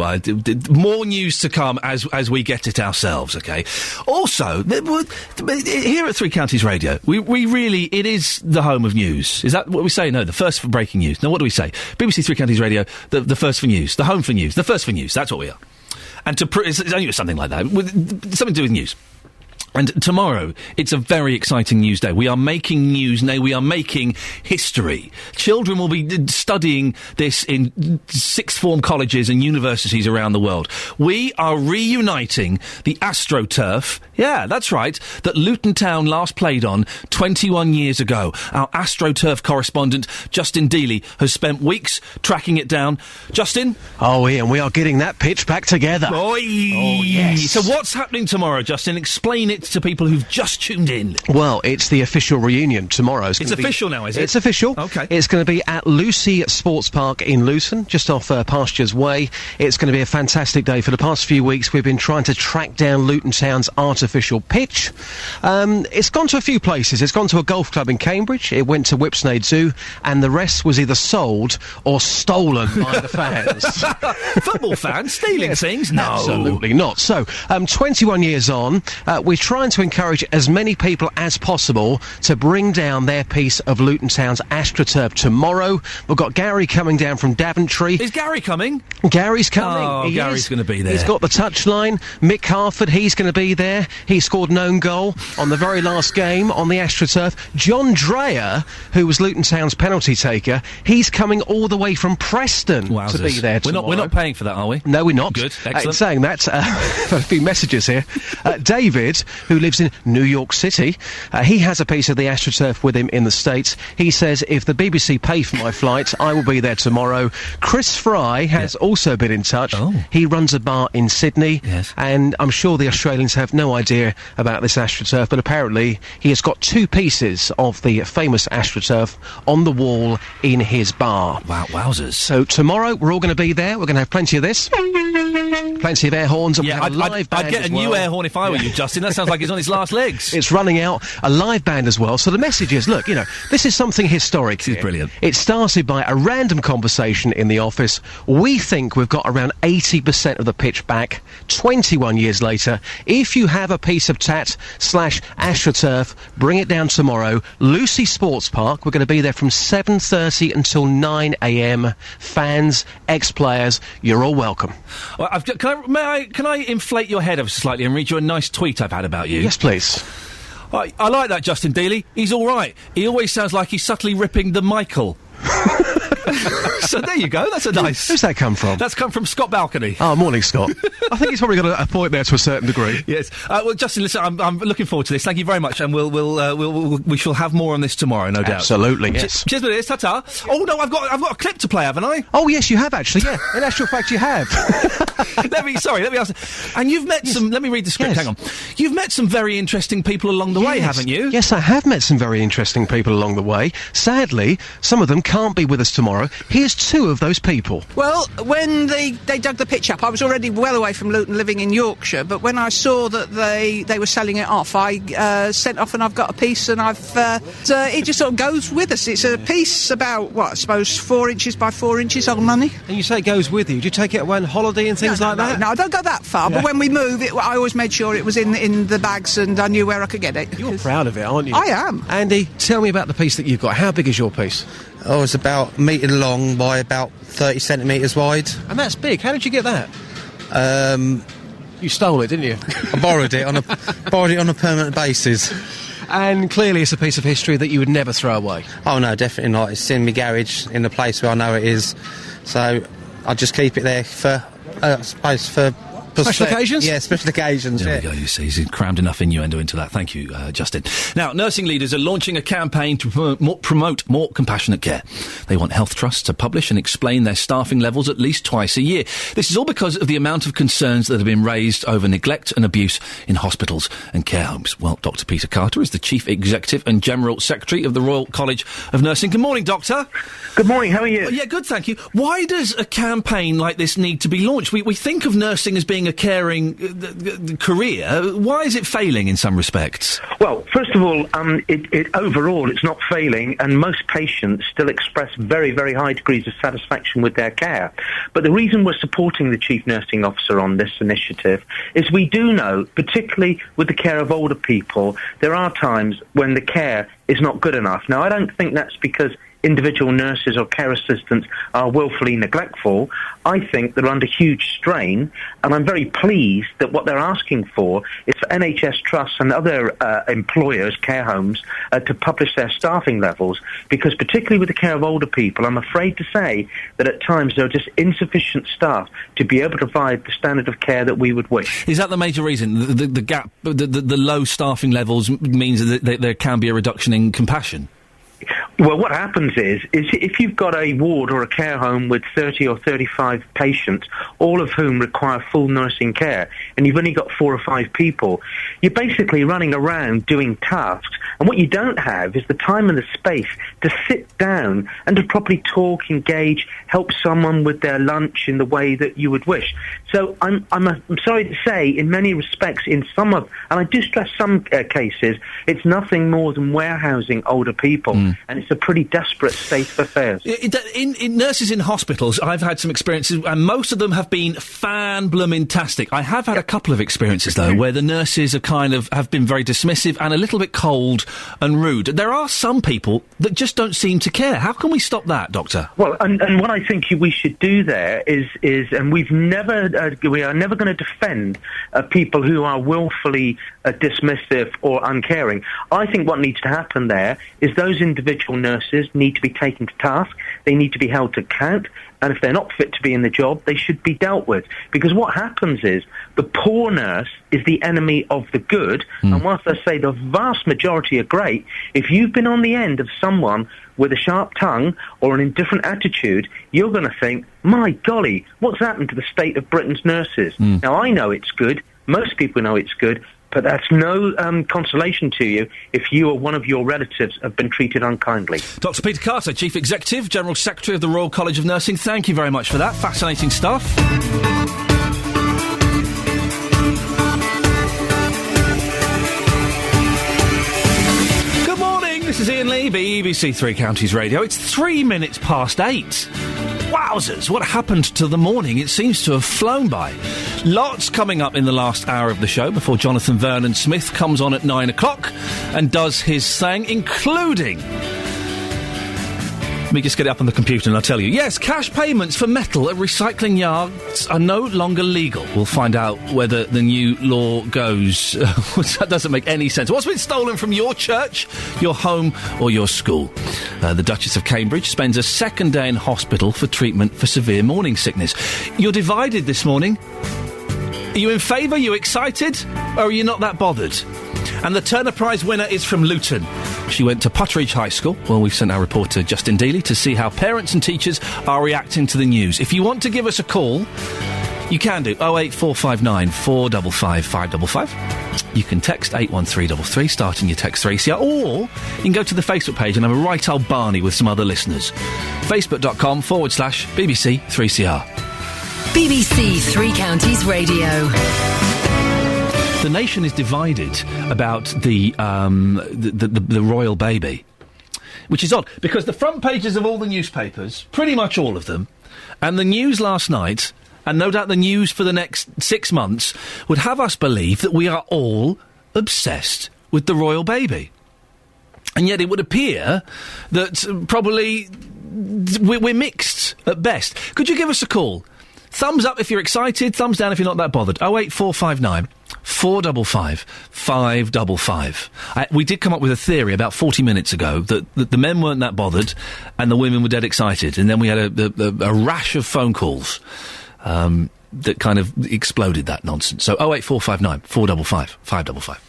more news to come as we get it ourselves, OK? Also, here at Three Counties Radio, we really, it is the home of news. Is that what we say? No, the first for breaking news. No, what do we say? BBC Three Counties Radio, the first for news. The home for news. The first for news. That's what we are. And it's only something like that. Something to do with news. And tomorrow, it's a very exciting news day. We are making news, nay, we are making history. Children will be studying this in sixth form colleges and universities around the world. We are reuniting the AstroTurf, yeah, that's right, that Luton Town last played on 21 years ago. Our AstroTurf correspondent, Justin Dealey, has spent weeks tracking it down. Justin? Oh, Ian, we are getting that pitch back together. Oi! Oh, yes. So what's happening tomorrow, Justin? Explain it to people who've just tuned in. Well, it's the official reunion tomorrow. It's official now, is it? It's official. Okay. It's going to be at Lucy Sports Park in Luton, just off Pastures Way. It's going to be a fantastic day. For the past few weeks, we've been trying to track down Luton Town's artificial pitch. It's gone to a few places. It's gone to a golf club in Cambridge. It went to Whipsnade Zoo, and the rest was either sold or stolen by the fans. Football fans stealing things? No. Absolutely not. So, 21 years on, we're trying to encourage as many people as possible to bring down their piece of Luton Town's AstroTurf tomorrow. We've got Gary coming down from Daventry. Is Gary coming? Gary's coming. Oh, Gary's going to be there. He's got the touchline. Mick Harford, he's going to be there. He scored an own goal on the very last game on the AstroTurf. John Dreyer, who was Luton Town's penalty taker, he's coming all the way from Preston to be there tomorrow. We're not paying for that, are we? No, we're not. Good, excellent. Saying that, a few messages here. David, who lives in New York City, he has a piece of the AstroTurf with him in the States. He says, if the BBC pay for my flight, I will be there tomorrow. Chris Fry has also been in touch. Oh. He runs a bar in Sydney, and I'm sure the Australians have no idea about this AstroTurf, but apparently he has got two pieces of the famous AstroTurf on the wall in his bar. Wow, wowzers. So tomorrow we're all going to be there. We're going to have plenty of this. Plenty of air horns, and we'll have a live band I'd get as a well. new air horn if I were you, Justin. That sounds like it's on its last legs. It's running out. A live band as well. So the message is, look, this is something historic. This is brilliant. It started by a random conversation in the office. We think we've got around 80% of the pitch back 21 years later. If you have a piece of tat/AstroTurf, bring it down tomorrow. Lucy Sports Park. We're going to be there from 7:30 until 9 a.m. Fans, ex-players, you're all welcome. Well, can I inflate your head ever so slightly and read you a nice tweet I've had about you? Yes, please. I like that, Justin Dealey. He's all right. He always sounds like he's subtly ripping the Michael. So there you go. That's a nice... Who's that come from? That's come from Scott Balcony. Oh, morning, Scott. I think he's probably got a point there to a certain degree. Yes. Well, Justin, listen, I'm looking forward to this. Thank you very much, and we shall have more on this tomorrow, no doubt. Absolutely, yes. Cheers with this. Ta-ta. Oh no, I've got a clip to play, haven't I? Oh yes, you have actually. Yeah, in actual fact, you have. Let me ask. And you've met some. Let me read the script. Yes. Hang on. You've met some very interesting people along the way, haven't you? Yes, I have met some very interesting people along the way. Sadly, some of them can't be with us tomorrow. Here's two of those people. Well, when they dug the pitch up, I was already well away from Luton, living in Yorkshire, but when I saw that they were selling it off, I sent off and I've got a piece, and it just sort of goes with us. It's a piece about, I suppose 4 inches by 4 inches on money. And you say it goes with you. Do you take it away on holiday and things like that? No, I don't go that far, but when we move, I always made sure it was in the bags and I knew where I could get it. You're proud of it, aren't you? I am. Andy, tell me about the piece that you've got. How big is your piece? Oh, it's about a metre long by about 30 centimetres wide. And that's big. How did you get that? You stole it, didn't you? I borrowed it on a permanent basis. And clearly it's a piece of history that you would never throw away. Oh no, definitely not. It's in my garage in the place where I know it is. So I just keep it there for space for special occasions? Yeah, special occasions. There we go, you see. He's crammed enough innuendo into that. Thank you, Justin. Now, nursing leaders are launching a campaign to promote more compassionate care. They want health trusts to publish and explain their staffing levels at least twice a year. This is all because of the amount of concerns that have been raised over neglect and abuse in hospitals and care homes. Well, Dr. Peter Carter is the Chief Executive and General Secretary of the Royal College of Nursing. Good morning, Doctor. Good morning, how are you? Yeah, good, thank you. Why does a campaign like this need to be launched? We think of nursing as being a caring career. Why is it failing in some respects? Well, first of all, overall it's not failing, and most patients still express very, very high degrees of satisfaction with their care. But the reason we're supporting the Chief Nursing Officer on this initiative is we do know, particularly with the care of older people, there are times when the care is not good enough. Now, I don't think that's because individual nurses or care assistants are willfully neglectful, I think they're under huge strain, and I'm very pleased that what they're asking for is for NHS trusts and other employers, care homes, to publish their staffing levels, because particularly with the care of older people, I'm afraid to say that at times there are just insufficient staff to be able to provide the standard of care that we would wish. Is that the major reason? The gap, the low staffing levels means that there can be a reduction in compassion? Well, what happens is if you've got a ward or a care home with 30 or 35 patients, all of whom require full nursing care, and you've only got 4 or 5 people, you're basically running around doing tasks, and what you don't have is the time and the space to sit down and to properly talk, engage, help someone with their lunch in the way that you would wish. So I'm sorry to say, in many respects, in some of, and I do stress some cases, it's nothing more than warehousing older people, and it's a pretty desperate state of affairs. In nurses in hospitals, I've had some experiences, and most of them have been fan-bloomin-tastic. I have had a couple of experiences, though, where the nurses are have been very dismissive and a little bit cold and rude. There are some people that just don't seem to care. How can we stop that, Doctor? Well, and what I think we should do there is and we are never going to defend people who are willfully dismissive or uncaring. I think what needs to happen there is those individual nurses need to be taken to task, they need to be held to account, and if they're not fit to be in the job, they should be dealt with. Because what happens is the poor nurse is the enemy of the good, and whilst I say the vast majority are great, if you've been on the end of someone with a sharp tongue or an indifferent attitude, you're going to think, my golly, what's happened to the state of Britain's nurses? Now, I know it's good, most people know it's good, but that's no consolation to you if you or one of your relatives have been treated unkindly. Dr. Peter Carter, Chief Executive, General Secretary of the Royal College of Nursing, thank you very much for that. Fascinating stuff. Good morning, this is Iain Lee, BBC Three Counties Radio. It's 3 minutes past 8. Wowzers, what happened to the morning? It seems to have flown by. Lots coming up in the last hour of the show before Jonathan Vernon Smith comes on at 9 o'clock and does his thing, including... Let me just get it up on the computer and I'll tell you. Yes, cash payments for metal at recycling yards are no longer legal. We'll find out whether the new law goes. That doesn't make any sense. What's been stolen from your church, your home or your school? The Duchess of Cambridge spends a second day in hospital for treatment for severe morning sickness. You're divided this morning. Are you in favour? Are you excited? Or are you not that bothered? And the Turner Prize winner is from Luton. She went to Putteridge High School. Well, we've sent our reporter Justin Dealey to see how parents and teachers are reacting to the news. If you want to give us a call, you can do 08459 455 555. You can text 81333, starting your text 3CR, or you can go to the Facebook page and have a right old Barney with some other listeners. Facebook.com/BBC 3CR. BBC Three Counties Radio. The nation is divided about the royal baby, which is odd, because the front pages of all the newspapers, pretty much all of them, and the news last night, and no doubt the news for the next 6 months, would have us believe that we are all obsessed with the royal baby. And yet it would appear that probably we're mixed at best. Could you give us a call? Thumbs up if you're excited, thumbs down if you're not that bothered. 08459 455 555. We did come up with a theory about 40 minutes ago that the men weren't that bothered and the women were dead excited, and then we had a rash of phone calls that kind of exploded that nonsense. So 08459 455 555.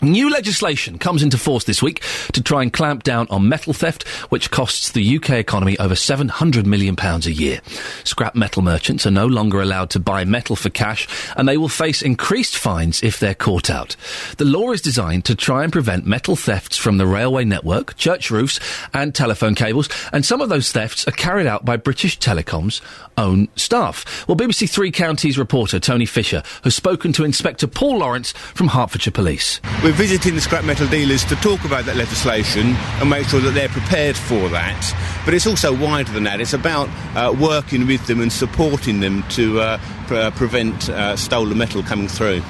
New legislation comes into force this week to try and clamp down on metal theft, which costs the UK economy over £700 million a year. Scrap metal merchants are no longer allowed to buy metal for cash, and they will face increased fines if they're caught out. The law is designed to try and prevent metal thefts from the railway network, church roofs and telephone cables, and some of those thefts are carried out by British Telecom's own staff. Well, BBC Three Counties reporter Tony Fisher has spoken to Inspector Paul Lawrence from Hertfordshire Police. We're visiting the scrap metal dealers to talk about that legislation and make sure that they're prepared for that. But it's also wider than that. It's about working with them and supporting them to prevent stolen metal coming through.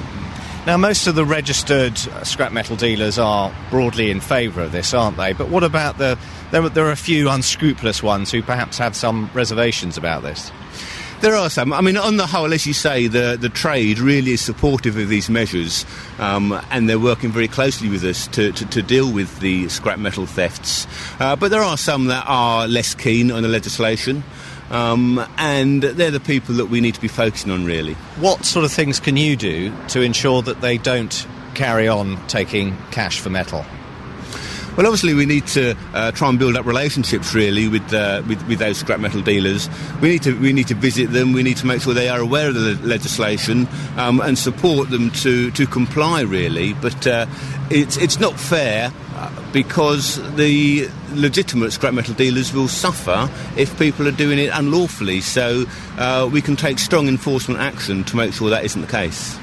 Now, most of the registered scrap metal dealers are broadly in favour of this, aren't they? But what about the there are a few unscrupulous ones who perhaps have some reservations about this. There are some. I mean, on the whole, as you say, the trade really is supportive of these measures, and they're working very closely with us to deal with the scrap metal thefts. But there are some that are less keen on the legislation, and they're the people that we need to be focusing on, really. What sort of things can you do to ensure that they don't carry on taking cash for metal? Well, obviously, we need to try and build up relationships, really, with those scrap metal dealers. We need to visit them. We need to make sure they are aware of the legislation and support them to comply, really. But it's not fair because the legitimate scrap metal dealers will suffer if people are doing it unlawfully. So we can take strong enforcement action to make sure that isn't the case.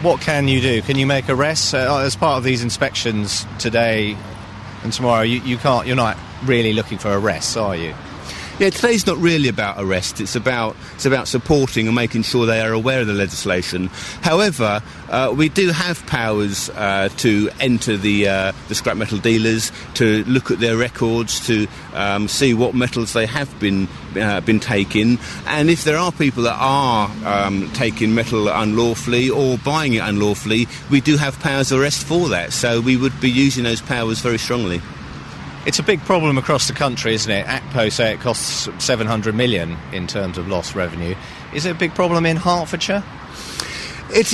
What can you do? Can you make arrests as part of these inspections today? And tomorrow, you're not really looking for arrests, are you? Yeah, today's not really about arrest. It's about supporting and making sure they are aware of the legislation. However, we do have powers to enter the scrap metal dealers, to look at their records, to see what metals they have been taking, and if there are people that are taking metal unlawfully or buying it unlawfully, we do have powers of arrest for that. So we would be using those powers very strongly. It's a big problem across the country, isn't it? ACPO say it costs 700 million in terms of lost revenue. Is it a big problem in Hertfordshire? It's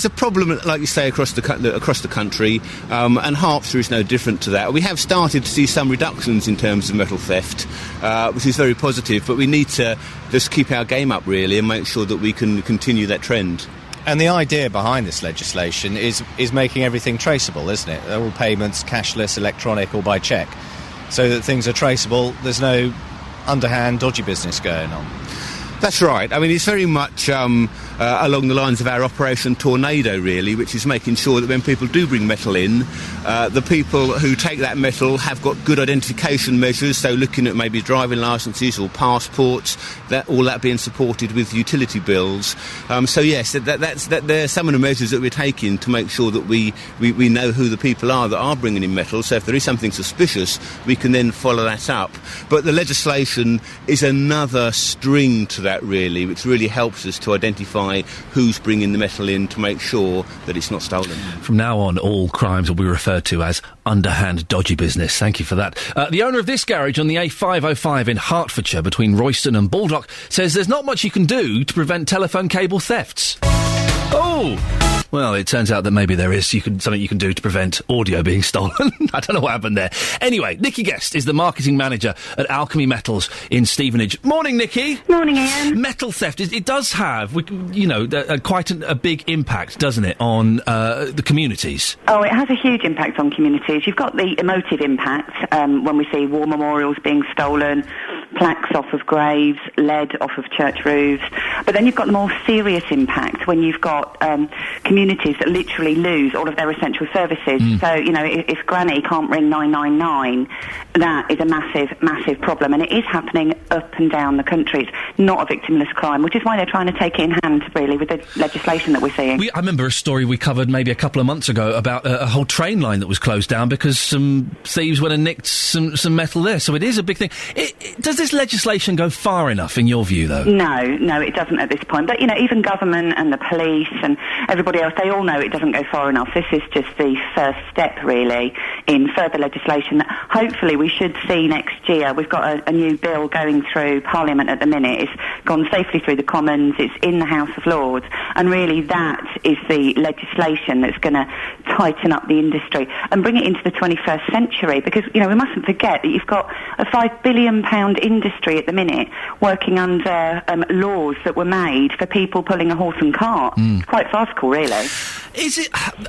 a problem, like you say, across the country, and Hertfordshire is no different to that. We have started to see some reductions in terms of metal theft, which is very positive, but we need to just keep our game up, really, and make sure that we can continue that trend. And the idea behind this legislation is making everything traceable, isn't it? All payments, cashless, electronic, or by cheque, so that things are traceable. There's no underhand, dodgy business going on. That's right. I mean, it's very much along the lines of our Operation Tornado, really, which is making sure that when people do bring metal in, the people who take that metal have got good identification measures, so looking at maybe driving licences or passports, all that being supported with utility bills. So, yes, they're some of the measures that we're taking to make sure that we know who the people are that are bringing in metal. So if there is something suspicious, we can then follow that up. But the legislation is another string to that, really, which really helps us to identify who's bringing the metal in to make sure that it's not stolen. From now on, all crimes will be referred to as underhand dodgy business. Thank you for that. The owner of this garage on the A505 in Hertfordshire between Royston and Baldock says there's not much you can do to prevent telephone cable thefts. Oh! Well, it turns out that maybe there is something you can do to prevent audio being stolen. I don't know what happened there. Anyway, Nikki Guest is the marketing manager at Alchemy Metals in Stevenage. Morning, Nikki. Morning, Ian. Metal theft, it does have, quite a big impact, doesn't it, on the communities? Oh, it has a huge impact on communities. You've got the emotive impact when we see war memorials being stolen, plaques off of graves, lead off of church roofs. But then you've got the more serious impact when you've got communities that literally lose all of their essential services. So, if Granny can't ring 999, that is a massive, massive problem. And it is happening up and down the country. It's not a victimless crime, which is why they're trying to take it in hand, really, with the legislation that we're seeing. I remember a story we covered maybe a couple of months ago about a whole train line that was closed down because some thieves went and nicked some metal there. So it is a big thing. Does this legislation go far enough, in your view, though? No, it doesn't at this point. But, even government and the police and everybody else, they all know it doesn't go far enough. This is just the first step, really, in further legislation that hopefully we should see next year. We've got a new bill going through Parliament at the minute. It's gone safely through the Commons. It's in the House of Lords. And really that is the legislation that's going to tighten up the industry and bring it into the 21st century. Because, we mustn't forget that you've got a £5 billion industry at the minute working under laws that were made for people pulling a horse and cart. Quite farcical, really.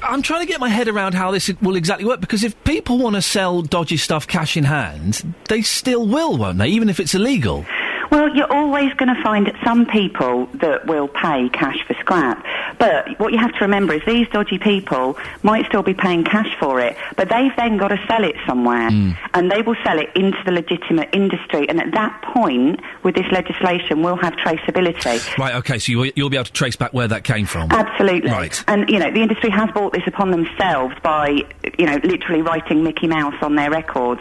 I'm trying to get my head around how this will exactly work, because if people want to sell dodgy stuff cash in hand, they still will, won't they, even if it's illegal? Well, you're always going to find some people that will pay cash for scrap. But what you have to remember is these dodgy people might still be paying cash for it, but they've then got to sell it somewhere. And they will sell it into the legitimate industry. And at that point, with this legislation, we'll have traceability. Right, OK, so you'll be able to trace back where that came from. Absolutely. Right. And, the industry has brought this upon themselves by, literally writing Mickey Mouse on their records.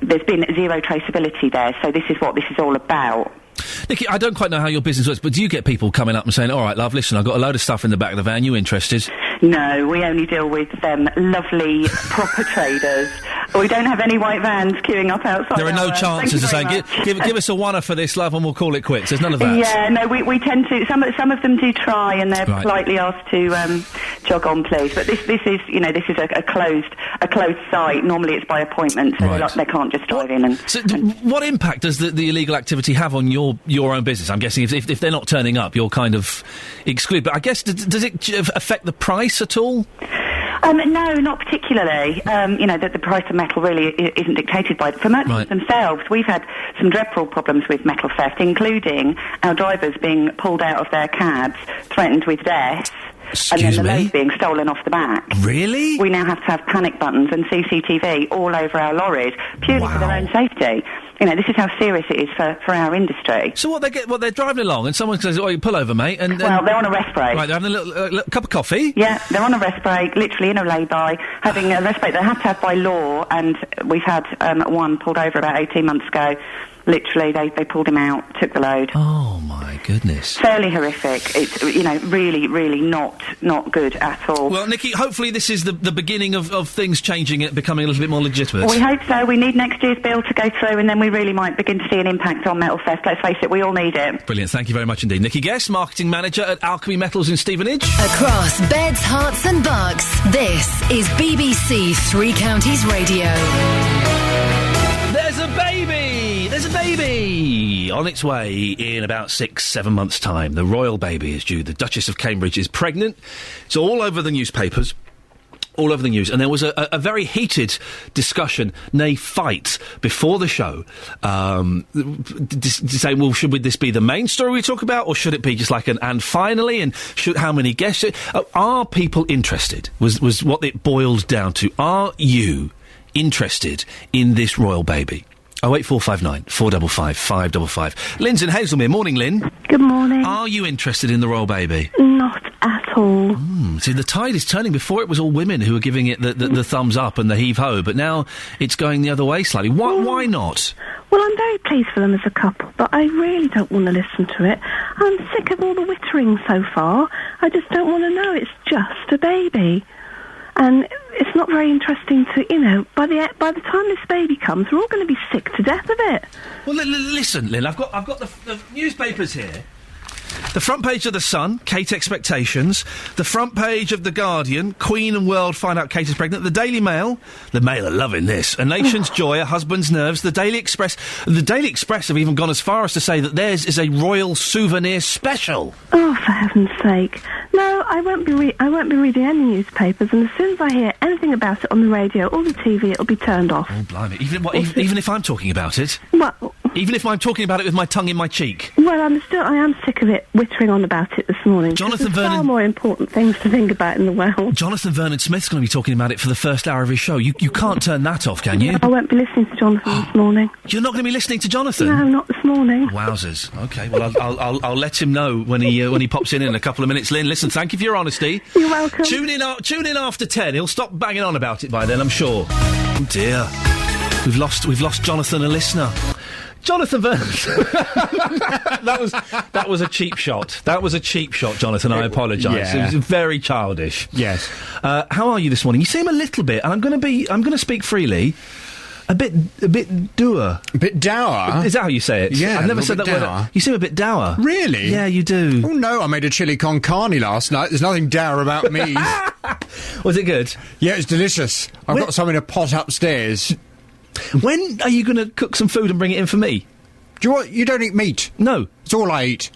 there's been zero traceability there. So this is what this is all about. Nikki, I don't quite know how your business works, but do you get people coming up and saying, all right, love, listen, I've got a load of stuff in the back of the van, you interested? No, we only deal with lovely proper traders. We don't have any white vans queuing up outside. There are no chances of saying, give us a oneer for this, love, and we'll call it quits. There's none of that. Yeah, no, we tend to. Some of them do try, and they're politely asked to jog on, please. But this is a closed site. Normally, it's by appointment, so they can't just drive in. And so, what impact does the illegal activity have on your own business? I'm guessing if they're not turning up, you're kind of excluded. But I guess does it affect the price at all? No, not particularly. The price of metal really isn't dictated by for merchants themselves. We've had some dreadful problems with metal theft, including our drivers being pulled out of their cabs, threatened with death. And then the load being stolen off the back. Really? We now have to have panic buttons and CCTV all over our lorries, purely for their own safety. This is how serious it is for our industry. So they're driving along and someone says, "Oh, you pull over, mate." And well, they're on a rest break. Right, they're having a little cup of coffee. Yeah, they're on a rest break, literally in a lay-by, having a rest break they have to have by law. And we've had one pulled over about 18 months ago. Literally, they pulled him out, took the load. Oh my goodness! Fairly horrific. It's really, really not good at all. Well, Nikki, hopefully this is the beginning of things changing, it becoming a little bit more legitimate. We hope so. We need next year's bill to go through, and then we really might begin to see an impact on metal theft. Let's face it, we all need it. Brilliant. Thank you very much indeed, Nikki Guest, marketing manager at Alchemy Metals in Stevenage. Across beds, hearts, and bucks. This is BBC Three Counties Radio. There's a baby! There's a baby! On its way in about 6-7 months' time. The royal baby is due. The Duchess of Cambridge is pregnant. It's all over the newspapers. All over the news. And there was a very heated discussion, nay fight, before the show, saying, well, should this be the main story we talk about, or should it be just like an and finally, and how many guests? Are people interested, was what it boiled down to. Are you interested in this royal baby? 08459 455 555. Lynn's in Hazelmere. Morning, Lynn. Good morning. Are you interested in the royal baby? Not at all. See, the tide is turning. Before it was all women who were giving it the thumbs up and the heave-ho, but now it's going the other way slightly. Why not? Well, I'm very pleased for them as a couple, but I really don't want to listen to it. I'm sick of all the wittering so far. I just don't want to know. It's just a baby. And it's not very interesting to, by the time this baby comes, we're all going to be sick to death of it. Well, listen, Lynn, I've got the newspapers here. The front page of The Sun, Kate expectations. The front page of The Guardian, Queen and World find out Kate is pregnant. The Daily Mail, the Mail are loving this. A nation's joy, a husband's nerves. The Daily Express have even gone as far as to say that theirs is a royal souvenir special. Oh, for heaven's sake! No, I won't be reading any newspapers, and as soon as I hear anything about it on the radio or the TV, it'll be turned off. Oh, blimey! Even if I'm talking about it. What? Even if I'm talking about it with my tongue in my cheek. Well, I am sick of it wittering on about it this morning. There's far more important things to think about in the world. Jonathan Vernon Smith's going to be talking about it for the first hour of his show. You can't turn that off, can you? No, I won't be listening to Jonathan this morning. You're not going to be listening to Jonathan? No, not this morning. Wowzers. Okay, well, I'll let him know when he pops in a couple of minutes. Lynn, listen, thank you for your honesty. You're welcome. Tune in after 10. He'll stop banging on about it by then, I'm sure. Oh dear, we've lost Jonathan, a listener. Jonathan Vernon. that was a cheap shot. That was a cheap shot, Jonathan. I apologise. Yeah. It was very childish. Yes. How are you this morning? You seem a little bit, and I'm going to speak freely. A bit dour. A bit dour? Is that how you say it? Yeah, I've never said that word. You seem a bit dour. Really? Yeah, you do. Oh, no, I made a chili con carne last night. There's nothing dour about me. Was it good? Yeah, it's delicious. I've got some in a pot upstairs. When are you going to cook some food and bring it in for me? You don't eat meat? No. It's all I eat.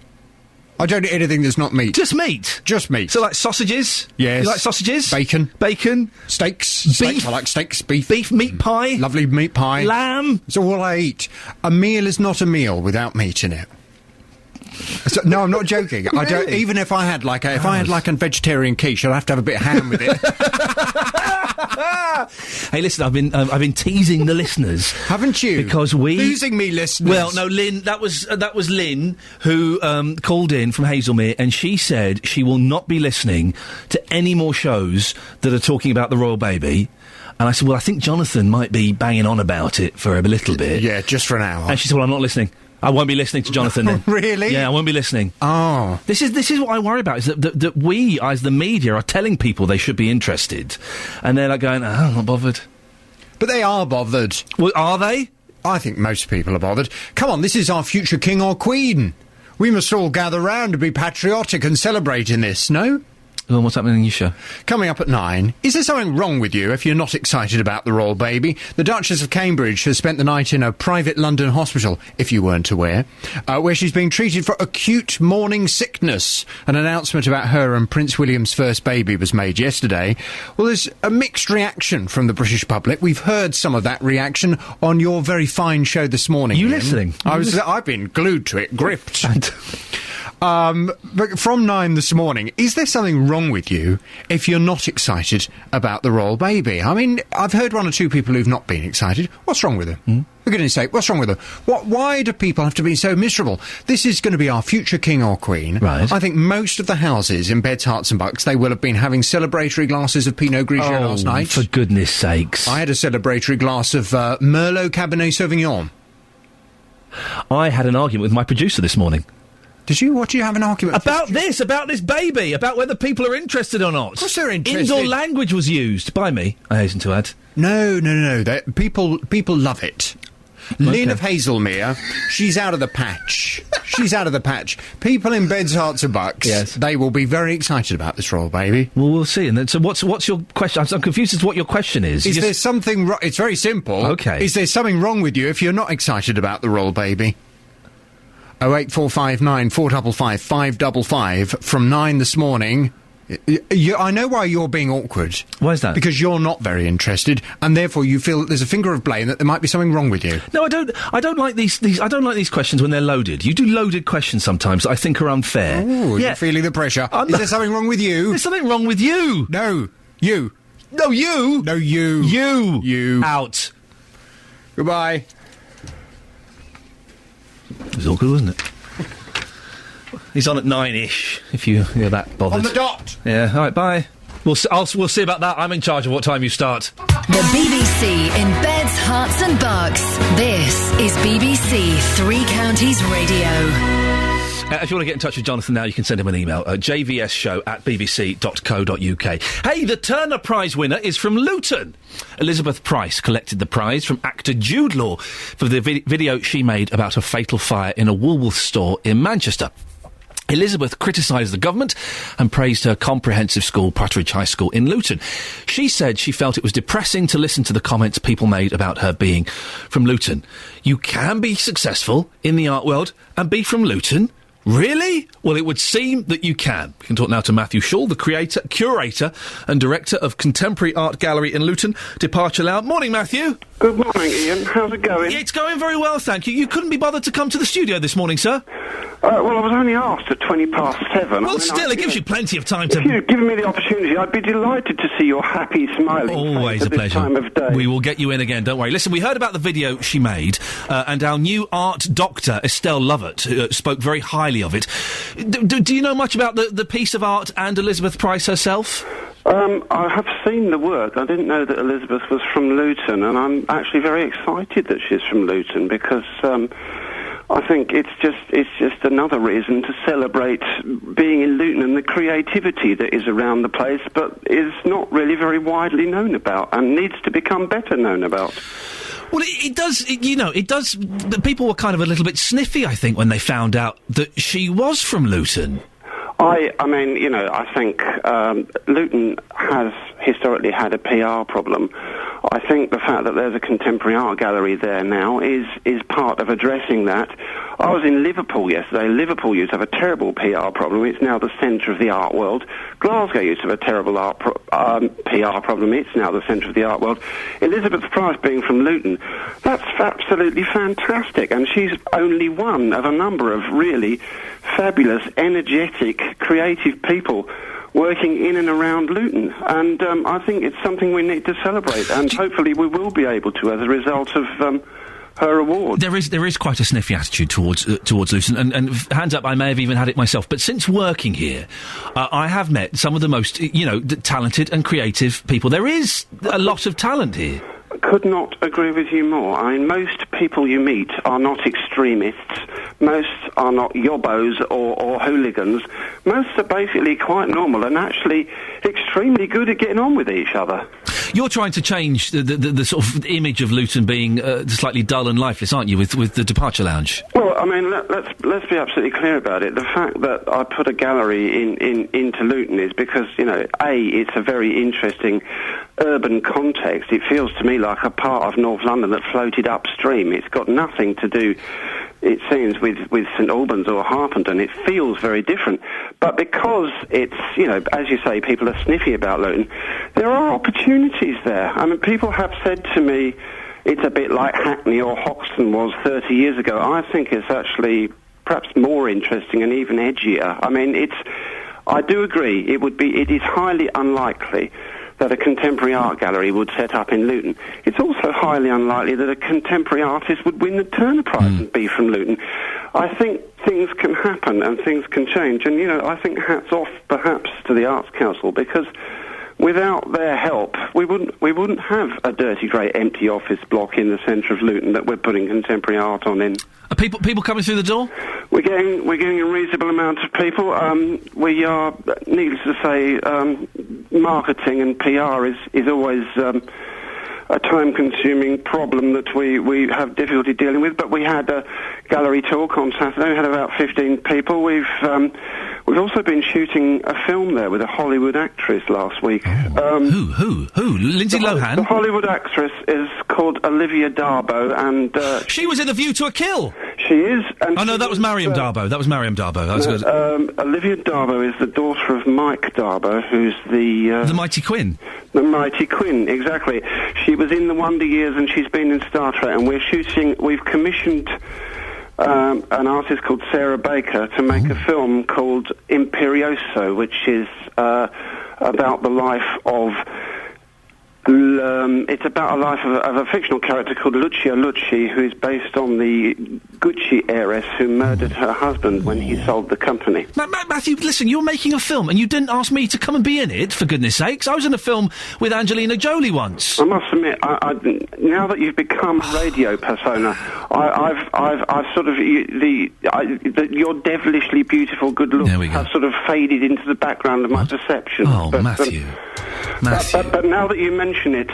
I don't eat anything that's not meat. Just meat? Just meat. So like sausages? Yes. You like sausages? Bacon. Steaks? Beef. I like steaks, beef. Beef, meat pie? Lovely meat pie. Lamb? It's all I eat. A meal is not a meal without meat in it. So, no, I'm not joking. Really? I don't. Even if I had like a vegetarian quiche, I'd have to have a bit of ham with it. Hey, listen, I've been teasing the listeners, haven't you? Because losing me, listeners. Well, no, Lynn. That was Lynn who called in from Hazelmere, and she said she will not be listening to any more shows that are talking about the royal baby. And I said, well, I think Jonathan might be banging on about it for a little bit. Yeah, just for an hour. And she said, well, I'm not listening. I won't be listening to Jonathan then. Really? Yeah, I won't be listening. Oh. This is what I worry about, is that we, as the media, are telling people they should be interested. And they're like going, I'm not bothered. But they are bothered. Well, are they? I think most people are bothered. Come on, this is our future king or queen. We must all gather round to be patriotic and celebrate in this, no? Well, what's happening in your show? Coming up at 9, is there something wrong with you if you're not excited about the royal baby? The Duchess of Cambridge has spent the night in a private London hospital, if you weren't aware, where she's being treated for acute morning sickness. An announcement about her and Prince William's first baby was made yesterday. Well, there's a mixed reaction from the British public. We've heard some of that reaction on your very fine show this morning. You Iain. listening? I've been glued to it, gripped. But from 9 this morning, is there something wrong with you if you're not excited about the royal baby? I mean, I've heard one or two people who've not been excited. What's wrong with them? For goodness sake, what's wrong with them? Why do people have to be so miserable? This is going to be our future king or queen. Right. I think most of the houses in Beds, Herts and Bucks, they will have been having celebratory glasses of Pinot Grigio last night. For goodness sakes. I had a celebratory glass of Merlot Cabernet Sauvignon. I had an argument with my producer this morning. Did you? What do you have an argument about this baby, about whether people are interested or not? Of course they're interested. Indoor language was used by me, I hasten to add. No. People love it. Okay. Lynn of Hazelmere, she's out of the patch. She's out of the patch. People in Beds, Herts and Bucks, yes, they will be very excited about this royal baby. Well, we'll see. And then, so what's your question? I'm confused as to what your question is. Is there something wrong? It's very simple. Okay. Is there something wrong with you if you're not excited about the royal baby? 08459 455 555 from 9 this morning. I know why you're being awkward. Why is that? Because you're not very interested, and therefore you feel that there's a finger of blame that there might be something wrong with you. No, I don't like these. I don't like these questions when they're loaded. You do loaded questions sometimes that I think are unfair. Oh, you're feeling the pressure. Is there something wrong with you? There's something wrong with you. No, you. No, you. No, you. You. Out. Goodbye. It was awkward, wasn't it? He's on at 9-ish, if you're that bothered. On the dot! Yeah, all right, bye. We'll see about that. I'm in charge of what time you start. The BBC in Beds, Herts and Bucks. This is BBC Three Counties Radio. If you want to get in touch with Jonathan now, you can send him an email at jvsshow@bbc.co.uk. Hey, the Turner Prize winner is from Luton. Elizabeth Price collected the prize from actor Jude Law for the video she made about a fatal fire in a Woolworths store in Manchester. Elizabeth criticised the government and praised her comprehensive school, Putteridge High School in Luton. She said she felt it was depressing to listen to the comments people made about her being from Luton. You can be successful in the art world and be from Luton? Really? Well, it would seem that you can. We can talk now to Matthew Shaw, the curator and director of Contemporary Art Gallery in Luton, Departure Loud. Morning, Matthew. Good morning, Ian. How's it going? It's going very well, thank you. You couldn't be bothered to come to the studio this morning, sir? Well, I was only asked at 7:20. Well, still, it gives you plenty of time to... If you'd given me the opportunity, I'd be delighted to see your happy, smiling Always face a pleasure. This time of day. We will get you in again, don't worry. Listen, we heard about the video she made, and our new art doctor, Estelle Lovett, spoke very highly of it. Do you know much about the piece of art and Elizabeth Price herself? I have seen the work. I didn't know that Elizabeth was from Luton, and I'm actually very excited that she's from Luton because I think it's just another reason to celebrate being in Luton and the creativity that is around the place, but is not really very widely known about and needs to become better known about. Well, it does. The people were kind of a little bit sniffy, I think, when they found out that she was from Luton. I mean, I think Luton has historically had a PR problem. I think the fact that there's a contemporary art gallery there now is part of addressing that. I was in Liverpool yesterday. Liverpool used to have a terrible PR problem. It's now the centre of the art world. Glasgow used to have a terrible PR problem. It's now the centre of the art world. Elizabeth Price being from Luton, that's absolutely fantastic. And she's only one of a number of really fabulous, energetic, creative people working in and around Luton. And I think it's something we need to celebrate. And hopefully we will be able to as a result of her award. There is quite a sniffy attitude towards Luton, and hands up, I may have even had it myself. But since working here, I have met some of the most, talented and creative people. There is a lot of talent here. Could not agree with you more. I mean, most people you meet are not extremists. Most are not yobbos or hooligans. Most are basically quite normal and actually extremely good at getting on with each other. You're trying to change the sort of image of Luton being slightly dull and lifeless, aren't you, with the Departure Lounge? Well, I mean, let's be absolutely clear about it. The fact that I put a gallery into Luton is because, it's a very interesting urban context. It feels to me like a part of North London that floated upstream. It's got nothing to do, it seems, with St Albans or Harpenden. It feels very different. But because it's, as you say, people are sniffy about Luton, there are opportunities there. I mean, people have said to me it's a bit like Hackney or Hoxton was 30 years ago. I think it's actually perhaps more interesting and even edgier. I mean, I do agree, it is highly unlikely that a contemporary art gallery would set up in Luton. It's also highly unlikely that a contemporary artist would win the Turner Prize and be from Luton. I think things can happen and things can change, and I think hats off perhaps to the Arts Council, because without their help we wouldn't have a dirty grey empty office block in the centre of Luton that we're putting contemporary art on in. Are people coming through the door? We're getting a reasonable amount of people. We are, needless to say, marketing and PR is always a time-consuming problem that we have difficulty dealing with. But we had a gallery talk on Saturday. We had about 15 people. We've also been shooting a film there with a Hollywood actress last week. Who? Lindsay Lohan? The Hollywood actress is called Olivia Darbo, and she was in A View to a Kill. She is. And that was Mariam Darbo. That was Mariam Darbo. That was good. Olivia Darbo is the daughter of Mike Darbo, who's the Mighty Quinn. The Mighty Quinn, exactly. She was in The Wonder Years, and she's been in Star Trek. And we've commissioned an artist called Sarah Baker to make a film called Imperioso, which is about the life of. It's about a life of a fictional character called Lucia Lucci, who is based on the Gucci heiress who murdered her husband when he sold the company. Matthew, listen, you're making a film and you didn't ask me to come and be in it, for goodness sakes. I was in a film with Angelina Jolie once. I must admit, now that you've become a radio persona, I've sort of your devilishly beautiful good looks have sort of faded into the background of my perception. Oh, Matthew. But now that you mention it,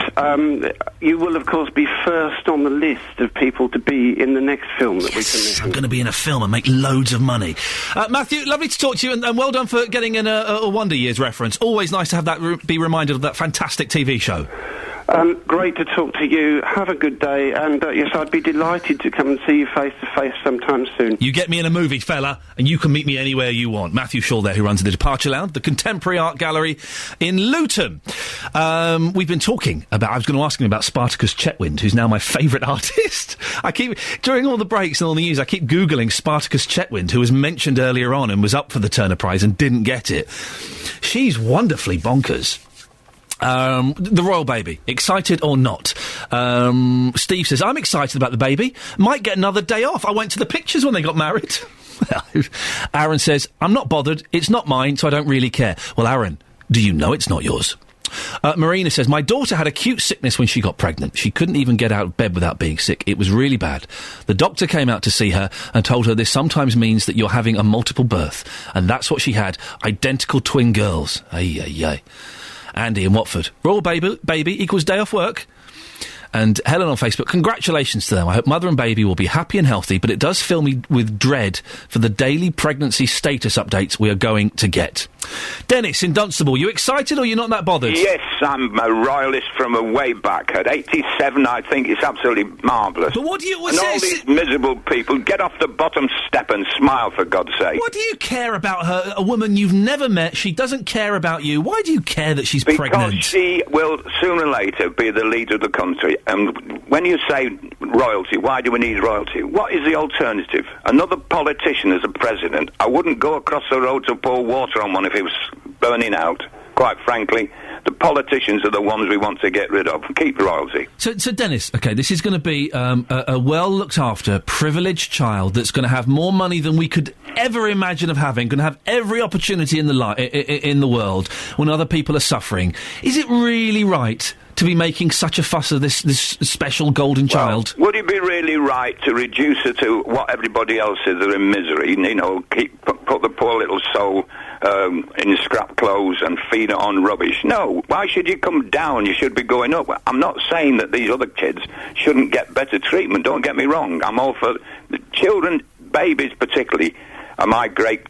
you will of course be first on the list of people to be in the next film that we commission. I'm going to be in a film and make loads of money. Matthew, lovely to talk to you, and well done for getting in a Wonder Years reference. Always nice to have that be reminded of that fantastic TV show. Great to talk to you. Have a good day, and yes, I'd be delighted to come and see you face to face sometime soon. You get me in a movie, fella, and you can meet me anywhere you want. Matthew Shaw there, who runs the Departure Lounge, the Contemporary Art Gallery in Luton. We've been talking about, I was going to ask him about Spartacus Chetwynd, who's now my favourite artist. During all the breaks and all the news, I keep Googling Spartacus Chetwynd, who was mentioned earlier on and was up for the Turner Prize and didn't get it. She's wonderfully bonkers. The royal baby, excited or not? Steve says, I'm excited about the baby. Might get another day off. I went to the pictures when they got married. Aaron says, I'm not bothered. It's not mine, so I don't really care. Well, Aaron, do you know it's not yours? Marina says, my daughter had acute sickness when she got pregnant. She couldn't even get out of bed without being sick. It was really bad. The doctor came out to see her and told her this sometimes means that you're having a multiple birth. And that's what she had. Identical twin girls. Ay, ay, ay. Andy in Watford. Royal baby equals day off work. And Helen on Facebook, congratulations to them. I hope mother and baby will be happy and healthy, but it does fill me with dread for the daily pregnancy status updates we are going to get. Dennis in Dunstable, you excited or you're not that bothered? Yes, I'm a royalist from a way back. At 87, I think it's absolutely marvellous. But what do you... And all these miserable people, get off the bottom step and smile, for God's sake. What do you care about her? A woman you've never met, she doesn't care about you. Why do you care that she's pregnant? Because she will, sooner or later, be the leader of the country. And when you say royalty, why do we need royalty? What is the alternative? Another politician as a president. I wouldn't go across the road to pour water on one if it was burning out. Quite frankly, the politicians are the ones we want to get rid of. Keep royalty. So Dennis, okay, this is going to be a well-looked-after, privileged child that's going to have more money than we could ever imagine of having, going to have every opportunity in the world when other people are suffering. Is it really right to be making such a fuss of this special golden child? Would it be really right to reduce her to what everybody else is, that are in misery? You know, put the poor little soul in scrap clothes and feed it on rubbish? No. Why should you come down? You should be going up. I'm not saying that these other kids shouldn't get better treatment. Don't get me wrong. I'm all for the children, babies particularly, are my great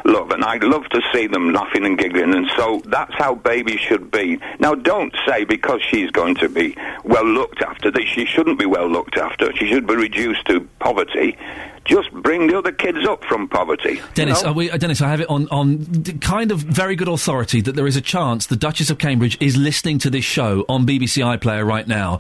love, and I love to see them laughing and giggling, and so that's how babies should be. Now, don't say because she's going to be well looked after that she shouldn't be well looked after. She should be reduced to poverty. Just bring the other kids up from poverty. Dennis, Dennis, I have it on kind of very good authority that there is a chance the Duchess of Cambridge is listening to this show on BBC iPlayer right now.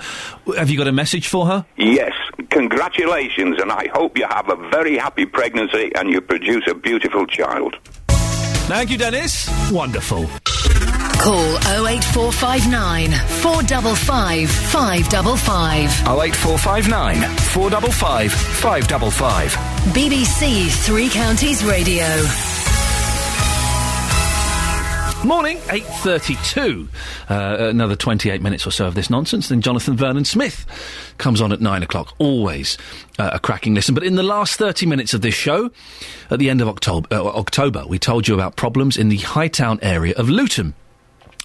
Have you got a message for her? Yes. Congratulations, and I hope you have a very happy pregnancy and you produce a beautiful child. Thank you, Dennis. Wonderful. Call 08459 455 555. 08459 455 555. BBC Three Counties Radio. Morning, 8:32. Another 28 minutes or so of this nonsense. Then Jonathan Vernon Smith comes on at 9 o'clock. Always a cracking listen. But in the last 30 minutes of this show, at the end of October, we told you about problems in the Hightown area of Luton.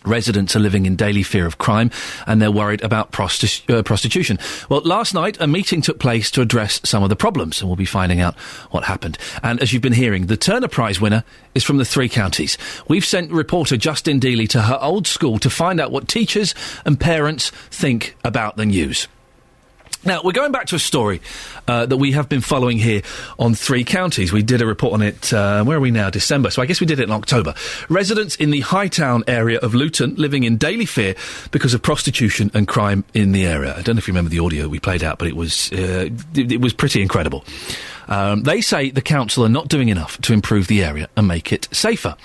Residents are living in daily fear of crime, and they're worried about prostitution. Well, last night, a meeting took place to address some of the problems, and we'll be finding out what happened. And as you've been hearing, the Turner Prize winner is from the Three Counties. We've sent reporter Justin Dealey to her old school to find out what teachers and parents think about the news. Now, we're going back to a story that we have been following here on Three Counties. We did a report on it, where are we now? December. So I guess we did it in October. Residents in the Hightown area of Luton living in daily fear because of prostitution and crime in the area. I don't know if you remember the audio we played out, but it was pretty incredible. They say the council are not doing enough to improve the area and make it safer.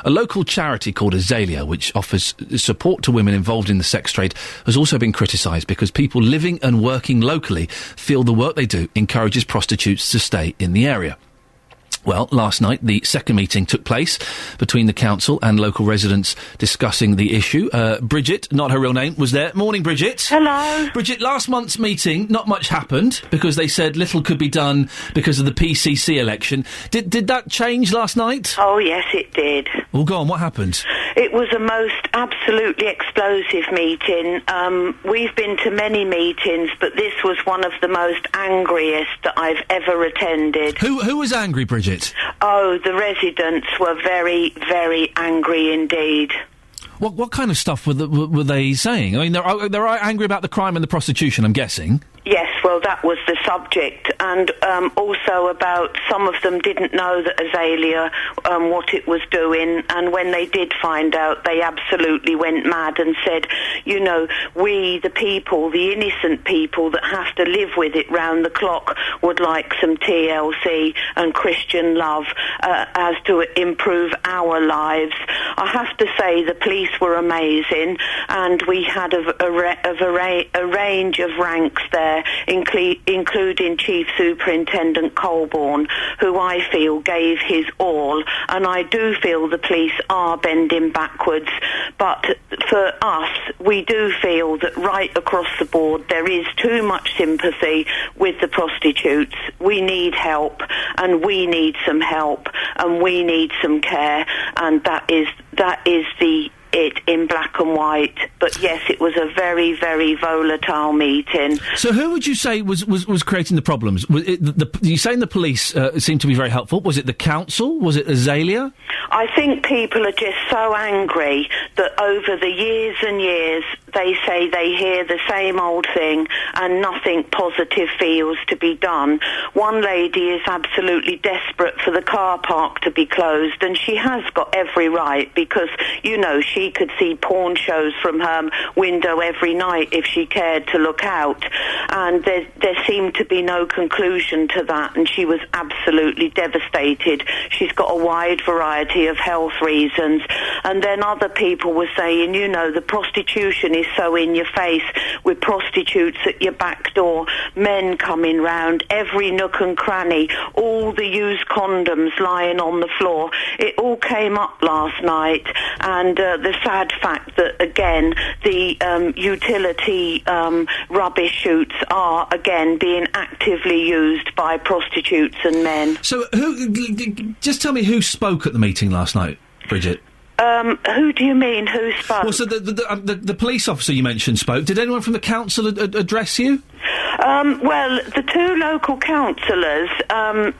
A local charity called Azalea, which offers support to women involved in the sex trade, has also been criticised because people living and working locally feel the work they do encourages prostitutes to stay in the area. Well, last night, the second meeting took place between the council and local residents discussing the issue. Bridget, not her real name, was there. Morning, Bridget. Hello. Bridget, last month's meeting, not much happened because they said little could be done because of the PCC election. Did that change last night? Oh, yes, it did. Well, go on, what happened? It was a most absolutely explosive meeting. We've been to many meetings, but this was one of the most angriest that I've ever attended. Who was angry, Bridget? Oh, the residents were very, very angry indeed. What kind of stuff were they saying? I mean, they're angry about the crime and the prostitution, I'm guessing. Yes, well, that was the subject, and also about some of them didn't know that Azalea, what it was doing, and when they did find out, they absolutely went mad and said, you know, we, the people, the innocent people that have to live with it round the clock, would like some TLC and Christian love as to improve our lives. I have to say the police were amazing, and we had a range of ranks there, including Chief Superintendent Colborne, who I feel gave his all, and I do feel the police are bending backwards, but for us, we do feel that right across the board there is too much sympathy with the prostitutes. We need help, and we need some help, and we need some care, and that is it in black and white. But yes, it was a very, very volatile meeting. So who would you say was creating the problems? You're saying the police seemed to be very helpful. Was it the council? Was it Azalea? I think people are just so angry that over the years and years they say they hear the same old thing and nothing positive feels to be done. One lady is absolutely desperate for the car park to be closed, and she has got every right, because, you know, she could see porn shows from her window every night if she cared to look out, and there seemed to be no conclusion to that, and she was absolutely devastated. She's got a wide variety of health reasons. And then other people were saying, you know, the prostitution is so in your face, with prostitutes at your back door, men coming round, every nook and cranny, all the used condoms lying on the floor. It all came up last night, and the sad fact that, again, the utility rubbish chutes are, again, being actively used by prostitutes and men. So, just tell me who spoke at the meeting last night, Bridget? Who do you mean, who spoke? Well, so the police officer you mentioned spoke. Did anyone from the council address you? Well, the two local councillors,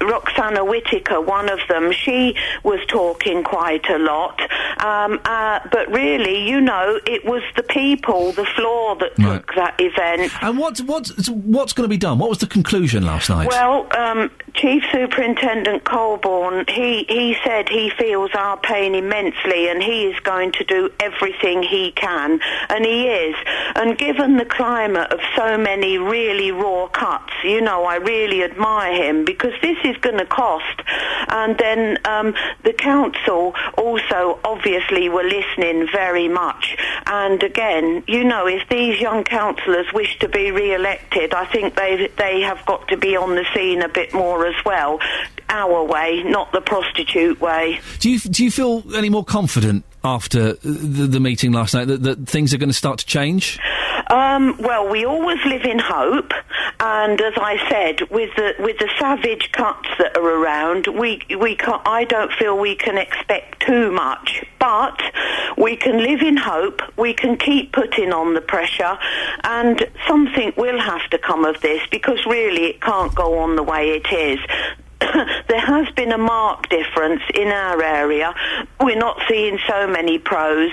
Roxana Whittaker, one of them, she was talking quite a lot. But really, you know, it was the people, the floor that took that event. And what's going to be done? What was the conclusion last night? Well, Chief Superintendent Colborne, he said he feels our pain immensely, and he is going to do everything he can, and he is. And given the climate of so many really raw cuts, you know, I really admire him, because this is going to cost. And then the council also obviously were listening very much. And again, you know, if these young councillors wish to be re-elected, I think they have got to be on the scene a bit more as well. Our way, not the prostitute way. Do you feel any more confident after the meeting last night that things are going to start to change? Well, we always live in hope, and as I said, with the savage cuts that are around, I don't feel we can expect too much, but we can live in hope. We can keep putting on the pressure, and something will have to come of this, because really it can't go on the way it is. There has been a marked difference in our area. We're not seeing so many pros,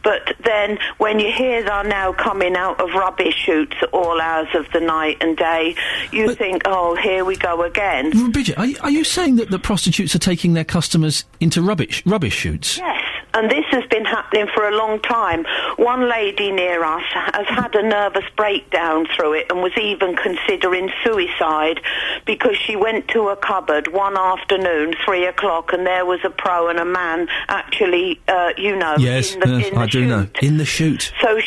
but then when you hear they're now coming out of rubbish chutes at all hours of the night and day, you think, oh, here we go again. Bridget, are you saying that the prostitutes are taking their customers into rubbish chutes? Yes. And this has been happening for a long time. One lady near us has had a nervous breakdown through it and was even considering suicide, because she went to a cupboard one afternoon, 3 o'clock, and there was a pro and a man actually, you know, yes, in the I do know. In the chute. So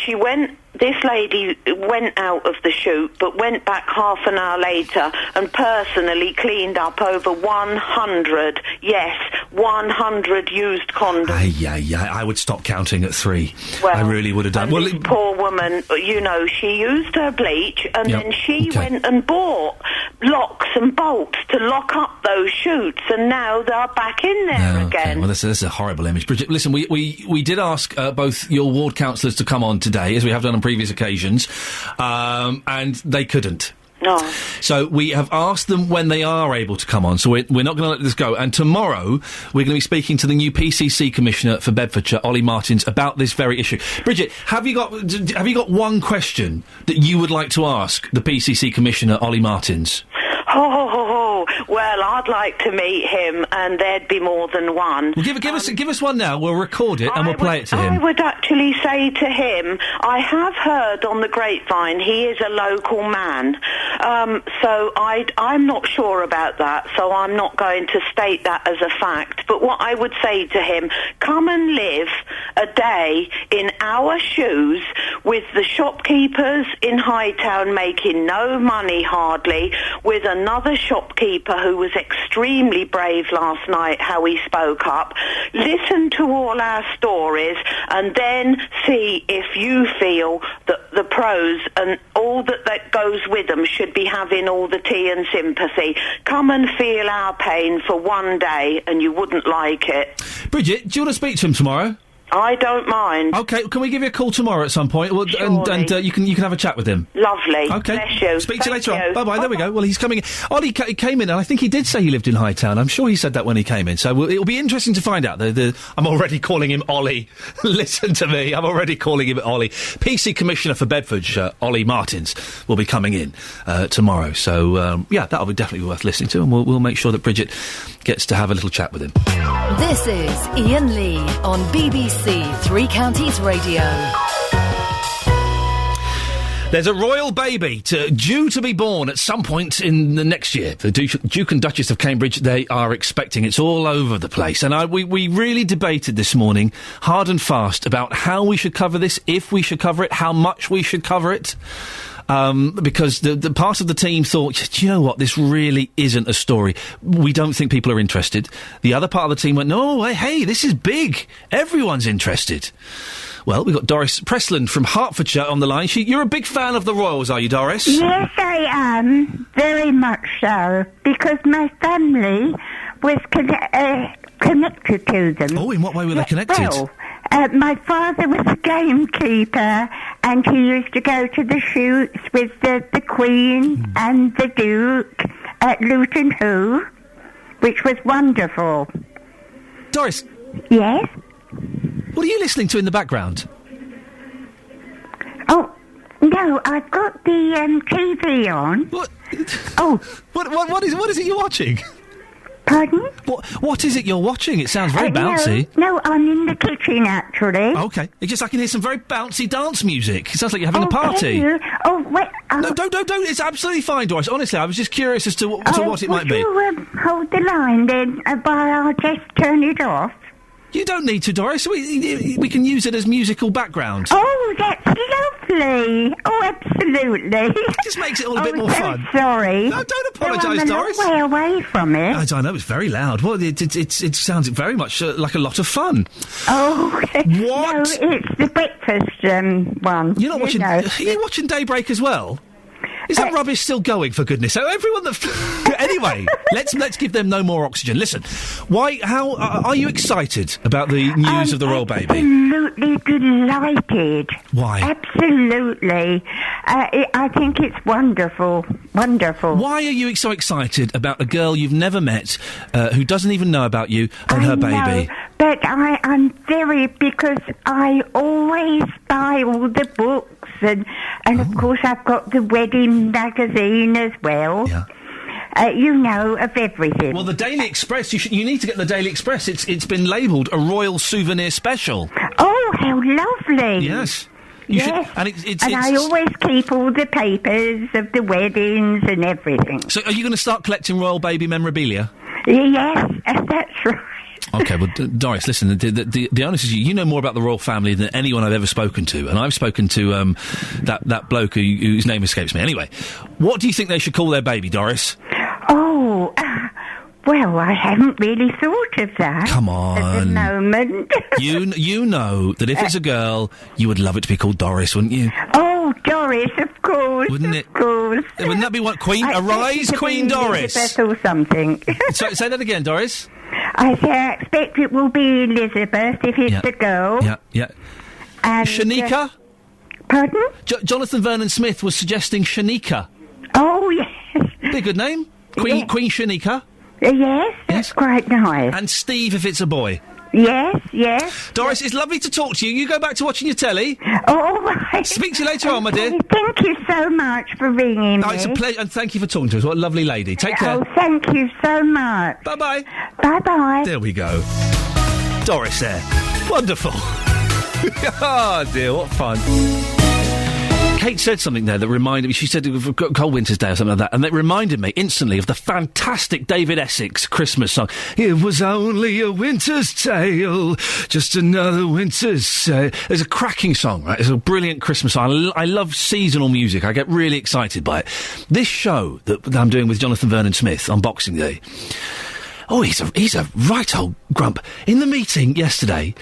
this lady went out of the chute, but went back half an hour later and personally cleaned up over 100, yes, 100 used condoms. I would stop counting at 3. Well, I really would have done. Well, this poor woman, you know, she used her bleach, and then she went and bought locks and bolts to lock up those chutes, and now they're back in there again. Well, this is a horrible image. Bridget, listen, we did ask both your ward councillors to come on today, as we have done on previous occasions, and they couldn't. No. So we have asked them when they are able to come on, so we're not going to let this go. And tomorrow we're going to be speaking to the new PCC Commissioner for Bedfordshire, Ollie Martins, about this very issue. Bridget, have you got one question that you would like to ask the PCC Commissioner, Ollie Martins? Well, I'd like to meet him, and there'd be more than one. Well, give us one now. We'll record it and we'll play it to him. I would actually say to him, I have heard on the grapevine he is a local man, so I'm not sure about that, so I'm not going to state that as a fact. But what I would say to him, come and live a day in our shoes with the shopkeepers in Hightown making no money hardly, with another shopkeeper who was extremely brave last night, how he spoke up. Listen to all our stories and then see if you feel that the pros and all that goes with them should be having all the tea and sympathy. Come and feel our pain for one day and you wouldn't like it. Bridget, do you want to speak to him tomorrow? I don't mind. Okay, can we give you a call tomorrow at some point? Well, and you can have a chat with him. Lovely. Okay. Bless you. Speak to you Thank later on. you. Bye-bye. There we go. Well, he's coming in. Ollie came in, and I think he did say he lived in Hightown. I'm sure he said that when he came in. So it'll be interesting to find out. I'm already calling him Ollie. Listen to me. I'm already calling him Ollie. PC Commissioner for Bedfordshire, Ollie Martins, will be coming in tomorrow. So, that'll be definitely worth listening to, and we'll make sure that Bridget gets to have a little chat with him. This is Iain Lee on BBC Three Counties Radio. There's a royal baby due to be born at some point in the next year. The Duke and Duchess of Cambridge, they are expecting. It's all over the place. And we really debated this morning, hard and fast, about how we should cover this, if we should cover it, how much we should cover it. Because the part of the team thought, do you know what, this really isn't a story. We don't think people are interested. The other part of the team went, no, hey, this is big. Everyone's interested. Well, we've got Doris Presland from Hertfordshire on the line. You're a big fan of the Royals, are you, Doris? Yes, I am. Very much so. Because my family was connected to them. Oh, in what way were they connected? Well, my father was a gamekeeper, and he used to go to the shoots with the Queen and the Duke at Luton Hoo, which was wonderful. Doris? Yes? What are you listening to in the background? Oh, no, I've got the TV on. What? Oh. What is it you're watching? Pardon? What is it you're watching? It sounds very bouncy. No, I'm in the kitchen, actually. Okay. It's just I can hear some very bouncy dance music. It sounds like you're having a party. Can you? Oh, wait. No, don't. It's absolutely fine, Doris. Honestly, I was just curious as to what it might be. Would you hold the line, then, while I just turn it off? You don't need to, Doris. We can use it as musical background. Oh, that's lovely. Oh, absolutely. It just makes it all a bit more fun. Sorry. No, don't apologise, Doris. I'm a long way away from it. I know, it's very loud. Well, it sounds very much like a lot of fun. Oh, what? No, it's the breakfast one. You're not watching... Are you watching Daybreak as well? Is that rubbish still going, for goodness sake? Everyone that... Anyway, let's give them no more oxygen. Listen, how are you excited about the news of the royal baby? Absolutely delighted. Why? Absolutely. I think it's wonderful. Wonderful. Why are you so excited about a girl you've never met, who doesn't even know about you and her baby? But I'm very, because I always buy all the books, and of course I've got the wedding magazine as well. Yeah. Of everything. Well, the Daily Express, you need to get the Daily Express. It's been labelled a royal souvenir special. Oh, how lovely. Yes. Yes, and I always keep all the papers of the weddings and everything. So are you going to start collecting royal baby memorabilia? Yes, that's right. OK, well, Doris, listen, the onus is you know more about the royal family than anyone I've ever spoken to, and I've spoken to that bloke whose name escapes me. Anyway, what do you think they should call their baby, Doris? Oh, well, I haven't really thought of that. Come on. At the moment. You know that if it's a girl, you would love it to be called Doris, wouldn't you? Oh, Doris, of course. Wouldn't it? Of course. Wouldn't that be what? Queen, arise, Queen Doris. Elizabeth or something. Say that again, Doris. I expect it will be Elizabeth if it's a girl. Yeah. And, Shanika? Pardon? Jonathan Vernon Smith was suggesting Shanika. Oh, yes. Be a good name. Queen Shanika. Yes, that's quite nice. And Steve if it's a boy. Yes. Doris, it's lovely to talk to you. You go back to watching your telly. Oh, all right. Speak to you later on, my dear. Thank you so much for ringing me. It's a pleasure, and thank you for talking to us. What a lovely lady. Take care. Oh, thank you so much. Bye-bye. Bye-bye. There we go. Doris there. Wonderful. Oh, dear, what fun. Kate said something there that reminded me, she said Cold Winter's Day or something like that, and it reminded me instantly of the fantastic David Essex Christmas song. It was only a winter's tale, just another winter's tale. It's a cracking song, right? It's a brilliant Christmas song. I love seasonal music. I get really excited by it. This show that I'm doing with Jonathan Vernon Smith on Boxing Day, oh, he's a right old grump. In the meeting yesterday...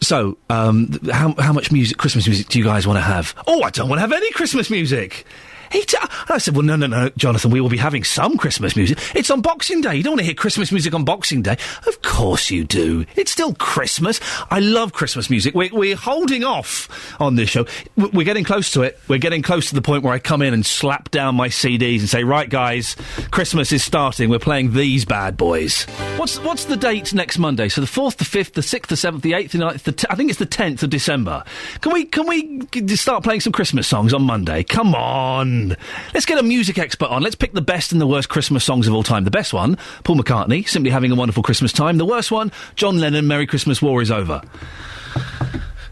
So, how much Christmas music do you guys want to have? Oh, I don't want to have any Christmas music. I said, well, no, Jonathan, we will be having some Christmas music. It's on Boxing Day. You don't want to hear Christmas music on Boxing Day. Of course you do. It's still Christmas. I love Christmas music. We're holding off on this show. We're getting close to it. We're getting close to the point where I come in and slap down my CDs and say, right, guys, Christmas is starting. We're playing these bad boys. What's the date next Monday? So the 4th, the 5th, the 6th, the 7th, the 8th, the 9th, I think it's the 10th of December. Can we start playing some Christmas songs on Monday? Come on. Let's get a music expert on. Let's pick the best and the worst Christmas songs of all time. The best one, Paul McCartney, Simply Having a Wonderful Christmas Time. The worst one, John Lennon, Merry Christmas, War is Over.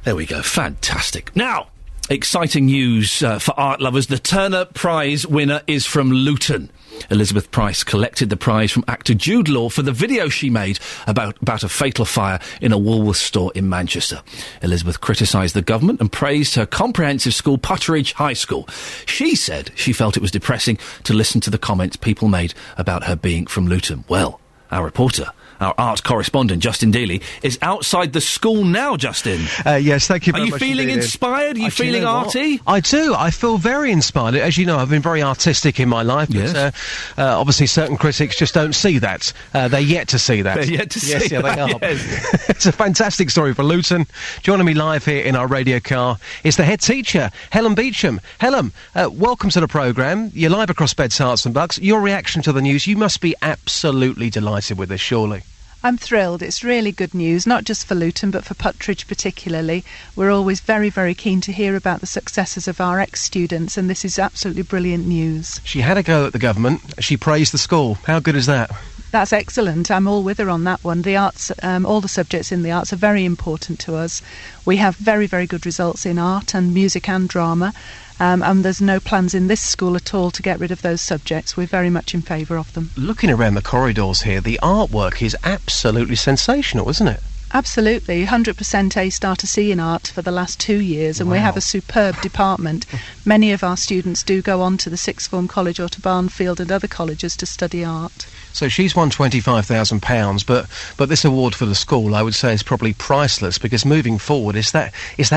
There we go. Fantastic. Now, exciting news for art lovers. The Turner Prize winner is from Luton. Elizabeth Price collected the prize from actor Jude Law for the video she made about a fatal fire in a Woolworths store in Manchester. Elizabeth criticised the government and praised her comprehensive school, Putteridge High School. She said she felt it was depressing to listen to the comments people made about her being from Luton. Well, our reporter, our art correspondent, Justin Dealey, is outside the school now, Justin. Yes, thank you very much. Are you feeling inspired? Are you feeling arty? I do. I feel very inspired. As you know, I've been very artistic in my life. Yes. But, obviously, certain critics just don't see that. They're yet to see that. They're yet to see yeah, that, they are. yes. It's a fantastic story for Luton. Joining me live here in our radio car is the head teacher, Helen Beecham. Helen, welcome to the programme. You're live across Beds, Hearts and Bucks. Your reaction to the news, you must be absolutely delighted with this, surely. I'm thrilled. It's really good news, not just for Luton, but for Putteridge particularly. We're always very, very keen to hear about the successes of our ex-students, and this is absolutely brilliant news. She had a go at the government. She praised the school. How good is that? That's excellent. I'm all with her on that one. The arts, all the subjects in the arts are very important to us. We have very, very good results in art and music and drama. And there's no plans in this school at all to get rid of those subjects. We're very much in favour of them. Looking around the corridors here, the artwork is absolutely sensational, isn't it? Absolutely. 100% A-star to C in art for the last 2 years, and we have a superb department. Many of our students do go on to the Sixth Form College or to Barnfield and other colleges to study art. So she's won £25,000, but this award for the school, I would say, is probably priceless, because moving forward, it's that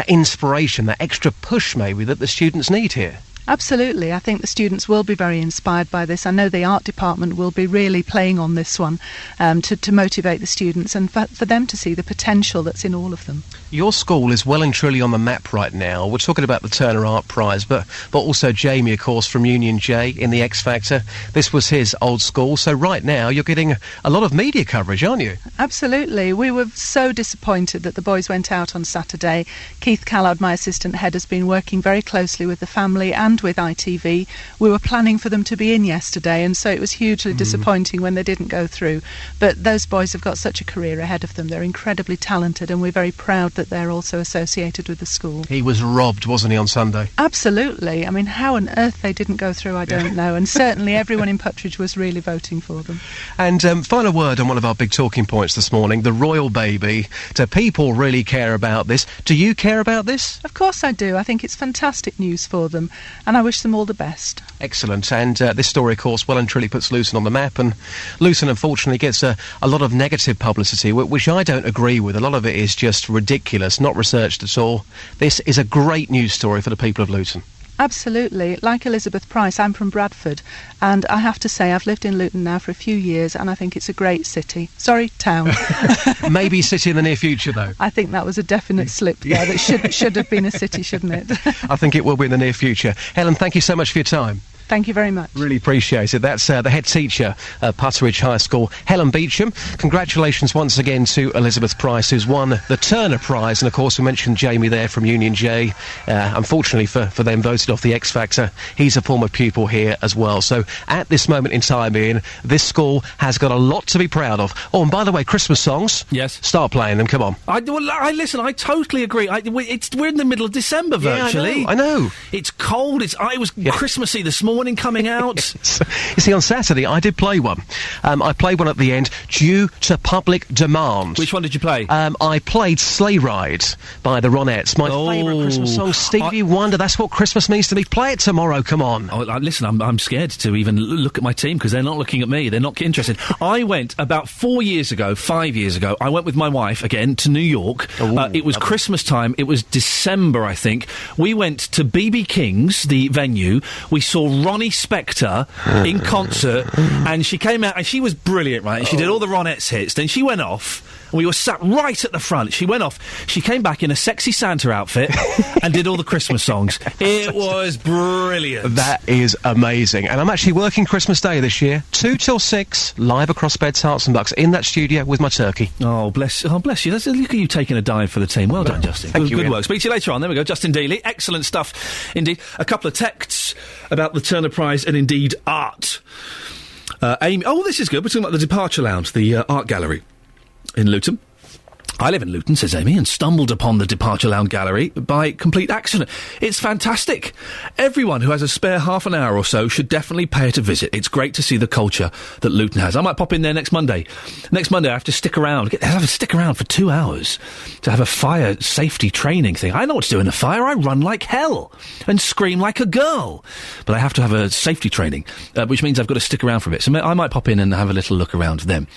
inspiration, that extra push maybe that the students need here. Absolutely. I think the students will be very inspired by this. I know the art department will be really playing on this one to motivate the students and for them to see the potential that's in all of them. Your school is well and truly on the map right now. We're talking about the Turner Art Prize, but also Jamie, of course, from Union J in the X Factor. This was his old school, so right now you're getting a lot of media coverage, aren't you? Absolutely. We were so disappointed that the boys went out on Saturday. Keith Callard, my assistant head, has been working very closely with the family and with ITV. We were planning for them to be in yesterday, and so it was hugely disappointing when they didn't go through. But those boys have got such a career ahead of them. They're incredibly talented, and we're very proud that they're also associated with the school. He was robbed, wasn't he, on Sunday? Absolutely. I mean, how on earth they didn't go through, I don't know. And certainly everyone in Putteridge was really voting for them. And final word on one of our big talking points this morning, the royal baby. Do people really care about this? Do you care about this? Of course I do. I think it's fantastic news for them, and I wish them all the best. Excellent. And this story, of course, well and truly puts Luton on the map, and Luton, unfortunately, gets a lot of negative publicity, which I don't agree with. A lot of it is just ridiculous, not researched at all. This is a great news story for the people of Luton. Absolutely. Like Elizabeth Price, I'm from Bradford, and I have to say I've lived in Luton now for a few years, and I think it's a great city. Sorry, town. Maybe city in the near future, though. I think that was a definite slip there. That should have been a city, shouldn't it? I think it will be in the near future. Helen, thank you so much for your time. Thank you very much. Really appreciate it. That's the head teacher at Putteridge High School, Helen Beecham. Congratulations once again to Elizabeth Price, who's won the Turner Prize. And, of course, we mentioned Jamie there from Union J. Unfortunately for them, voted off the X Factor. He's a former pupil here as well. So at this moment in time, Iain, this school has got a lot to be proud of. Oh, and by the way, Christmas songs. Yes. Start playing them, come on. Listen, I totally agree. We're in the middle of December, virtually. Yeah, I know. It's cold. I was Christmassy this morning. morning coming out. You see, on Saturday, I did play one. I played one at the end due to public demand. Which one did you play? I played Sleigh Ride by the Ronettes. My favourite Christmas song, Stevie Wonder. That's what Christmas means to me. Play it tomorrow, come on. Oh, listen, I'm scared to even look at my team because they're not looking at me. They're not interested. I went about 5 years ago, I went with my wife, again, to New York. It was Christmas time. It was December, I think. We went to B.B. King's, the venue. We saw Ronnie Spector in concert, and she came out, and she was brilliant, right? And she did all the Ronettes hits. Then she went off, and we were sat right at the front. She went off. She came back in a sexy Santa outfit and did all the Christmas songs. It was brilliant. That is amazing. And I'm actually working Christmas Day this year, 2 till 6, live across Beds, Hearts and Bucks, in that studio with my turkey. Oh, bless you. Look at you taking a dive for the team. Well done, Justin. Thank you, Good Iain. work. Speak to you later on. There we go. Justin Dealey. Excellent stuff indeed. A couple of texts about the Turner Prize and indeed art. Amy. Oh, this is good. We're talking about the Departure Lounge, the art gallery in Luton. I live in Luton, says Amy, and stumbled upon the Departure Lounge Gallery by complete accident. It's fantastic. Everyone who has a spare half an hour or so should definitely pay it a visit. It's great to see the culture that Luton has. I might pop in there next Monday. Next Monday I have to stick around. I have to stick around for 2 hours to have a fire safety training thing. I know what to do in a fire. I run like hell and scream like a girl. But I have to have a safety training, which means I've got to stick around for a bit. So I might pop in and have a little look around them.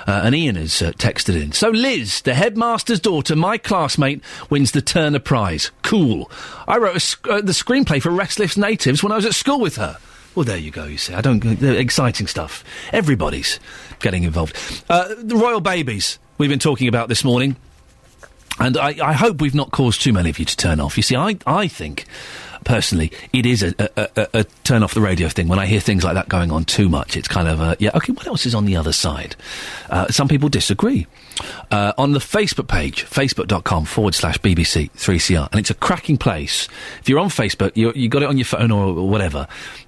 And Iain has texted in. So Liz, the headmaster's daughter, my classmate, wins the Turner Prize. Cool. I wrote the screenplay for Restless Natives when I was at school with her. Well, there you go, you see. Exciting stuff. Everybody's getting involved. The royal babies we've been talking about this morning. And I hope we've not caused too many of you to turn off. You see, I think, personally, it is a turn off the radio thing. When I hear things like that going on too much, it's kind of okay, what else is on the other side? Some people disagree. On the Facebook page, facebook.com/BBC3CR, and it's a cracking place. If you're on Facebook, you got it on your phone or whatever,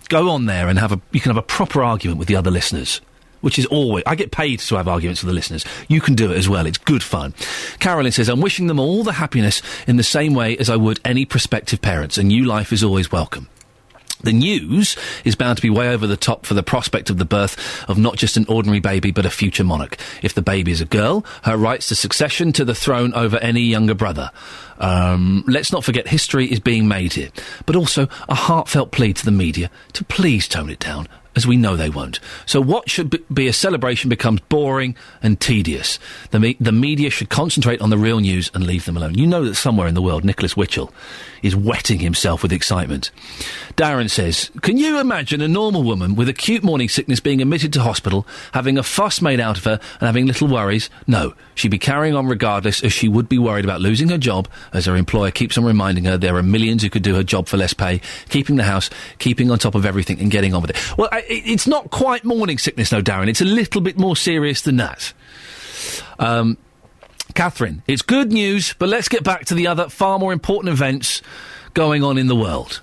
go on there and you can have a proper argument with the other listeners. Which is always... I get paid to have arguments with the listeners. You can do it as well. It's good fun. Carolyn says, I'm wishing them all the happiness in the same way as I would any prospective parents. A new life is always welcome. The news is bound to be way over the top for the prospect of the birth of not just an ordinary baby, but a future monarch. If the baby is a girl, her rights to succession to the throne over any younger brother. Let's not forget history is being made here. But also a heartfelt plea to the media to please tone it down, as we know they won't. So what should be a celebration becomes boring and tedious. The media should concentrate on the real news and leave them alone. You know that somewhere in the world, Nicholas Witchell is wetting himself with excitement. Darren says, can you imagine a normal woman with acute morning sickness being admitted to hospital, having a fuss made out of her and having little worries? No, she'd be carrying on regardless, as she would be worried about losing her job, as her employer keeps on reminding her there are millions who could do her job for less pay, keeping the house, keeping on top of everything and getting on with it. Well, it's not quite morning sickness, no, Darren. It's a little bit more serious than that. Catherine, it's good news, but let's get back to the other far more important events going on in the world.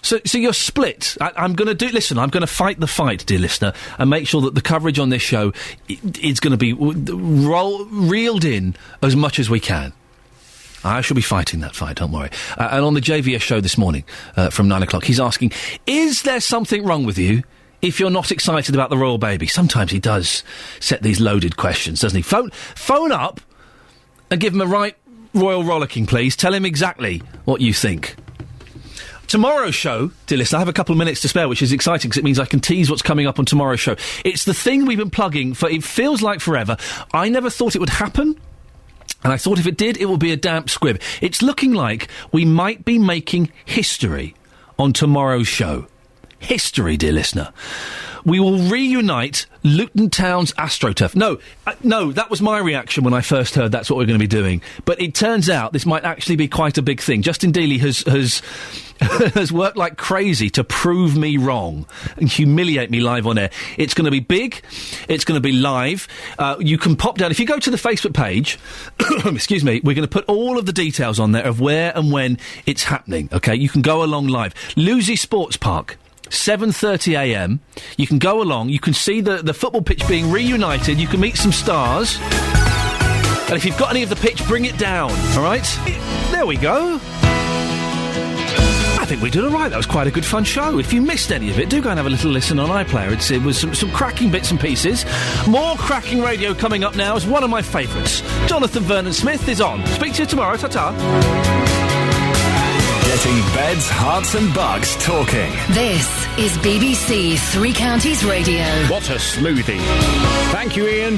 So you're split. I'm going to fight the fight, dear listener, and make sure that the coverage on this show is going to be reeled in as much as we can. I shall be fighting that fight, don't worry. And on the JVS show this morning, from 9 o'clock, he's asking, is there something wrong with you if you're not excited about the royal baby? Sometimes he does set these loaded questions, doesn't he? Phone up and give him a right royal rollicking, please. Tell him exactly what you think. Tomorrow's show, dear listener, I have a couple of minutes to spare, which is exciting because it means I can tease what's coming up on tomorrow's show. It's the thing we've been plugging for, it feels like forever. I never thought it would happen. And I thought if it did, it would be a damp squib. It's looking like we might be making history on tomorrow's show. History, dear listener. We will reunite Luton Town's AstroTurf. No, that was my reaction when I first heard that's what we're going to be doing. But it turns out this might actually be quite a big thing. Justin Dealey has worked like crazy to prove me wrong and humiliate me live on air. It's going to be big. It's going to be live. You can pop down. If you go to the Facebook page, excuse me, we're going to put all of the details on there of where and when it's happening, OK? You can go along live. Lucy Sports Park. 7:30am. You can go along. You can see the football pitch being reunited. You can meet some stars. And if you've got any of the pitch, bring it down. All right? There we go. I think we did all right. That was quite a good fun show. If you missed any of it, do go and have a little listen on iPlayer. It was some cracking bits and pieces. More cracking radio coming up now as one of my favourites. Jonathan Vernon Smith is on. Speak to you tomorrow. Ta-ta. Getting beds, hearts and bucks talking. This is BBC Three Counties Radio. What a smoothie. Thank you, Iain.